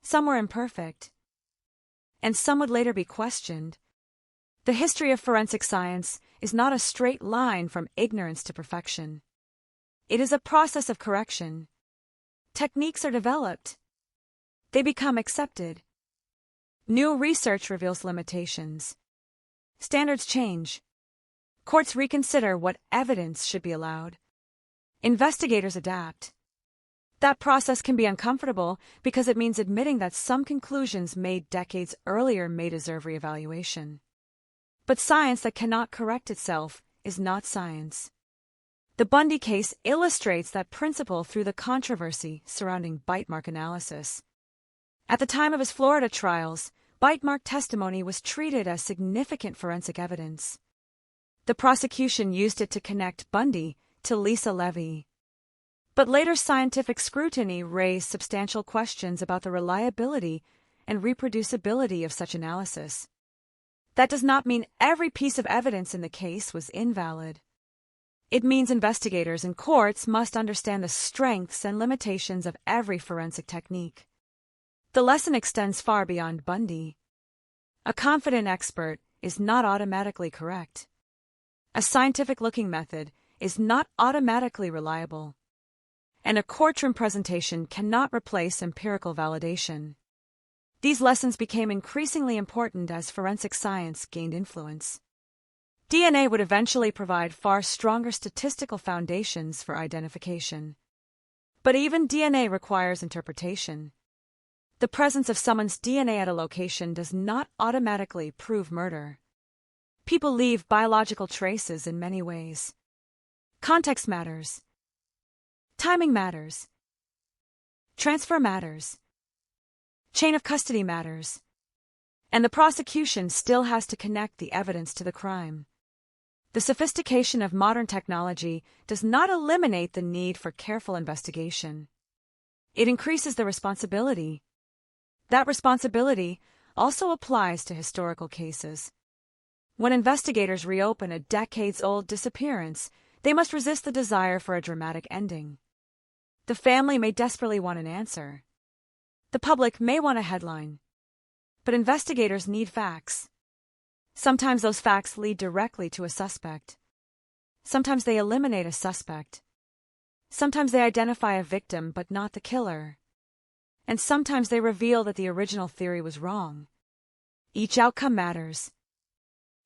some were imperfect, and some would later be questioned. The history of forensic science is not a straight line from ignorance to perfection. It is a process of correction. Techniques are developed. They become accepted. New research reveals limitations. Standards change. Courts reconsider what evidence should be allowed. Investigators adapt. That process can be uncomfortable because it means admitting that some conclusions made decades earlier may deserve reevaluation. But science that cannot correct itself is not science. The Bundy case illustrates that principle through the controversy surrounding bite mark analysis. At the time of his Florida trials, bite mark testimony was treated as significant forensic evidence. The prosecution used it to connect Bundy to Lisa Levy. But later scientific scrutiny raised substantial questions about the reliability and reproducibility of such analysis. That does not mean every piece of evidence in the case was invalid. It means investigators and courts must understand the strengths and limitations of every forensic technique. The lesson extends far beyond Bundy. A confident expert is not automatically correct. A scientific-looking method is not automatically reliable. And a courtroom presentation cannot replace empirical validation. These lessons became increasingly important as forensic science gained influence. DNA would eventually provide far stronger statistical foundations for identification. But even DNA requires interpretation. The presence of someone's DNA at a location does not automatically prove murder. People leave biological traces in many ways. Context matters. Timing matters. Transfer matters. Chain of custody matters. And the prosecution still has to connect the evidence to the crime. The sophistication of modern technology does not eliminate the need for careful investigation. It increases the responsibility. That responsibility also applies to historical cases. When investigators reopen a decades-old disappearance, they must resist the desire for a dramatic ending. The family may desperately want an answer. The public may want a headline. But investigators need facts. Sometimes those facts lead directly to a suspect. Sometimes they eliminate a suspect. Sometimes they identify a victim but not the killer. And sometimes they reveal that the original theory was wrong. Each outcome matters.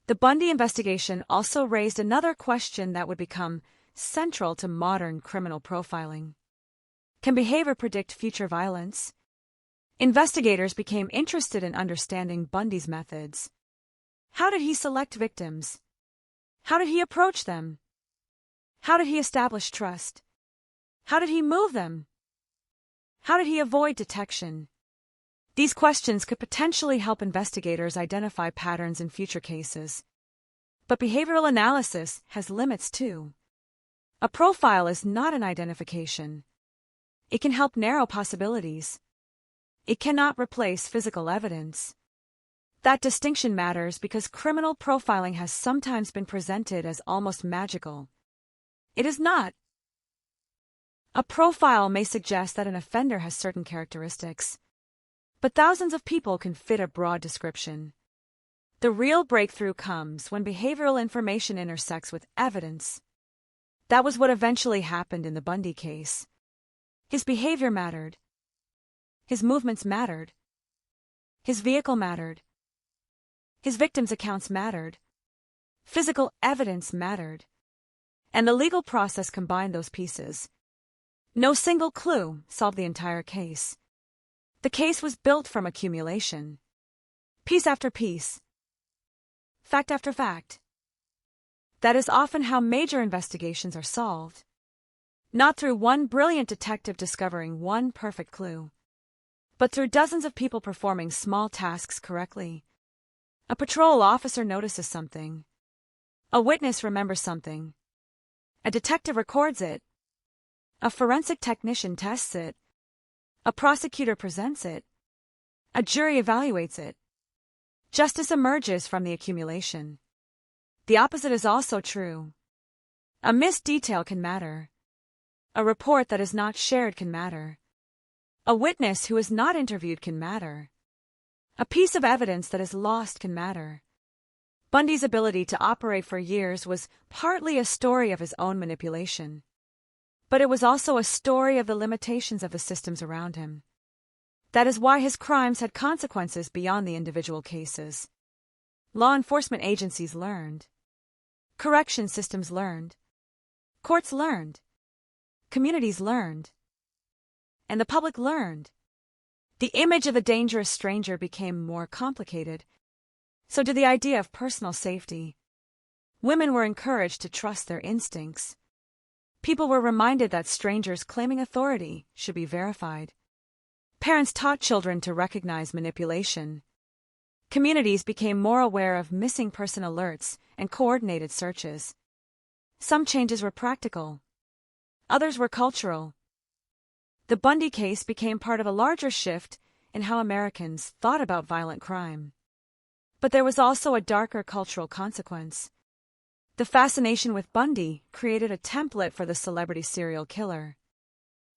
The Bundy investigation also raised another question that would become central to modern criminal profiling. Can behavior predict future violence? Investigators became interested in understanding Bundy's methods. How did he select victims? How did he approach them? How did he establish trust? How did he move them? How did he avoid detection? These questions could potentially help investigators identify patterns in future cases. But behavioral analysis has limits too. A profile is not an identification. It can help narrow possibilities. It cannot replace physical evidence. That distinction matters because criminal profiling has sometimes been presented as almost magical. It is not. A profile may suggest that an offender has certain characteristics, but thousands of people can fit a broad description. The real breakthrough comes when behavioral information intersects with evidence. That was what eventually happened in the Bundy case. His behavior mattered. His movements mattered. His vehicle mattered. His victims' accounts mattered. Physical evidence mattered. And the legal process combined those pieces. No single clue solved the entire case. The case was built from accumulation. Piece after piece. Fact after fact. That is often how major investigations are solved. Not through one brilliant detective discovering one perfect clue, but through dozens of people performing small tasks correctly. A patrol officer notices something. A witness remembers something. A detective records it. A forensic technician tests it. A prosecutor presents it. A jury evaluates it. Justice emerges from the accumulation. The opposite is also true. A missed detail can matter. A report that is not shared can matter. A witness who is not interviewed can matter. A piece of evidence that is lost can matter. Bundy's ability to operate for years was partly a story of his own manipulation. But it was also a story of the limitations of the systems around him. That is why his crimes had consequences beyond the individual cases. Law enforcement agencies learned. Correction systems learned. Courts learned. Communities learned. And the public learned. The image of a dangerous stranger became more complicated. So did the idea of personal safety. Women were encouraged to trust their instincts. People were reminded that strangers claiming authority should be verified. Parents taught children to recognize manipulation. Communities became more aware of missing person alerts and coordinated searches. Some changes were practical. Others were cultural. The Bundy case became part of a larger shift in how Americans thought about violent crime. But there was also a darker cultural consequence. The fascination with Bundy created a template for the celebrity serial killer.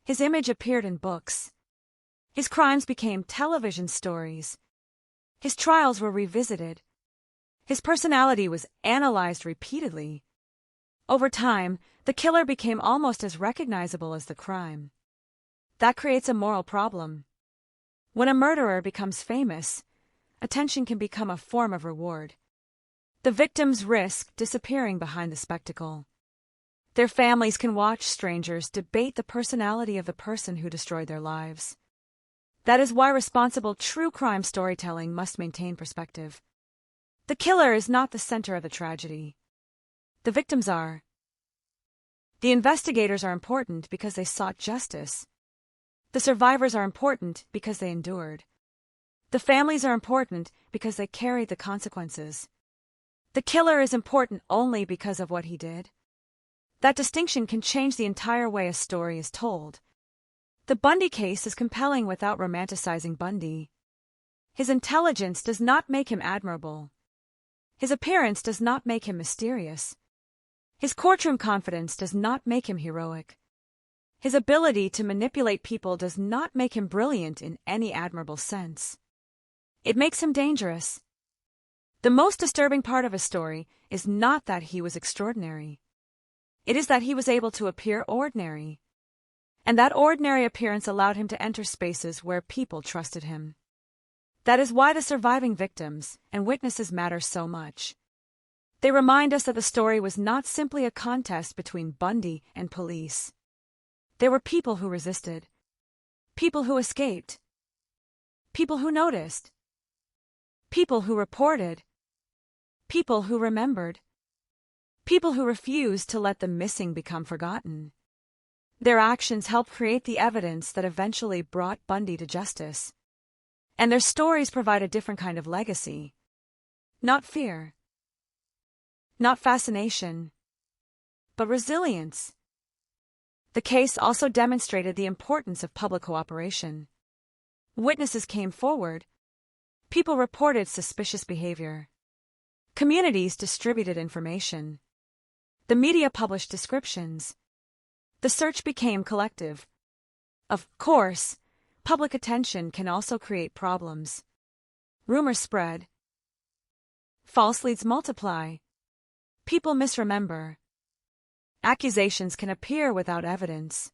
His image appeared in books. His crimes became television stories. His trials were revisited. His personality was analyzed repeatedly. Over time, the killer became almost as recognizable as the crime. That creates a moral problem. When a murderer becomes famous, attention can become a form of reward. The victims risk disappearing behind the spectacle. Their families can watch strangers debate the personality of the person who destroyed their lives. That is why responsible true crime storytelling must maintain perspective. The killer is not the center of the tragedy. The victims are. The investigators are important because they sought justice. The survivors are important because they endured. The families are important because they carried the consequences. The killer is important only because of what he did. That distinction can change the entire way a story is told. The Bundy case is compelling without romanticizing Bundy. His intelligence does not make him admirable. His appearance does not make him mysterious. His courtroom confidence does not make him heroic. His ability to manipulate people does not make him brilliant in any admirable sense. It makes him dangerous. The most disturbing part of his story is not that he was extraordinary. It is that he was able to appear ordinary. And that ordinary appearance allowed him to enter spaces where people trusted him. That is why the surviving victims and witnesses matter so much. They remind us that the story was not simply a contest between Bundy and police. There were people who resisted, people who escaped, people who noticed, people who reported, people who remembered, people who refused to let the missing become forgotten. Their actions helped create the evidence that eventually brought Bundy to justice. And their stories provide a different kind of legacy. Not fear, not fascination, but resilience. The case also demonstrated the importance of public cooperation. Witnesses came forward. People reported suspicious behavior. Communities distributed information. The media published descriptions. The search became collective. Of course, public attention can also create problems. Rumors spread. False leads multiply. People misremember. Accusations can appear without evidence.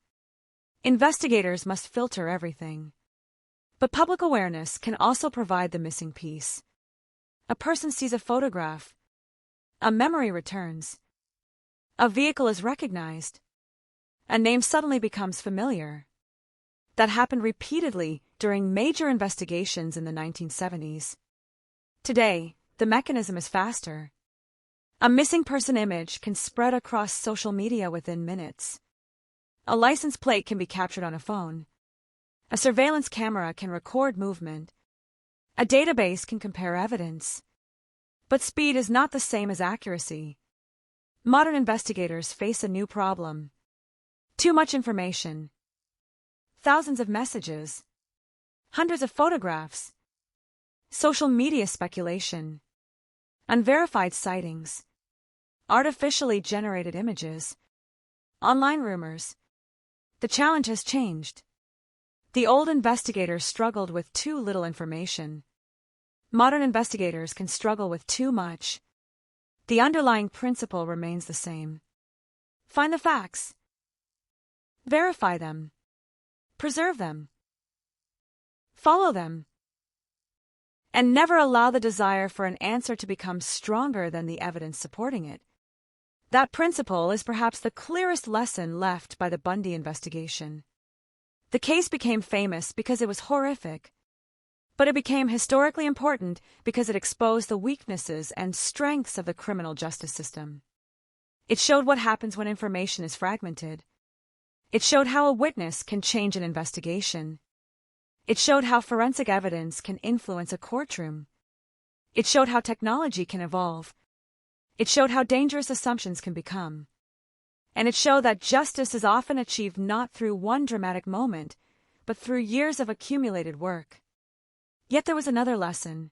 Investigators must filter everything. But public awareness can also provide the missing piece. A person sees a photograph. A memory returns. A vehicle is recognized. A name suddenly becomes familiar. That happened repeatedly during major investigations in the 1970s. Today, the mechanism is faster. A missing person image can spread across social media within minutes. A license plate can be captured on a phone. A surveillance camera can record movement. A database can compare evidence. But speed is not the same as accuracy. Modern investigators face a new problem. Too much information. Thousands of messages. Hundreds of photographs. Social media speculation. Unverified sightings. Artificially generated images. Online rumors. The challenge has changed. The old investigators struggled with too little information. Modern investigators can struggle with too much. The underlying principle remains the same. Find the facts. Verify them. Preserve them. Follow them. And never allow the desire for an answer to become stronger than the evidence supporting it. That principle is perhaps the clearest lesson left by the Bundy investigation. The case became famous because it was horrific, but it became historically important because it exposed the weaknesses and strengths of the criminal justice system. It showed what happens when information is fragmented. It showed how a witness can change an investigation. It showed how forensic evidence can influence a courtroom. It showed how technology can evolve. It showed how dangerous assumptions can become. And it showed that justice is often achieved not through one dramatic moment, but through years of accumulated work. Yet there was another lesson.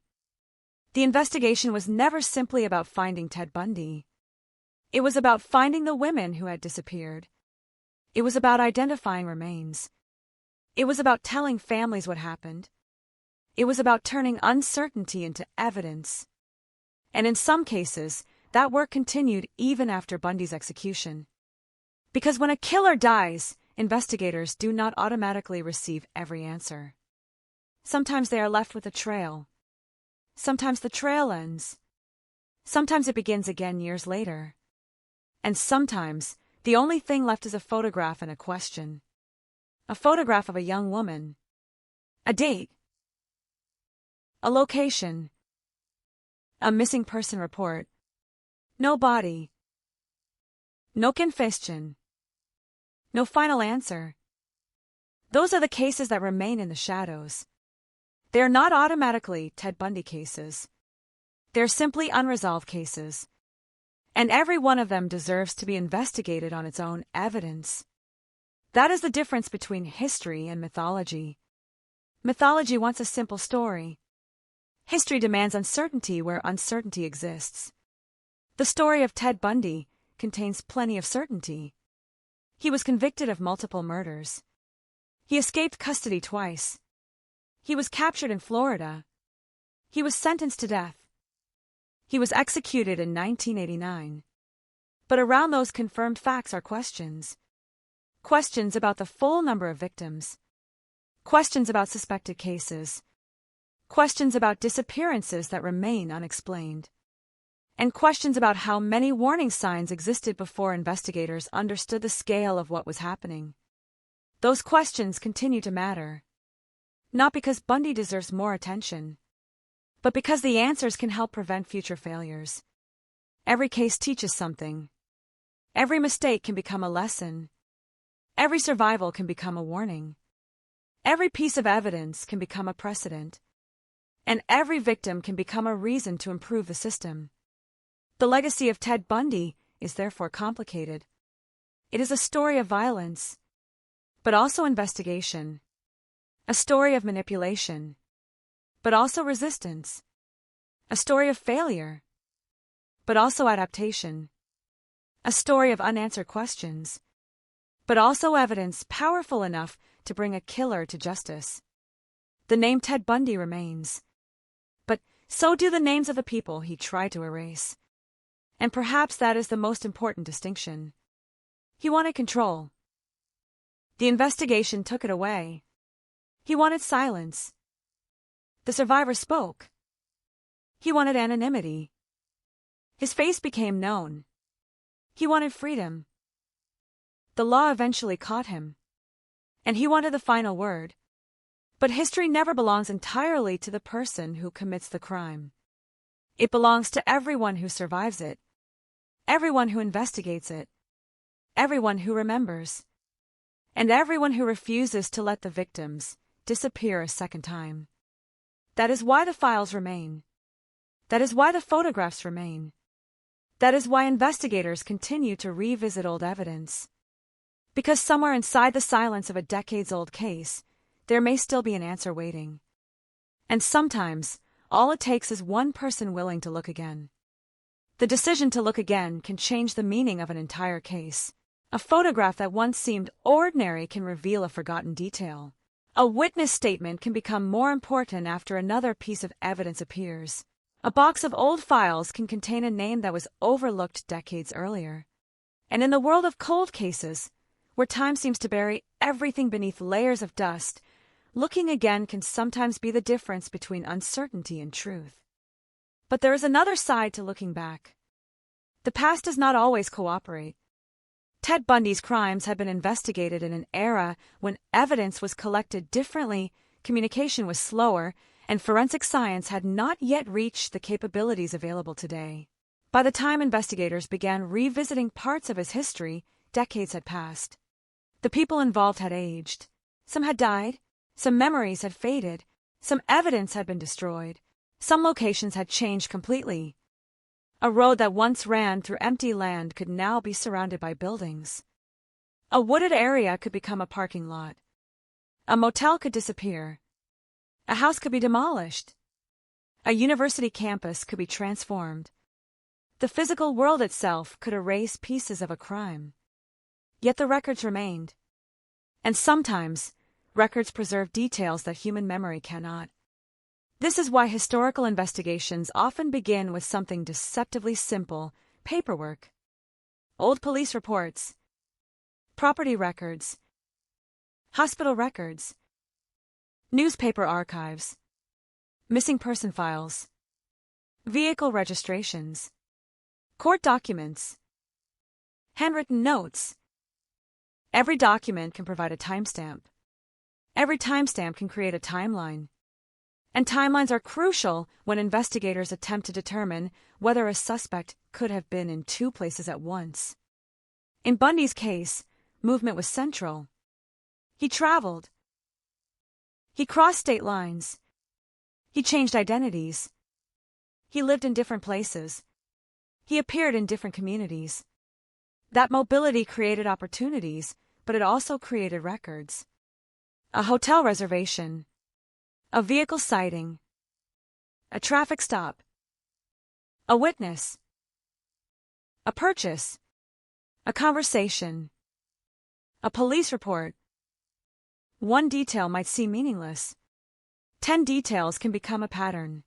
The investigation was never simply about finding Ted Bundy. It was about finding the women who had disappeared. It was about identifying remains. It was about telling families what happened. It was about turning uncertainty into evidence. And in some cases, that work continued even after Bundy's execution. Because when a killer dies, investigators do not automatically receive every answer. Sometimes they are left with a trail. Sometimes the trail ends. Sometimes it begins again years later. And sometimes the only thing left is a photograph and a question. A photograph of a young woman. A date. A location. A missing person report. No body. No confession. No final answer. Those are the cases that remain in the shadows. They are not automatically Ted Bundy cases. They are simply unresolved cases. And every one of them deserves to be investigated on its own evidence. That is the difference between history and mythology. Mythology wants a simple story. History demands uncertainty where uncertainty exists. The story of Ted Bundy contains plenty of certainty. He was convicted of multiple murders. He escaped custody twice. He was captured in Florida. He was sentenced to death. He was executed in 1989. But around those confirmed facts are questions. Questions about the full number of victims. Questions about suspected cases. Questions about disappearances that remain unexplained. And questions about how many warning signs existed before investigators understood the scale of what was happening. Those questions continue to matter. Not because Bundy deserves more attention, but because the answers can help prevent future failures. Every case teaches something. Every mistake can become a lesson. Every survival can become a warning. Every piece of evidence can become a precedent. And every victim can become a reason to improve the system. The legacy of Ted Bundy is therefore complicated. It is a story of violence, but also investigation. A story of manipulation, but also resistance. A story of failure, but also adaptation. A story of unanswered questions, but also evidence powerful enough to bring a killer to justice. The name Ted Bundy remains, but so do the names of the people he tried to erase. And perhaps that is the most important distinction. He wanted control. The investigation took it away. He wanted silence. The survivor spoke. He wanted anonymity. His face became known. He wanted freedom. The law eventually caught him. And he wanted the final word. But history never belongs entirely to the person who commits the crime. It belongs to everyone who survives it. Everyone who investigates it. Everyone who remembers. And everyone who refuses to let the victims disappear a second time. That is why the files remain. That is why the photographs remain. That is why investigators continue to revisit old evidence. Because somewhere inside the silence of a decades-old case, there may still be an answer waiting. And sometimes, all it takes is one person willing to look again. The decision to look again can change the meaning of an entire case. A photograph that once seemed ordinary can reveal a forgotten detail. A witness statement can become more important after another piece of evidence appears. A box of old files can contain a name that was overlooked decades earlier. And in the world of cold cases, where time seems to bury everything beneath layers of dust, looking again can sometimes be the difference between uncertainty and truth. But there is another side to looking back. The past does not always cooperate. Ted Bundy's crimes had been investigated in an era when evidence was collected differently, communication was slower, and forensic science had not yet reached the capabilities available today. By the time investigators began revisiting parts of his history, decades had passed. The people involved had aged. Some had died, some memories had faded, some evidence had been destroyed, some locations had changed completely. A road that once ran through empty land could now be surrounded by buildings. A wooded area could become a parking lot. A motel could disappear. A house could be demolished. A university campus could be transformed. The physical world itself could erase pieces of a crime. Yet the records remained. And sometimes, records preserve details that human memory cannot. This is why historical investigations often begin with something deceptively simple: paperwork. Old police reports. Property records. Hospital records. Newspaper archives. Missing person files. Vehicle registrations. Court documents. Handwritten notes. Every document can provide a timestamp. Every timestamp can create a timeline. And timelines are crucial when investigators attempt to determine whether a suspect could have been in two places at once. In Bundy's case, movement was central. He traveled. He crossed state lines. He changed identities. He lived in different places. He appeared in different communities. That mobility created opportunities, but it also created records. A hotel reservation. A vehicle sighting. A traffic stop. A witness. A purchase. A conversation. A police report. One detail might seem meaningless. 10 details can become a pattern.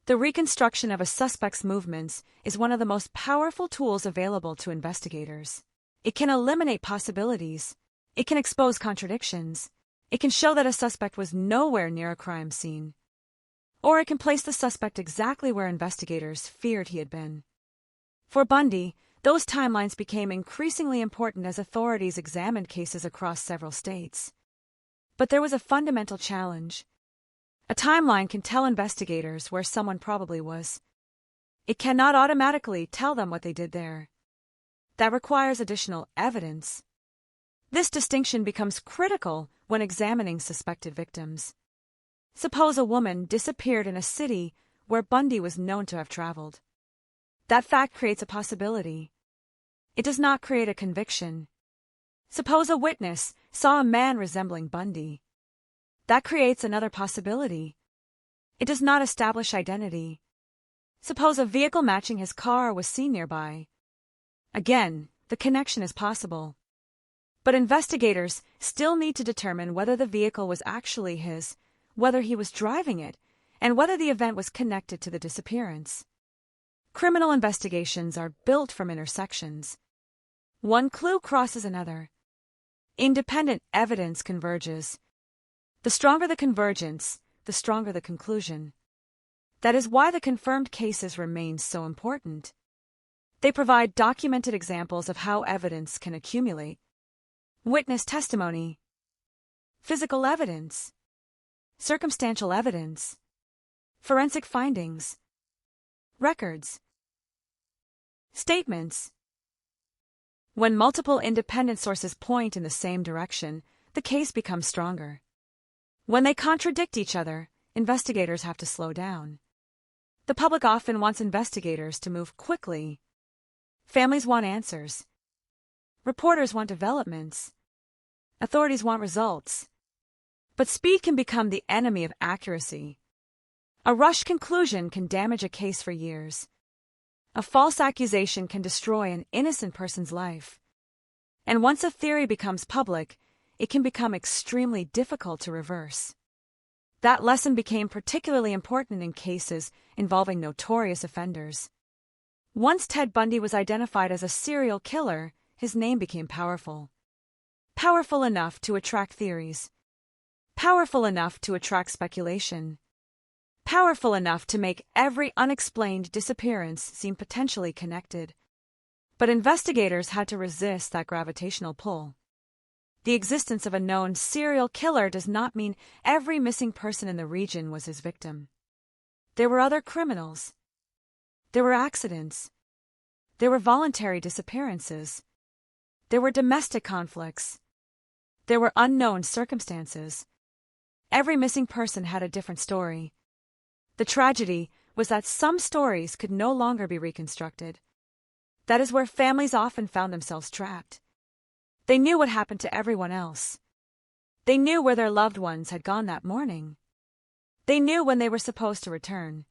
The reconstruction of a suspect's movements is one of the most powerful tools available to investigators. It can eliminate possibilities. It can expose contradictions. It can show that a suspect was nowhere near a crime scene. Or it can place the suspect exactly where investigators feared he had been. For Bundy, those timelines became increasingly important as authorities examined cases across several states. But there was a fundamental challenge. A timeline can tell investigators where someone probably was. It cannot automatically tell them what they did there. That requires additional evidence. This distinction becomes critical when examining suspected victims. Suppose a woman disappeared in a city where Bundy was known to have traveled. That fact creates a possibility. It does not create a conviction. Suppose a witness saw a man resembling Bundy. That creates another possibility. It does not establish identity. Suppose a vehicle matching his car was seen nearby. Again, the connection is possible. But investigators still need to determine whether the vehicle was actually his, whether he was driving it, and whether the event was connected to the disappearance. Criminal investigations are built from intersections. One clue crosses another. Independent evidence converges. The stronger the convergence, the stronger the conclusion. That is why the confirmed cases remain so important. They provide documented examples of how evidence can accumulate. Witness testimony, physical evidence, circumstantial evidence, forensic findings, records, statements. When multiple independent sources point in the same direction, the case becomes stronger. When they contradict each other, investigators have to slow down. The public often wants investigators to move quickly. Families want answers. Reporters want developments. Authorities want results. But speed can become the enemy of accuracy. A rushed conclusion can damage a case for years. A false accusation can destroy an innocent person's life. And once a theory becomes public, it can become extremely difficult to reverse. That lesson became particularly important in cases involving notorious offenders. Once Ted Bundy was identified as a serial killer, his name became powerful. Powerful enough to attract theories. Powerful enough to attract speculation. Powerful enough to make every unexplained disappearance seem potentially connected. But investigators had to resist that gravitational pull. The existence of a known serial killer does not mean every missing person in the region was his victim. There were other criminals. There were accidents. There were voluntary disappearances. There were domestic conflicts. There were unknown circumstances. Every missing person had a different story. The tragedy was that some stories could no longer be reconstructed. That is where families often found themselves trapped. They knew what happened to everyone else. They knew where their loved ones had gone that morning. They knew when they were supposed to return.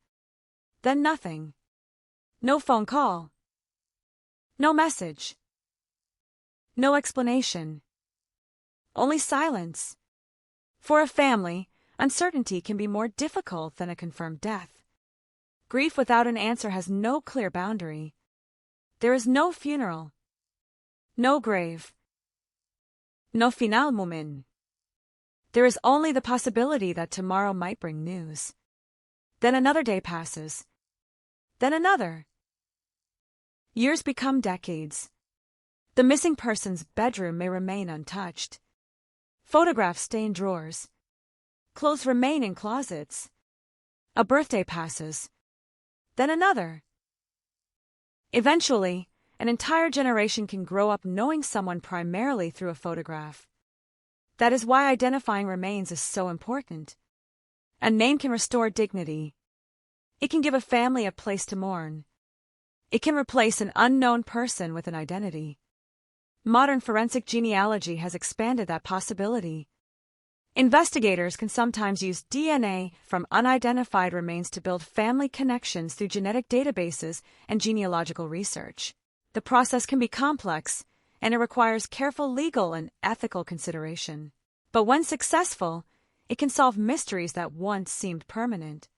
Then nothing. No phone call. No message. No explanation. Only silence. For a family, uncertainty can be more difficult than a confirmed death. Grief without an answer has no clear boundary. There is no funeral. No grave. No final moment. There is only the possibility that tomorrow might bring news. Then another day passes. Then another. Years become decades. The missing person's bedroom may remain untouched. Photographs stay in drawers. Clothes remain in closets. A birthday passes. Then another. Eventually, an entire generation can grow up knowing someone primarily through a photograph. That is why identifying remains is so important. A name can restore dignity. It can give a family a place to mourn. It can replace an unknown person with an identity. Modern forensic genealogy has expanded that possibility. Investigators can sometimes use DNA from unidentified remains to build family connections through genetic databases and genealogical research. The process can be complex, and it requires careful legal and ethical consideration. But when successful, it can solve mysteries that once seemed permanent.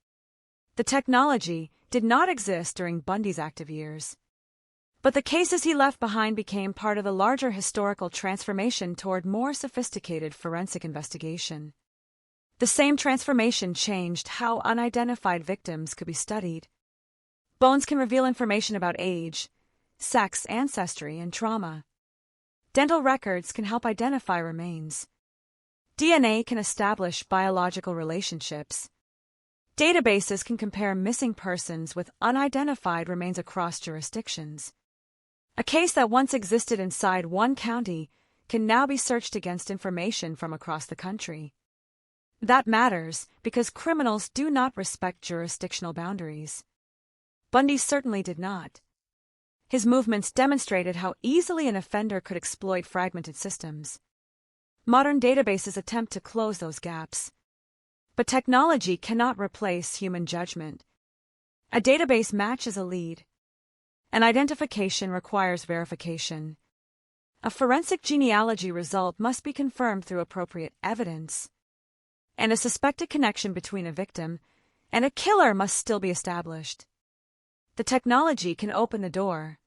The technology did not exist during Bundy's active years. But the cases he left behind became part of the larger historical transformation toward more sophisticated forensic investigation. The same transformation changed how unidentified victims could be studied. Bones can reveal information about age, sex, ancestry, and trauma. Dental records can help identify remains. DNA can establish biological relationships. Databases can compare missing persons with unidentified remains across jurisdictions. A case that once existed inside one county can now be searched against information from across the country. That matters because criminals do not respect jurisdictional boundaries. Bundy certainly did not. His movements demonstrated how easily an offender could exploit fragmented systems. Modern databases attempt to close those gaps. But technology cannot replace human judgment. A database matches a lead. An identification requires verification. A forensic genealogy result must be confirmed through appropriate evidence. And a suspected connection between a victim and a killer must still be established. The technology can open the door.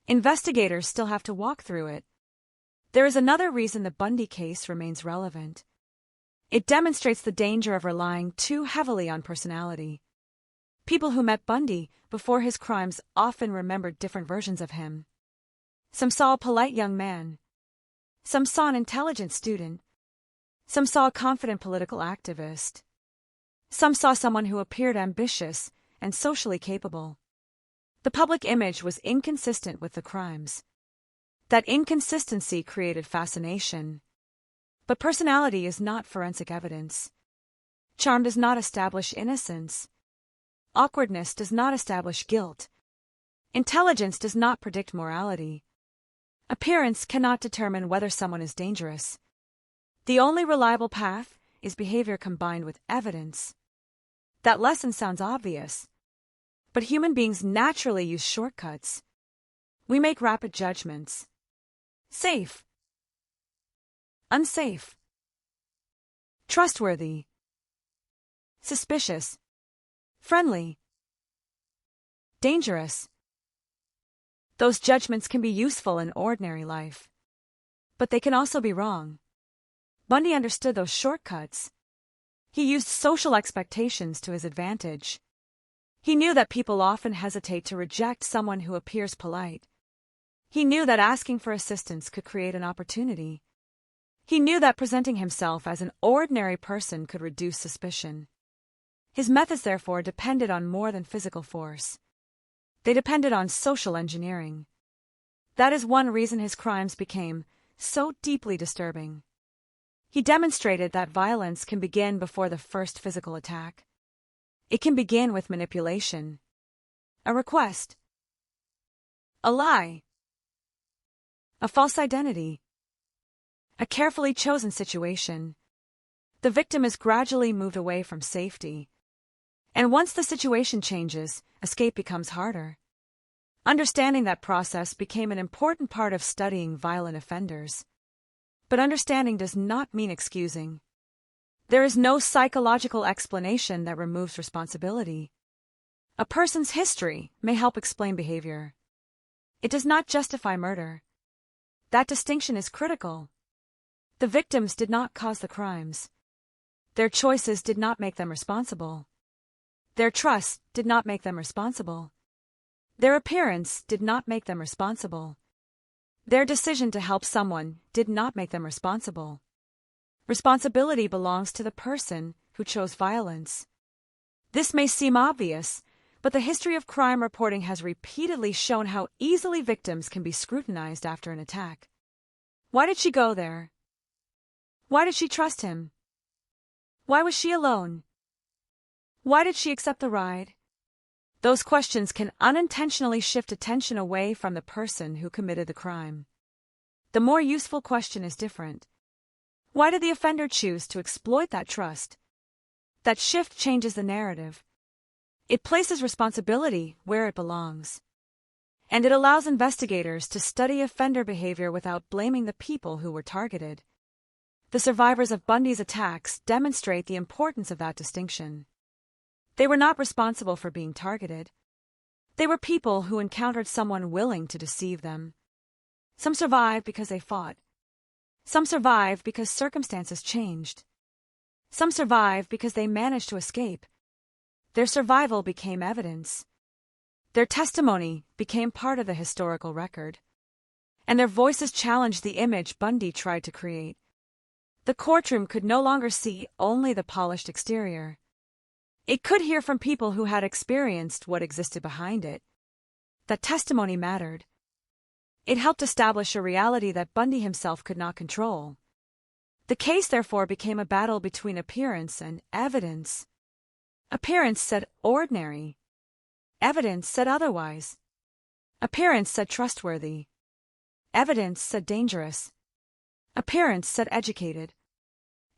Investigators still have to walk through it. There is another reason the Bundy case remains relevant. It demonstrates the danger of relying too heavily on personality. People who met Bundy before his crimes often remembered different versions of him. Some saw a polite young man. Some saw an intelligent student. Some saw a confident political activist. Some saw someone who appeared ambitious and socially capable. The public image was inconsistent with the crimes. That inconsistency created fascination. But personality is not forensic evidence. Charm does not establish innocence. Awkwardness does not establish guilt. Intelligence does not predict morality. Appearance cannot determine whether someone is dangerous. The only reliable path is behavior combined with evidence. That lesson sounds obvious, but human beings naturally use shortcuts. We make rapid judgments. Safe. Unsafe. Trustworthy. Suspicious. Friendly. Dangerous. Those judgments can be useful in ordinary life, but they can also be wrong. Bundy understood those shortcuts. He used social expectations to his advantage. He knew that people often hesitate to reject someone who appears polite. He knew that asking for assistance could create an opportunity. He knew that presenting himself as an ordinary person could reduce suspicion. His methods, therefore, depended on more than physical force. They depended on social engineering. That is one reason his crimes became so deeply disturbing. He demonstrated that violence can begin before the first physical attack. It can begin with manipulation, a request, a lie, a false identity, a carefully chosen situation. The victim is gradually moved away from safety. And once the situation changes, escape becomes harder. Understanding that process became an important part of studying violent offenders. But understanding does not mean excusing. There is no psychological explanation that removes responsibility. A person's history may help explain behavior. It does not justify murder. That distinction is critical. The victims did not cause the crimes. Their choices did not make them responsible. Their trust did not make them responsible. Their appearance did not make them responsible. Their decision to help someone did not make them responsible. Responsibility belongs to the person who chose violence. This may seem obvious, but the history of crime reporting has repeatedly shown how easily victims can be scrutinized after an attack. Why did she go there? Why did she trust him? Why was she alone? Why did she accept the ride? Those questions can unintentionally shift attention away from the person who committed the crime. The more useful question is different. Why did the offender choose to exploit that trust? That shift changes the narrative. It places responsibility where it belongs. And it allows investigators to study offender behavior without blaming the people who were targeted. The survivors of Bundy's attacks demonstrate the importance of that distinction. They were not responsible for being targeted. They were people who encountered someone willing to deceive them. Some survived because they fought. Some survived because circumstances changed. Some survived because they managed to escape. Their survival became evidence. Their testimony became part of the historical record. And their voices challenged the image Bundy tried to create. The courtroom could no longer see only the polished exterior. It could hear from people who had experienced what existed behind it. That testimony mattered. It helped establish a reality that Bundy himself could not control. The case, therefore, became a battle between appearance and evidence. Appearance said ordinary. Evidence said otherwise. Appearance said trustworthy. Evidence said dangerous. Appearance said educated.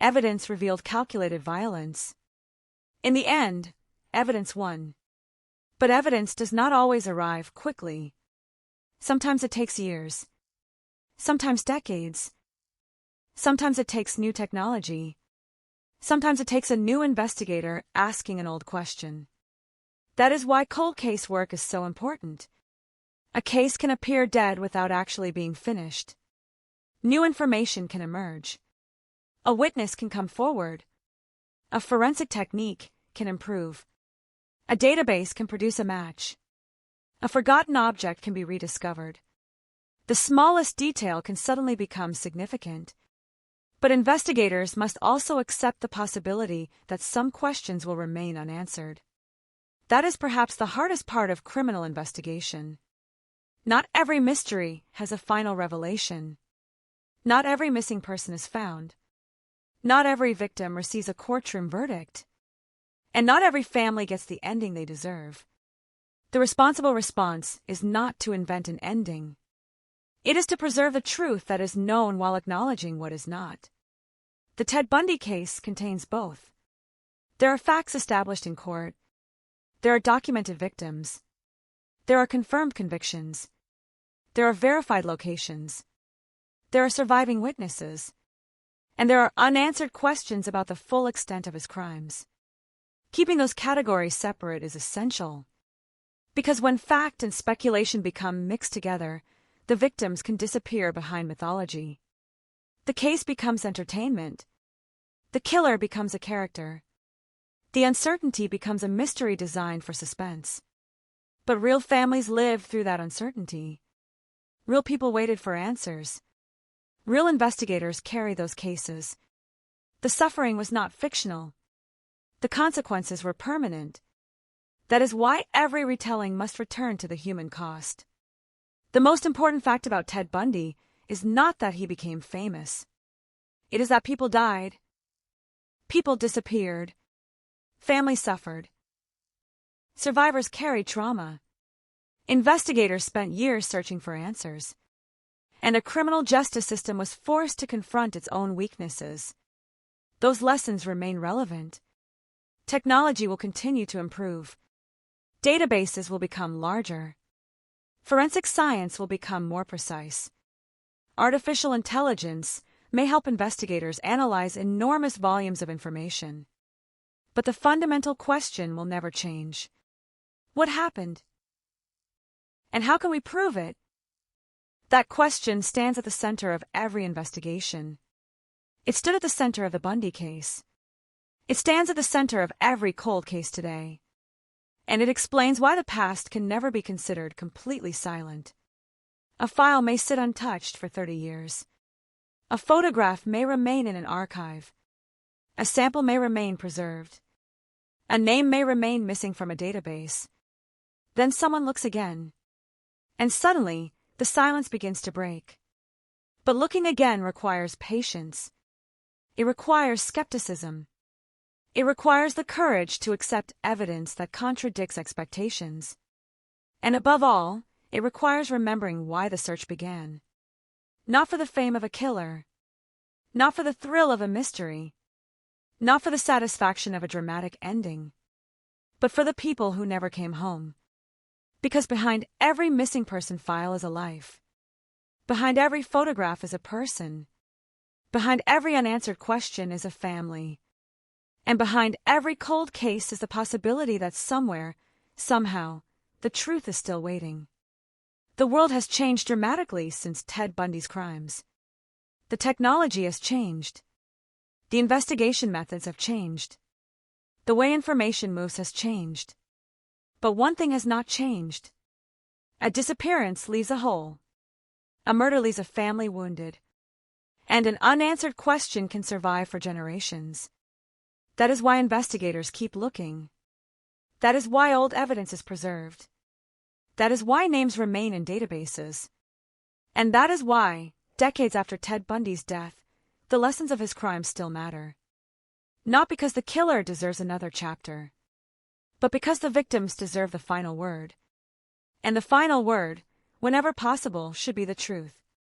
Evidence revealed calculated violence. In the end, evidence won. But evidence does not always arrive quickly. Sometimes it takes years. Sometimes decades. Sometimes it takes new technology. Sometimes it takes a new investigator asking an old question. That is why cold case work is so important. A case can appear dead without actually being finished. New information can emerge. A witness can come forward. A forensic technique can improve. A database can produce a match. A forgotten object can be rediscovered. The smallest detail can suddenly become significant. But investigators must also accept the possibility that some questions will remain unanswered. That is perhaps the hardest part of criminal investigation. Not every mystery has a final revelation. Not every missing person is found. Not every victim receives a courtroom verdict. And not every family gets the ending they deserve. The responsible response is not to invent an ending. It is to preserve the truth that is known while acknowledging what is not. The Ted Bundy case contains both. There are facts established in court. There are documented victims. There are confirmed convictions. There are verified locations. There are surviving witnesses. And there are unanswered questions about the full extent of his crimes. Keeping those categories separate is essential. Because when fact and speculation become mixed together, the victims can disappear behind mythology. The case becomes entertainment. The killer becomes a character. The uncertainty becomes a mystery designed for suspense. But real families lived through that uncertainty. Real people waited for answers. Real investigators carry those cases. The suffering was not fictional. The consequences were permanent. That is why every retelling must return to the human cost. The most important fact about Ted Bundy is not that he became famous. It is that people died. People disappeared. Families suffered. Survivors carried trauma. Investigators spent years searching for answers. And a criminal justice system was forced to confront its own weaknesses. Those lessons remain relevant. Technology will continue to improve. Databases will become larger. Forensic science will become more precise. Artificial intelligence may help investigators analyze enormous volumes of information. But the fundamental question will never change. What happened? And how can we prove it? That question stands at the center of every investigation. It stood at the center of the Bundy case. It stands at the center of every cold case today. And it explains why the past can never be considered completely silent. A file may sit untouched for 30 years. A photograph may remain in an archive. A sample may remain preserved. A name may remain missing from a database. Then someone looks again. And suddenly, the silence begins to break. But looking again requires patience. It requires skepticism. It requires the courage to accept evidence that contradicts expectations. And above all, it requires remembering why the search began. Not for the fame of a killer. Not for the thrill of a mystery. Not for the satisfaction of a dramatic ending. But for the people who never came home. Because behind every missing person file is a life. Behind every photograph is a person. Behind every unanswered question is a family. And behind every cold case is the possibility that somewhere, somehow, the truth is still waiting. The world has changed dramatically since Ted Bundy's crimes. The technology has changed. The investigation methods have changed. The way information moves has changed. But one thing has not changed. A disappearance leaves a hole. A murder leaves a family wounded. And an unanswered question can survive for generations. That is why investigators keep looking. That is why old evidence is preserved. That is why names remain in databases. And that is why, decades after Ted Bundy's death, the lessons of his crimes still matter. Not because the killer deserves another chapter, but because the victims deserve the final word. And the final word, whenever possible, should be the truth.